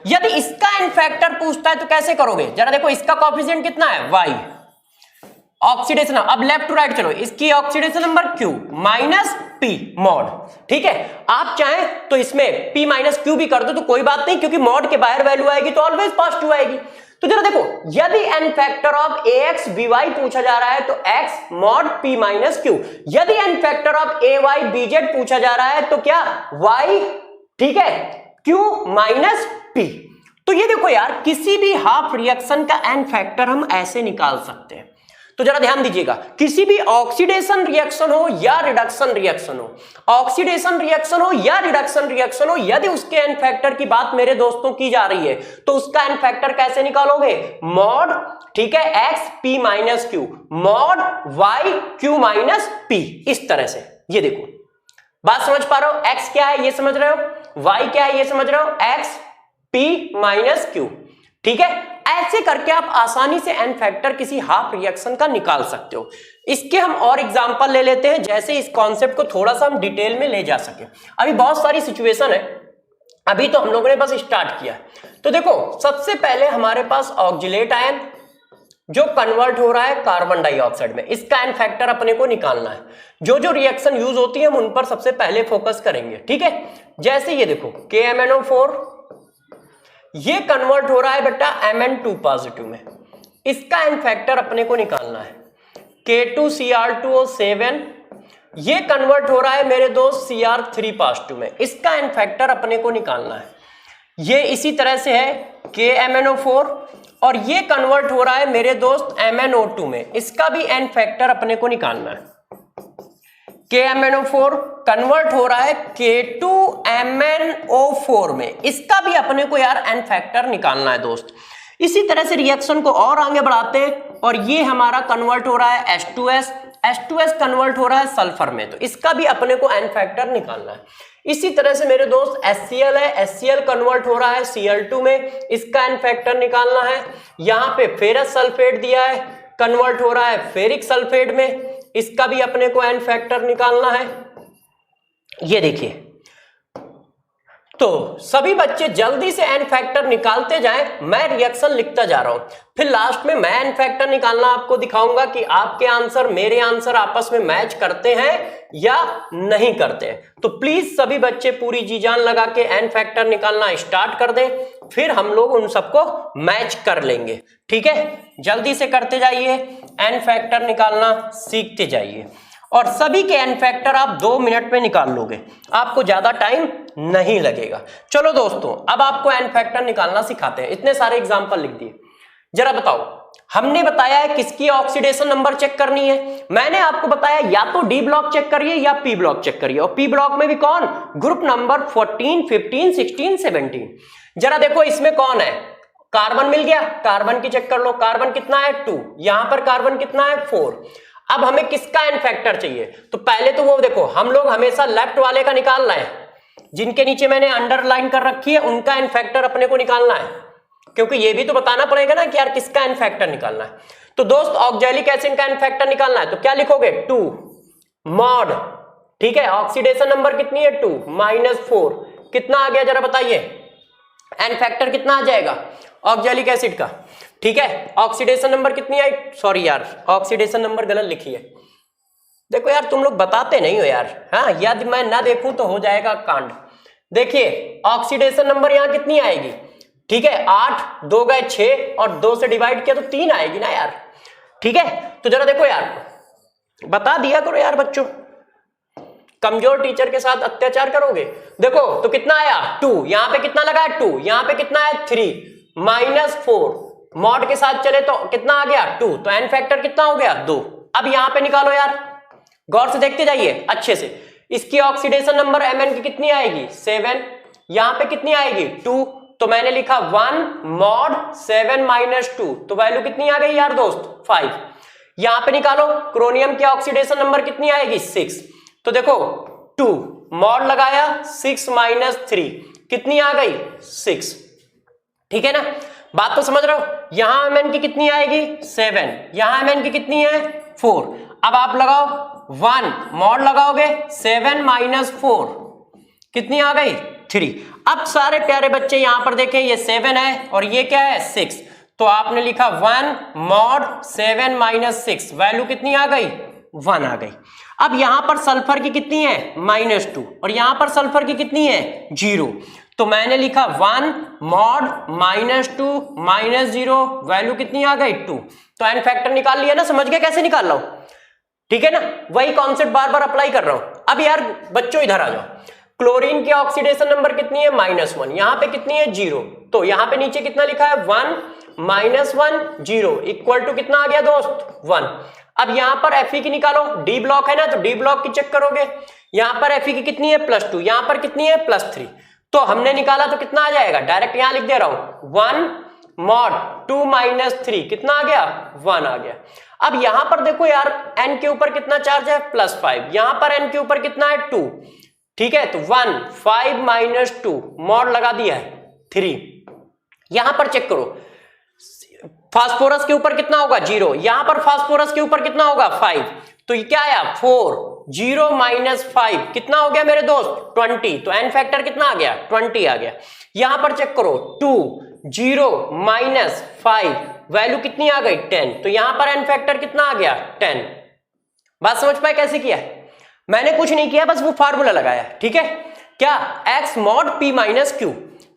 यदि इसका n फैक्टर पूछता है तो कैसे करोगे, जरा देखो इसका कोएफिशिएंट कितना है, y, ऑक्सीडेशन, अब लेफ्ट टू राइट चलो, इसकी oxidation number Q minus P mod, ठीक है। आप चाहें तो इसमें P माइनस Q भी कर दो तो कोई बात नहीं, क्योंकि मॉड के बाहर वैल्यू आएगी तो ऑलवेज पॉजिटिव आएगी। तो जरा देखो यदि n फैक्टर ऑफ AXBY पूछा जा रहा है तो x mod P minus Q, यदि n फैक्टर ऑफ AYBZ पूछा जा रहा है तो क्या y, ठीक है, Q माइनस P। तो ये देखो यार किसी भी हाफ रिएक्शन का n फैक्टर हम ऐसे निकाल सकते हैं। तो जरा ध्यान दीजिएगा, किसी भी ऑक्सीडेशन रिएक्शन हो या रिडक्शन रिएक्शन हो, ऑक्सीडेशन रिएक्शन हो या रिडक्शन रिएक्शन हो, यदि उसके n फैक्टर की बात मेरे दोस्तों की जा रही है तो उसका n फैक्टर कैसे निकालोगे, मॉड, ठीक है, x P minus Q, mod y Q minus P, इस तरह से। ये देखो बात समझ पा रहे हो, x क्या है ये समझ रहे हो, y क्या है ये समझ रहे हो, x P माइनस Q, ठीक है। ऐसे करके आप आसानी से n फैक्टर किसी हाफ रिएक्शन का निकाल सकते हो। इसके हम और एग्जांपल ले लेते हैं, जैसे इस कॉन्सेप्ट को थोड़ा सा हम डिटेल में ले जा सके। अभी बहुत सारी सिचुएशन है, अभी तो हम लोगों ने बस स्टार्ट किया। तो देखो सबसे पहले हमारे पास ऑक्जिलेट आयन जो कन्वर्ट हो रहा है कार्बन डाइऑक्साइड में, इसका n फैक्टर अपने को निकालना है। जो जो रिएक्शन यूज होती है हम उन पर सबसे पहले फोकस करेंगे, ठीक है। जैसे ये देखो KMnO4 ये कन्वर्ट हो रहा है बेटा Mn2 पॉजिटिव में, इसका n फैक्टर अपने को निकालना है। K2Cr2O7 ये कन्वर्ट हो रहा है मेरे दोस्त Cr3 पॉजिटिव में, इसका n फैक्टर अपने को निकालना है। ये इसी तरह से है KMnO4 और ये कन्वर्ट हो रहा है मेरे दोस्त MnO2 में, इसका भी n फैक्टर अपने को निकालना है। KMnO4 कन्वर्ट हो रहा है K2MnO4 में, इसका भी अपने को यार n फैक्टर निकालना है दोस्त। इसी तरह से रिएक्शन को और आगे बढ़ाते हैं और ये हमारा कन्वर्ट हो रहा है H2S कन्वर्ट हो रहा है सल्फर में, तो इसका भी अपने को n फैक्टर निकालना है। इसी तरह से मेरे दोस्त HCl है, HCl कन्वर्ट हो रहा है Cl2 में, इसका n फैक्टर निकालना है। यहाँ पे फेरस सल्फेट दिया है, कन्वर्ट हो रहा है फेरिक सल्फेट में, इसका भी अपने को n फैक्टर निकालना है। ये देखिए, तो सभी बच्चे जल्दी से n फैक्टर निकालते जाएं, मैं रिएक्शन लिखता जा रहा हूं, फिर लास्ट में मैं n फैक्टर निकालना आपको दिखाऊंगा कि आपके आंसर मेरे आंसर आपस में मैच करते हैं या नहीं करते हैं। तो प्लीज सभी बच्चे पूरी जी जान लगा के n फैक्टर निकालना स्टार्ट कर दें, फिर हम लोग उन सबको मैच कर लेंगे, ठीक है। जल्दी से करते जाइए, n फैक्टर निकालना सीखते जाइए। और सभी के एन फैक्टर आप 2 मिनट में निकाल लोगे, आपको ज्यादा टाइम नहीं लगेगा। चलो दोस्तों, अब आपको एन फैक्टर निकालना सिखाते हैं। इतने सारे एग्जांपल लिख दिए, जरा बताओ, हमने बताया है किसकी ऑक्सीडेशन नंबर चेक करनी है। मैंने आपको बताया या तो डी ब्लॉक चेक करिए या पी ब्लॉक चेक करिए, और पी ब्लॉक में भी कौन, ग्रुप नंबर 14, 15, 16, 17। जरा देखो इसमें कौन है, कार्बन मिल गया, कार्बन की चेक कर लो। कार्बन कितना है 2, यहां पर कार्बन कितना है 4। अब हमें किसका एन फैक्टर चाहिए, तो पहले तो वो देखो, हम लोग हमेशा लेफ्ट वाले का निकाल रहे हैं, जिनके नीचे मैंने अंडरलाइन कर रखी है उनका एन फैक्टर अपने को निकालना है, क्योंकि ये भी तो बताना पड़ेगा ना कि यार किसका एन फैक्टर निकालना है। तो दोस्त ऑक्जेलिक एसिड का एन फैक्टर निकालना है, तो क्या लिखोगे 2 मॉड, ठीक है, ऑक्सीडेशन नंबर कितनी है 2 -4, कितना आ गया जरा बताइए, एन फैक्टर कितना आ जाएगा ऑक्जेलिक एसिड का, ठीक है। ऑक्सीडेशन नंबर कितनी आई, सॉरी यार ऑक्सीडेशन नंबर गलत लिखी है, देखो यार तुम लोग बताते नहीं हो यार, हाँ, यदि मैं ना देखूं तो हो जाएगा कांड। देखिए ऑक्सीडेशन नंबर यहां कितनी आएगी, ठीक है, 8, 2 गए 6 और 2 से डिवाइड किया तो 3 आएगी ना यार, ठीक है। तो जरा देखो यार, बता दिया करो यार बच्चों, कमजोर टीचर के साथ अत्याचार करोगे। देखो तो कितना आया 2, यहां पे कितना लगा है 2, यहां पे कितना है 3, -4, मॉड के साथ चले तो कितना आ गया 2, तो एन फैक्टर कितना हो गया 2। अब यहां पे निकालो यार, गौर से देखते जाइए अच्छे से, इसकी ऑक्सीडेशन नंबर Mn की कितनी आएगी 7, यहां पे कितनी आएगी 2, तो मैंने लिखा 1 मॉड 7 -2, तो वैल्यू कितनी आ गई यार दोस्त 5। यहां पे निकालो क्रोनियम की ऑक्सीडेशन नंबर कितनी आएगी 6, तो देखो 2 मॉड लगाया 6 -3 कितनी आ गई 6, ठीक है ना, बात तो समझ रहे हो। यहां Mn की कितनी आएगी 7, यहां Mn की कितनी है 4, अब आप लगाओ 1 मॉड लगाओगे 7 -4 कितनी आ गई 3। अब सारे प्यारे बच्चे यहां पर देखें, ये 7 है और ये क्या है 6, तो आपने लिखा 1 मॉड 7 -6, वैल्यू कितनी आ गई 1 आ गई। अब यहां पर सल्फर की कितनी है -2 और यहां पर सल्फर की कितनी है 0, तो मैंने लिखा 1 मॉड -2 -0, वैल्यू कितनी आ गई 2, तो एन फैक्टर निकाल लिया ना, समझ गए कैसे निकाल रहा हूं, ठीक है ना, वही कॉन्सेप्ट बार बार अप्लाई कर रहा हूं। अब यार बच्चों इधर आ जाओ, क्लोरीन की ऑक्सीडेशन नंबर कितनी है -1, यहां पे कितनी है 0, तो यहां पे नीचे कितना लिखा है 1 -1 0 इक्वल टू कितना आ गया दोस्त 1। अब यहां पर Fe की निकालो, डी ब्लॉक है ना, तो डी ब्लॉक की चेक करोगे, यहां पर Fe की कितनी है +2, यहां पर कितनी है +3, तो हमने निकाला तो कितना आ जाएगा, डायरेक्ट यहां लिख दे रहा हूं 1 मॉड 2 -3 कितना आ गया 1 आ गया। अब यहां पर देखो यार n के ऊपर कितना चार्ज है +5, यहां पर n के ऊपर कितना है 2, ठीक है, तो 1 5 -2 मॉड लगा दिया है 3। यहां पर चेक करो, फास्फोरस के ऊपर कितना होगा 0, यहां पर फास्फोरस के ऊपर कितना होगा 5, तो ये क्या आया 4, 0 -5 कितना हो गया मेरे दोस्त 20, तो एन फैक्टर कितना आ गया 20 आ गया। यहां पर चेक करो 2 0 -5 वैल्यू कितनी आ गई 10, तो यहां पर एन फैक्टर कितना आ गया 10। बात समझ पाए कैसे किया है, मैंने कुछ नहीं किया, बस वो फार्मूला लगाया, ठीक है, क्या x मॉड p -q।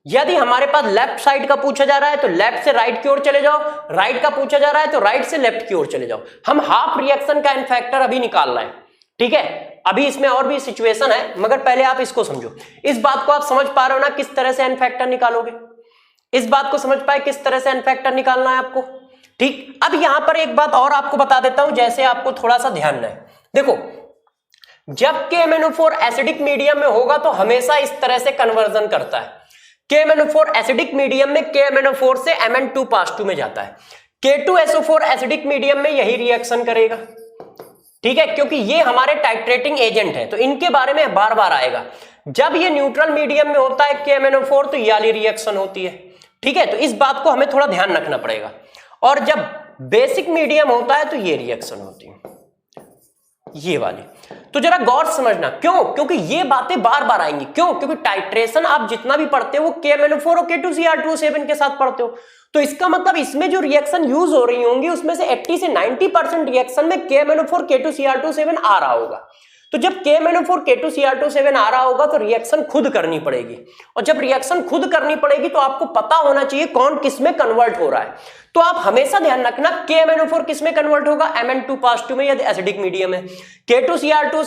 यदि हमारे पास लेफ्ट साइड का पूछा जा रहा है तो लेफ्ट से राइट की ओर चले जाओ, राइट का पूछा जा रहा है तो राइट से लेफ्ट की ओर चले जाओ। हम हाफ रिएक्शन का एन फैक्टर अभी निकाल रहे हैं, ठीक है, अभी इसमें और भी सिचुएशन है, मगर पहले आप इसको समझो। इस बात को आप समझ पा रहे हो ना किस तरह से एन फैक्टर निकालोगे, इस बात को समझ पाए किस तरह से एन फैक्टर निकालना है आपको, ठीक। अब यहां पर एक बात और आपको बता देता हूं, जैसे आपको थोड़ा सा ध्यान रहे। देखो जब KMnO4 एसिडिक मीडियम में होगा तो हमेशा इस तरह से कन्वर्जन करता है। KMnO4 एसिडिक मीडियम में KMnO4 से Mn2 में जाता है, K2SO4 एसिडिक मीडियम में यही रिएक्शन करेगा, ठीक है, क्योंकि ये हमारे टाइट्रेटिंग एजेंट है, तो इनके बारे में बार बार आएगा। जब ये न्यूट्रल मीडियम में होता है KMnO4 तो ये वाली रिएक्शन होती है, ठीक है, तो इस बात को हमें थोड़ा ध्यान रखना पड़ेगा। और जब बेसिक मीडियम होता है तो ये रिएक्शन होती है, ये वाली। तो जरा गौर समझना, क्यों, क्योंकि ये बातें बार बार आएंगी, क्यों, क्योंकि टाइट्रेशन आप जितना भी पढ़ते हो वो KMnO4 और K2Cr2O7 के साथ पढ़ते हो, तो इसका मतलब इसमें जो रिएक्शन यूज हो रही होंगी उसमें से 80 से 90% रिएक्शन में KMnO4 K2Cr2O7 आ रहा होगा। तो जब KMnO4 K2Cr2O7 आ रहा होगा तो रिएक्शन खुद करनी पड़ेगी, और जब रिएक्शन खुद करनी पड़ेगी तो आपको पता होना चाहिए कौन किस में कन्वर्ट हो रहा है। तो आप हमेशा ध्यान रखना KMnO4 किस में कन्वर्ट होगा, Mn2 पॉजिटिव में यदि एसिडिक मीडियम है, K2Cr2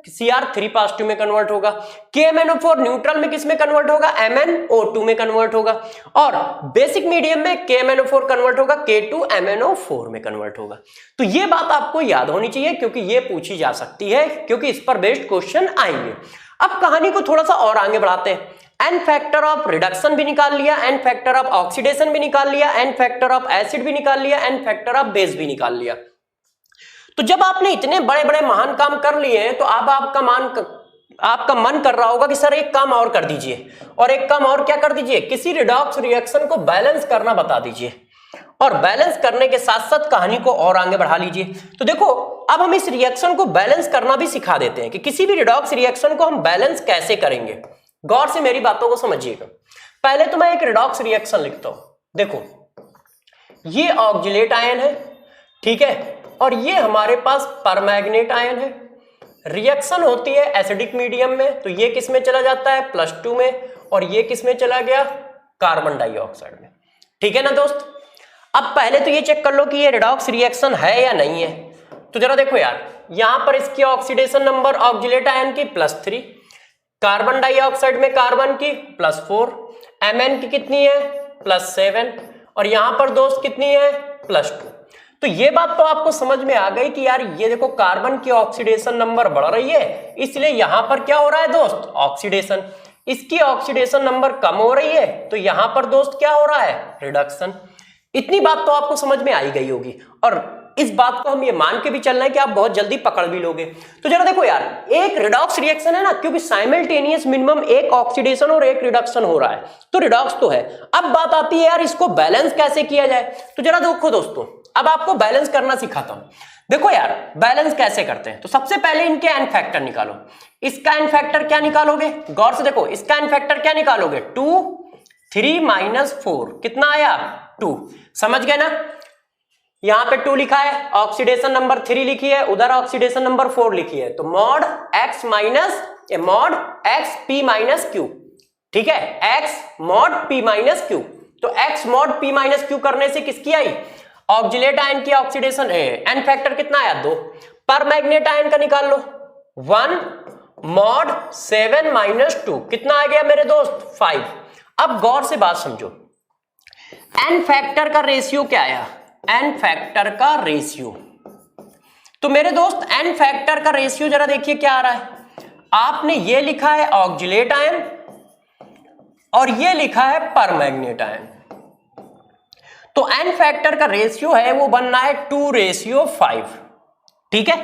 Cr3 पॉजिटिव में कन्वर्ट होगा, KMnO4 न्यूट्रल में किस में कन्वर्ट होगा, MnO2 में कन्वर्ट होगा, और बेसिक मीडियम में KMnO4 कन्वर्ट होगा K2MnO4 में कन्वर्ट होगा। तो ये बात आपको याद होनी चाहिए क्योंकि ये पूछी जा सकती है, क्योंकि इस पर बेस्ड क्वेश्चन आएंगे। अब कहानी को थोड़ा सा और आगे बढ़ाते हैं। एन फैक्टर ऑफ रिडक्शन भी निकाल लिया, एन फैक्टर ऑफ ऑक्सीडेशन भी निकाल लिया, एन फैक्टर ऑफ एसिड भी निकाल लिया, एन फैक्टर ऑफ बेस भी निकाल लिया। तो जब आपने इतने बड़े बड़े महान काम कर लिए हैं तो अब आपका मन कर रहा होगा कि सर एक काम और कर दीजिए, और एक काम और क्या कर दीजिए, किसी रिडॉक्स रिएक्शन को बैलेंस करना बता दीजिए, और बैलेंस करने के साथ साथ कहानी को और आगे बढ़ा लीजिए। तो देखो अब हम इस रिएक्शन को बैलेंस करना भी सिखा देते हैं कि किसी भी रिडॉक्स रिएक्शन को हम बैलेंस कैसे करेंगे। गौर से मेरी बातों को समझिएगा। पहले तो मैं एक रिडॉक्स रिएक्शन लिखता हूं। देखो ये ऑक्जिलेट आयन है, ठीक है, और ये हमारे पास परमैंगनेट आयन है। रिएक्शन होती है एसिडिक मीडियम में, तो ये किस में चला जाता है, +2 में, और ये किस में चला गया, कार्बन डाइऑक्साइड में। ठीक है ना दोस्त। अब पहले तो ये चेक कर लो कि ये रिडॉक्स रिएक्शन है या नहीं है। तो जरा देखो यार, यहां पर इसकी ऑक्सीडेशन नंबर ऑक्जिलेट आयन की +3, कार्बन डाइऑक्साइड में कार्बन की +4, Mn की कितनी है +7, और यहां पर दोस्त कितनी है +2। तो ये बात तो आपको समझ में आ गई कि यार ये देखो कार्बन की ऑक्सीडेशन नंबर बढ़ रही है, इसलिए यहां पर क्या हो रहा है दोस्त, ऑक्सीडेशन। इसकी ऑक्सीडेशन नंबर कम हो रही है, तो यहां पर दोस्त क्या हो रहा है, रिडक्शन। इतनी बात तो आपको समझ में आई गई होगी, और इस बात को हम ये मान के भी चलना है कि आप बहुत जल्दी पकड़ भी लोगे। तो जरा देखो यार, एक रिडॉक्स रिएक्शन है ना, क्योंकि साइमल्टेनियस मिनिमम एक ऑक्सीडेशन और एक रिडक्शन हो रहा है, तो रिडॉक्स तो है। अब बात आती है यार इसको बैलेंस कैसे किया जाए। तो जरा देखो दोस्तों, अब आपको बैलेंस करना सिखाता हूं। देखो यार बैलेंस कैसे करते हैं। तो सबसे पहले इनके एन फैक्टर निकालो। इसका एन फैक्टर क्या निकालोगे, गौर से देखो, इसका एन फैक्टर क्या निकालोगे, 2, 3 - 4 कितना आया, 2। समझ गए ना, यहां पे 2 लिखा है, ऑक्सीडेशन नंबर 3 लिखी है, उधर ऑक्सीडेशन नंबर 4 लिखी है, तो मॉड x p - q, ठीक है, x mod p - q। तो x mod p - q करने से किसकी आई, ऑक्जिलेट आयन की ऑक्सीडेशन, एन फैक्टर कितना आया, 2। परमैंगनेट आयन का निकाल लो, 1 mod 7 - 2 कितना आ गया मेरे दोस्त, 5। अब गौर से बात समझो, एन फैक्टर का रेशियो क्या आया, एन फैक्टर का रेशियो। तो मेरे दोस्त एन फैक्टर का रेशियो जरा देखिए क्या आ रहा है। आपने ये लिखा है ऑक्जिलेट आयन और ये लिखा है परमैंगनेट आयन, तो एन फैक्टर का रेशियो है वो बनना है 2:5, ठीक है,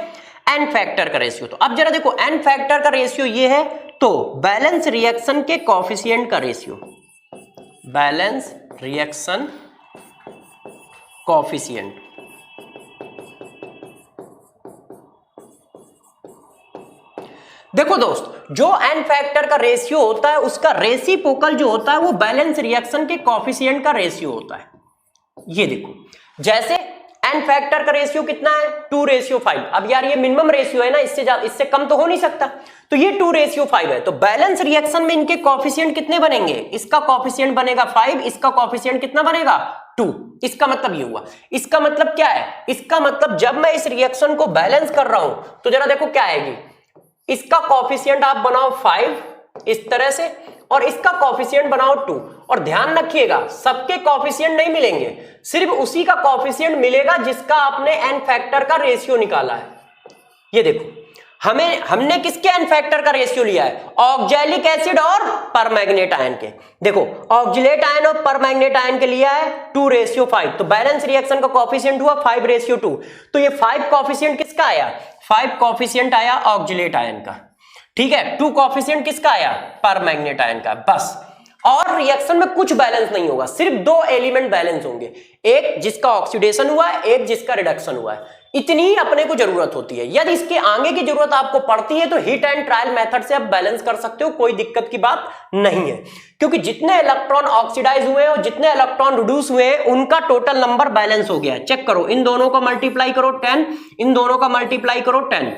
एन फैक्टर का रेशियो। तो अब जरा देखो एन फैक्टर का रेशियो ये है, तो बैलेंस रिएक्शन के कोएफिशिएंट का रेशियो, बैलेंस रिएक्शन कोएफिशिएंट, देखो दोस्त जो एन फैक्टर का रेशियो होता है उसका रेसिप्रोकल जो होता है वो बैलेंस रिएक्शन के कोएफिशिएंट का रेशियो होता है। ये देखो जैसे एन फैक्टर का रेशियो कितना है, 2:5। अब यार ये मिनिमम रेशियो है ना, इससे कम तो हो नहीं सकता, तो ये 2:5 है। तो बैलेंस रिएक्शन में इनके कोएफिशिएंट कितने बनेंगे, इसका कोएफिशिएंट बनेगा 5, इसका कोएफिशिएंट कितना बनेगा, 2। इसका मतलब ये हुआ। इसका मतलब क्या है, इसका मतलब जब मैं इस रिएक्शन को बैलेंस कर रहा हूं तो जरा देखो क्या आएगी, इसका कोएफिशिएंट आप बनाओ 5 इस तरह से, और इसका कोएफिशिएंट बनाओ 2। और ध्यान रखिएगा सबके कोएफिशिएंट नहीं मिलेंगे, सिर्फ उसी का कोएफिशिएंट मिलेगा जिसका आपने एन फैक्टर का रेशियो निकाला है। ये देखो हमने किसके एन फैक्टर का रेशियो लिया है, ऑक्जेलिक एसिड और परमैंगनेट आयन के। देखो ऑक्जिलेट आयन और परमैंगनेट आयन के लिया है 2:5, तो बैलेंस रिएक्शन का कोएफिशिएंट हुआ 5:2। तो ये 5 कोएफिशिएंट किसका आया, 5 कोएफिशिएंट आया ऑक्जिलेट आयन का, ठीक है, 2 कोएफिशिएंट किसका आया, परमैंगनेट आयन का, बस। और रिएक्शन में कुछ बैलेंस नहीं होगा, सिर्फ 2 एलिमेंट बैलेंस होंगे, एक जिसका ऑक्सीडेशन हुआ है, एक जिसका रिडक्शन हुआ है। इतनी ही अपने को जरूरत होती है। यदि इसके आगे की जरूरत आपको पड़ती है तो हिट एंड ट्रायल मेथड से आप बैलेंस कर सकते हो, कोई दिक्कत की बात नहीं है, क्योंकि जितने इलेक्ट्रॉन ऑक्सीडाइज हुए और जितने इलेक्ट्रॉन रिड्यूस हुए उनका टोटल नंबर बैलेंस हो गया है। चेक करो, इन दोनों का मल्टीप्लाई करो 10, इन दोनों का मल्टीप्लाई करो 10,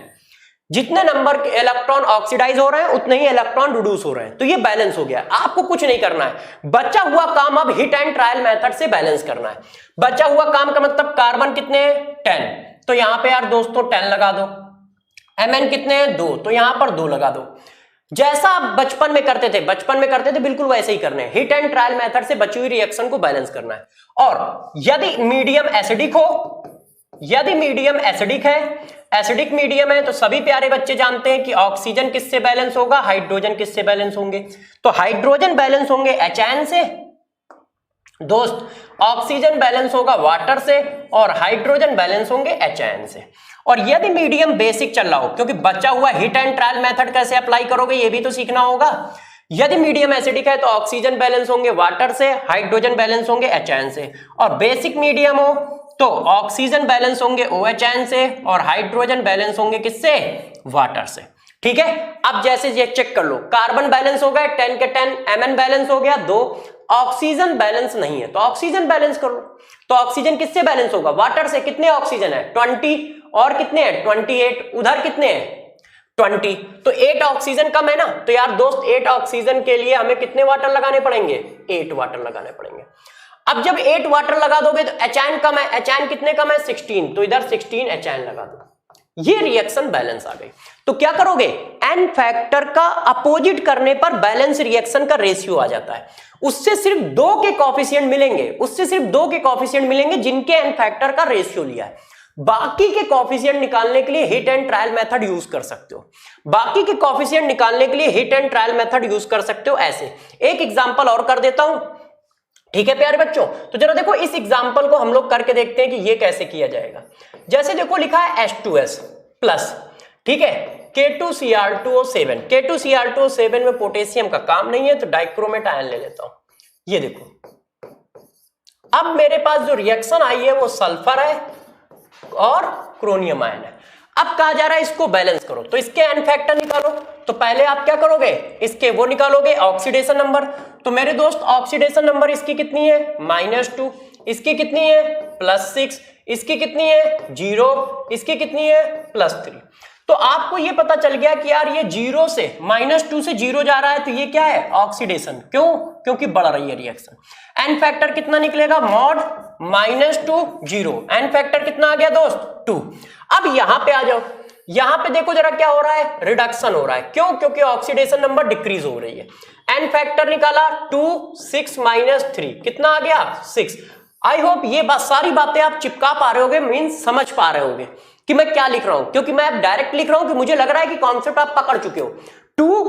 जितने नंबर के इलेक्ट्रॉन ऑक्सीडाइज हो रहे हैं उतने ही इलेक्ट्रॉन रिड्यूस हो रहे हैं, तो ये बैलेंस हो गया। आपको कुछ नहीं करना है, बचा हुआ काम अब हिट एंड ट्रायल मेथड से बैलेंस करना है। बचा हुआ काम का मतलब कार्बन कितने हैं 10, तो यहां पे यार दोस्तों 10 लगा दो। Mn कितने हैं 2, तो यहां पर 2 लगा दो। जैसा आप बचपन में करते थे बिल्कुल वैसे ही करने हैं। हिट एंड ट्रायल मेथड से बची हुई रिएक्शन को बैलेंस करना है। और यदि मीडियम एसिडिक है, एसिडिक मीडियम है, तो सभी प्यारे बच्चे जानते हैं कि ऑक्सीजन किससे बैलेंस होगा, हाइड्रोजन किससे बैलेंस होंगे। तो हाइड्रोजन बैलेंस होंगे HN से दोस्त, ऑक्सीजन बैलेंस होगा वाटर से, और हाइड्रोजन बैलेंस होंगे HN से। और यदि मीडियम बेसिक चल रहा हो, क्योंकि बचा हुआ हिट एंड ट्रायल मेथड कैसे अप्लाई करोगे ये भी तो सीखना होगा। यदि मीडियम एसिडिक है तो ऑक्सीजन बैलेंस होंगे वाटर से, हाइड्रोजन बैलेंस होंगे HN से, और बेसिक मीडियम हो तो ऑक्सीजन बैलेंस होंगे OHN से, और हाइड्रोजन बैलेंस होंगे किससे, वाटर से। ठीक है, अब जैसे ये चेक कर लो, कार्बन बैलेंस हो गए 10 के 10, Mn बैलेंस हो गया 2, ऑक्सीजन बैलेंस नहीं है तो ऑक्सीजन बैलेंस करो। तो ऑक्सीजन किससे बैलेंस होगा, वाटर से। कितने ऑक्सीजन है 20, और कितने हैं 28, उधर कितने हैं 20, तो 8 ऑक्सीजन कम है ना। तो यार दोस्त 8 ऑक्सीजन के लिए हमें कितने वाटर लगाने पड़ेंगे, 8 वाटर लगाने पड़ेंगे। अब जब 8 वाटर लगा दोगे तो HN कम है, HN कितने कम है 16, तो इधर 16 HN लगा दो। ये रिएक्शन बैलेंस आ गई। तो क्या करोगे, N फैक्टर का अपोजिट करने पर बैलेंस रिएक्शन का रेशियो आ जाता है। उससे सिर्फ 2 के कोफिशिएंट मिलेंगे, जिनके N फैक्टर का रेशियो लिया है। बाकी के कोफिशिएंट निकालने के लिए hit and trial method use कर सकते हो। ऐसे एक एग्जांपल और कर देता हूं, ठीक है प्यारे बच्चों। तो जरा देखो इस एग्जांपल को हम लोग करके देखते हैं कि ये कैसे किया जाएगा। जैसे देखो लिखा है H2S प्लस, ठीक है, K2Cr2O7। K2Cr2O7 में पोटेशियम का काम नहीं है तो डाइक्रोमेट आयन ले लेता हूं। ये देखो अब मेरे पास जो रिएक्शन आई है वो सल्फर है और क्रोनियम आयन है। अब कहा जा रहा है इसको बैलेंस करो, तो इसके N फैक्टर निकालो। तो पहले आप क्या करोगे, इसके वो निकालोगे ऑक्सीडेशन नंबर। तो मेरे दोस्त ऑक्सीडेशन नंबर इसकी कितनी है -2, इसकी कितनी है +6, इसकी कितनी है 0, इसकी कितनी है +3। तो आपको ये पता चल गया कि यार ये 0 से -2 से 0 जा रहा है, तो ये क्या है ऑक्सीडेशन। क्यों, क्योंकि बढ़ रही है रिएक्शन। N फैक्टर कितना निकलेगा, मॉड -2 0, N फैक्टर कितना आ गया दोस्त 2। अब यहां पे आ जाओ, यहां पे देखो जरा क्या हो रहा है, रिडक्शन हो रहा है। क्यों, क्योंकि ऑक्सीडेशन नंबर डिक्रीज हो रही है। N फैक्टर निकाला 2, 6 -3 कितना आ गया 6। आई होप ये सारी बातें आप चिपका पा रहे होगे, मींस समझ पा रहे होगे कि मैं क्या लिख रहा हूं, क्योंकि मैं डायरेक्ट लिख रहा हूं कि मुझे लग रहा है कि कॉन्सेप्ट आप पकड़ चुके हो। 2,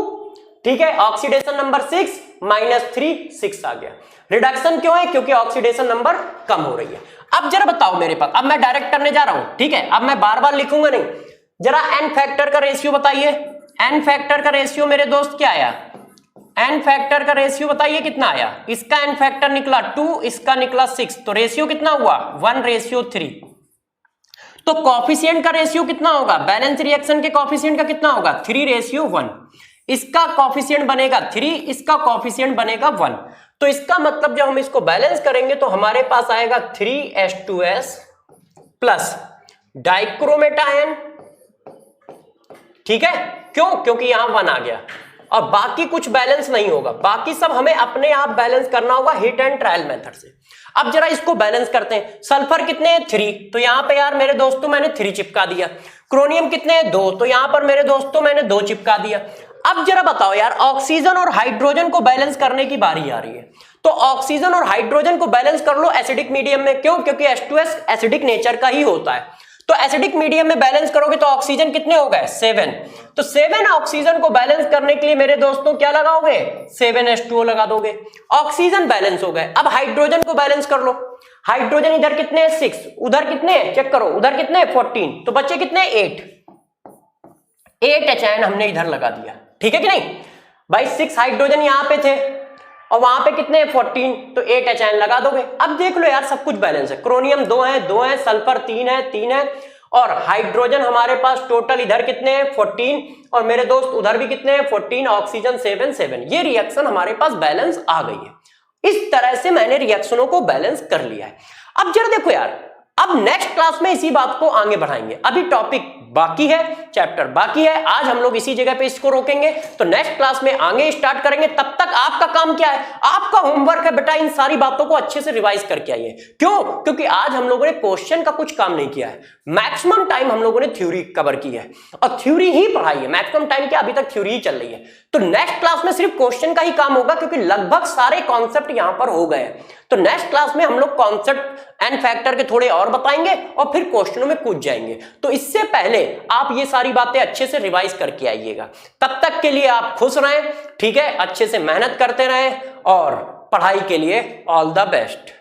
ठीक है, ऑक्सीडेशन नंबर 6 -3 6 आ गया। रिडक्शन क्यों है, क्योंकि ऑक्सीडेशन नंबर कम हो रही है। अब जरा बताओ मेरे पास, अब मैं डायरेक्ट करने जा रहा हूं, ठीक है, अब मैं बार बार लिखूंगा नहीं। जरा N फैक्टर का रेशियो बताइए। N फैक्टर का रेशियो मेरे दोस्त क्या आया, N फैक्टर का रेशियो बताइए कितना आया। इसका N फैक्टर निकला 2, इसका निकला 6, तो रेशियो कितना हुआ 1:3। तो कॉफिशिएंट का रेशियो कितना होगा, बैलेंस रिएक्शन के कॉफिशिएंट का कितना होगा 3:1। इसका कॉफिशिएंट बनेगा 3, इसका कॉफिशिएंट बनेगा 1। तो इसका मतलब जब हम इसको बैलेंस करेंगे तो हमारे पास आएगा 3H2S प्लस डाइक्रोमेट आयन, ठीक है। क्यों, क्योंकि यहां 1 आ गया और बाकी कुछ बैलेंस नहीं होगा, बाकी सब हमें अपने आप बैलेंस करना होगा हिट एंड ट्रायल मेथड से। अब जरा इसको बैलेंस करते हैं। सल्फर कितने हैं 3, तो यहां पे यार मेरे दोस्तों मैंने 3 चिपका दिया। क्रोनियम कितने हैं 2, तो यहां पर मेरे दोस्तों मैंने 2 चिपका दिया। अब जरा बताओ यार, ऑक्सीजन और हाइड्रोजन को बैलेंस करने की बारी आ रही है। तो ऑक्सीजन और हाइड्रोजन को बैलेंस कर लो एसिडिक मीडियम में। क्यों, क्योंकि H2S एसिडिक नेचर का ही होता है। तो एसिडिक मीडियम में बैलेंस करोगे तो ऑक्सीजन कितने हो गए 7। तो 7 ऑक्सीजन को बैलेंस करने के लिए मेरे दोस्तों क्या लगाओगे 7H2O लगा दोगे, ऑक्सीजन बैलेंस हो गए। अब हाइड्रोजन को बैलेंस कर लो। हाइड्रोजन इधर कितने हैं 6, उधर कितने हैं चेक करो, उधर कितने हैं 14, तो बच्चे कितने 8 HN हमने इधर लगा दिया, ठीक है कि नहीं भाई। 6 हाइड्रोजन यहां पे थे और वहां पे कितने 14, तो 8 HN लगा दोगे। अब देख लो यार सब कुछ बैलेंस है। क्रोनियम 2 है, सल्फर 3 है, और हाइड्रोजन हमारे पास टोटल इधर कितने हैं 14, और मेरे दोस्त उधर भी कितने हैं 14, ऑक्सीजन 7। ये रिएक्शन हमारे पास बैलेंस आ गई है। इस तरह से मैंने रिएक्शनों को बैलेंस कर लिया है। अब जरा देखो यार, अब नेक्स्ट क्लास में इसी बात को आगे बढ़ाएंगे। अभी टॉपिक बाकी है, चैप्टर बाकी है। आज हम लोग इसी जगह पे इसको रोकेंगे, तो नेक्स्ट क्लास में आगे स्टार्ट करेंगे। तब तक आपका काम क्या है, आपका होमवर्क है बेटा इन सारी बातों को अच्छे से रिवाइज करके आइए। क्यों? क्योंकि आज हम लोगों ने क्वेश्चन का कुछ काम नहीं किया है। मैक्सिमम टाइम हम लोगों ने थ्योरी कवर की है और थ्योरी ही पढ़ाई है। मैक्सिमम टाइम क्या, अभी तक थ्योरी ही चल रही है। तो नेक्स्ट क्लास में सिर्फ क्वेश्चन का ही काम होगा, क्योंकि लगभग सारे कॉन्सेप्ट यहां पर हो गए। तो नेक्स्ट क्लास में हम लोग कॉन्सेप्ट एंड फैक्टर के थोड़े और बताएंगे और फिर क्वेश्चनों में कूद जाएंगे। तो इससे पहले आप ये सारी बातें अच्छे से रिवाइज करके आइएगा। तब तक के लिए आप खुश रहें, ठीक है, अच्छे से मेहनत करते रहें और पढ़ाई के लिए ऑल द बेस्ट।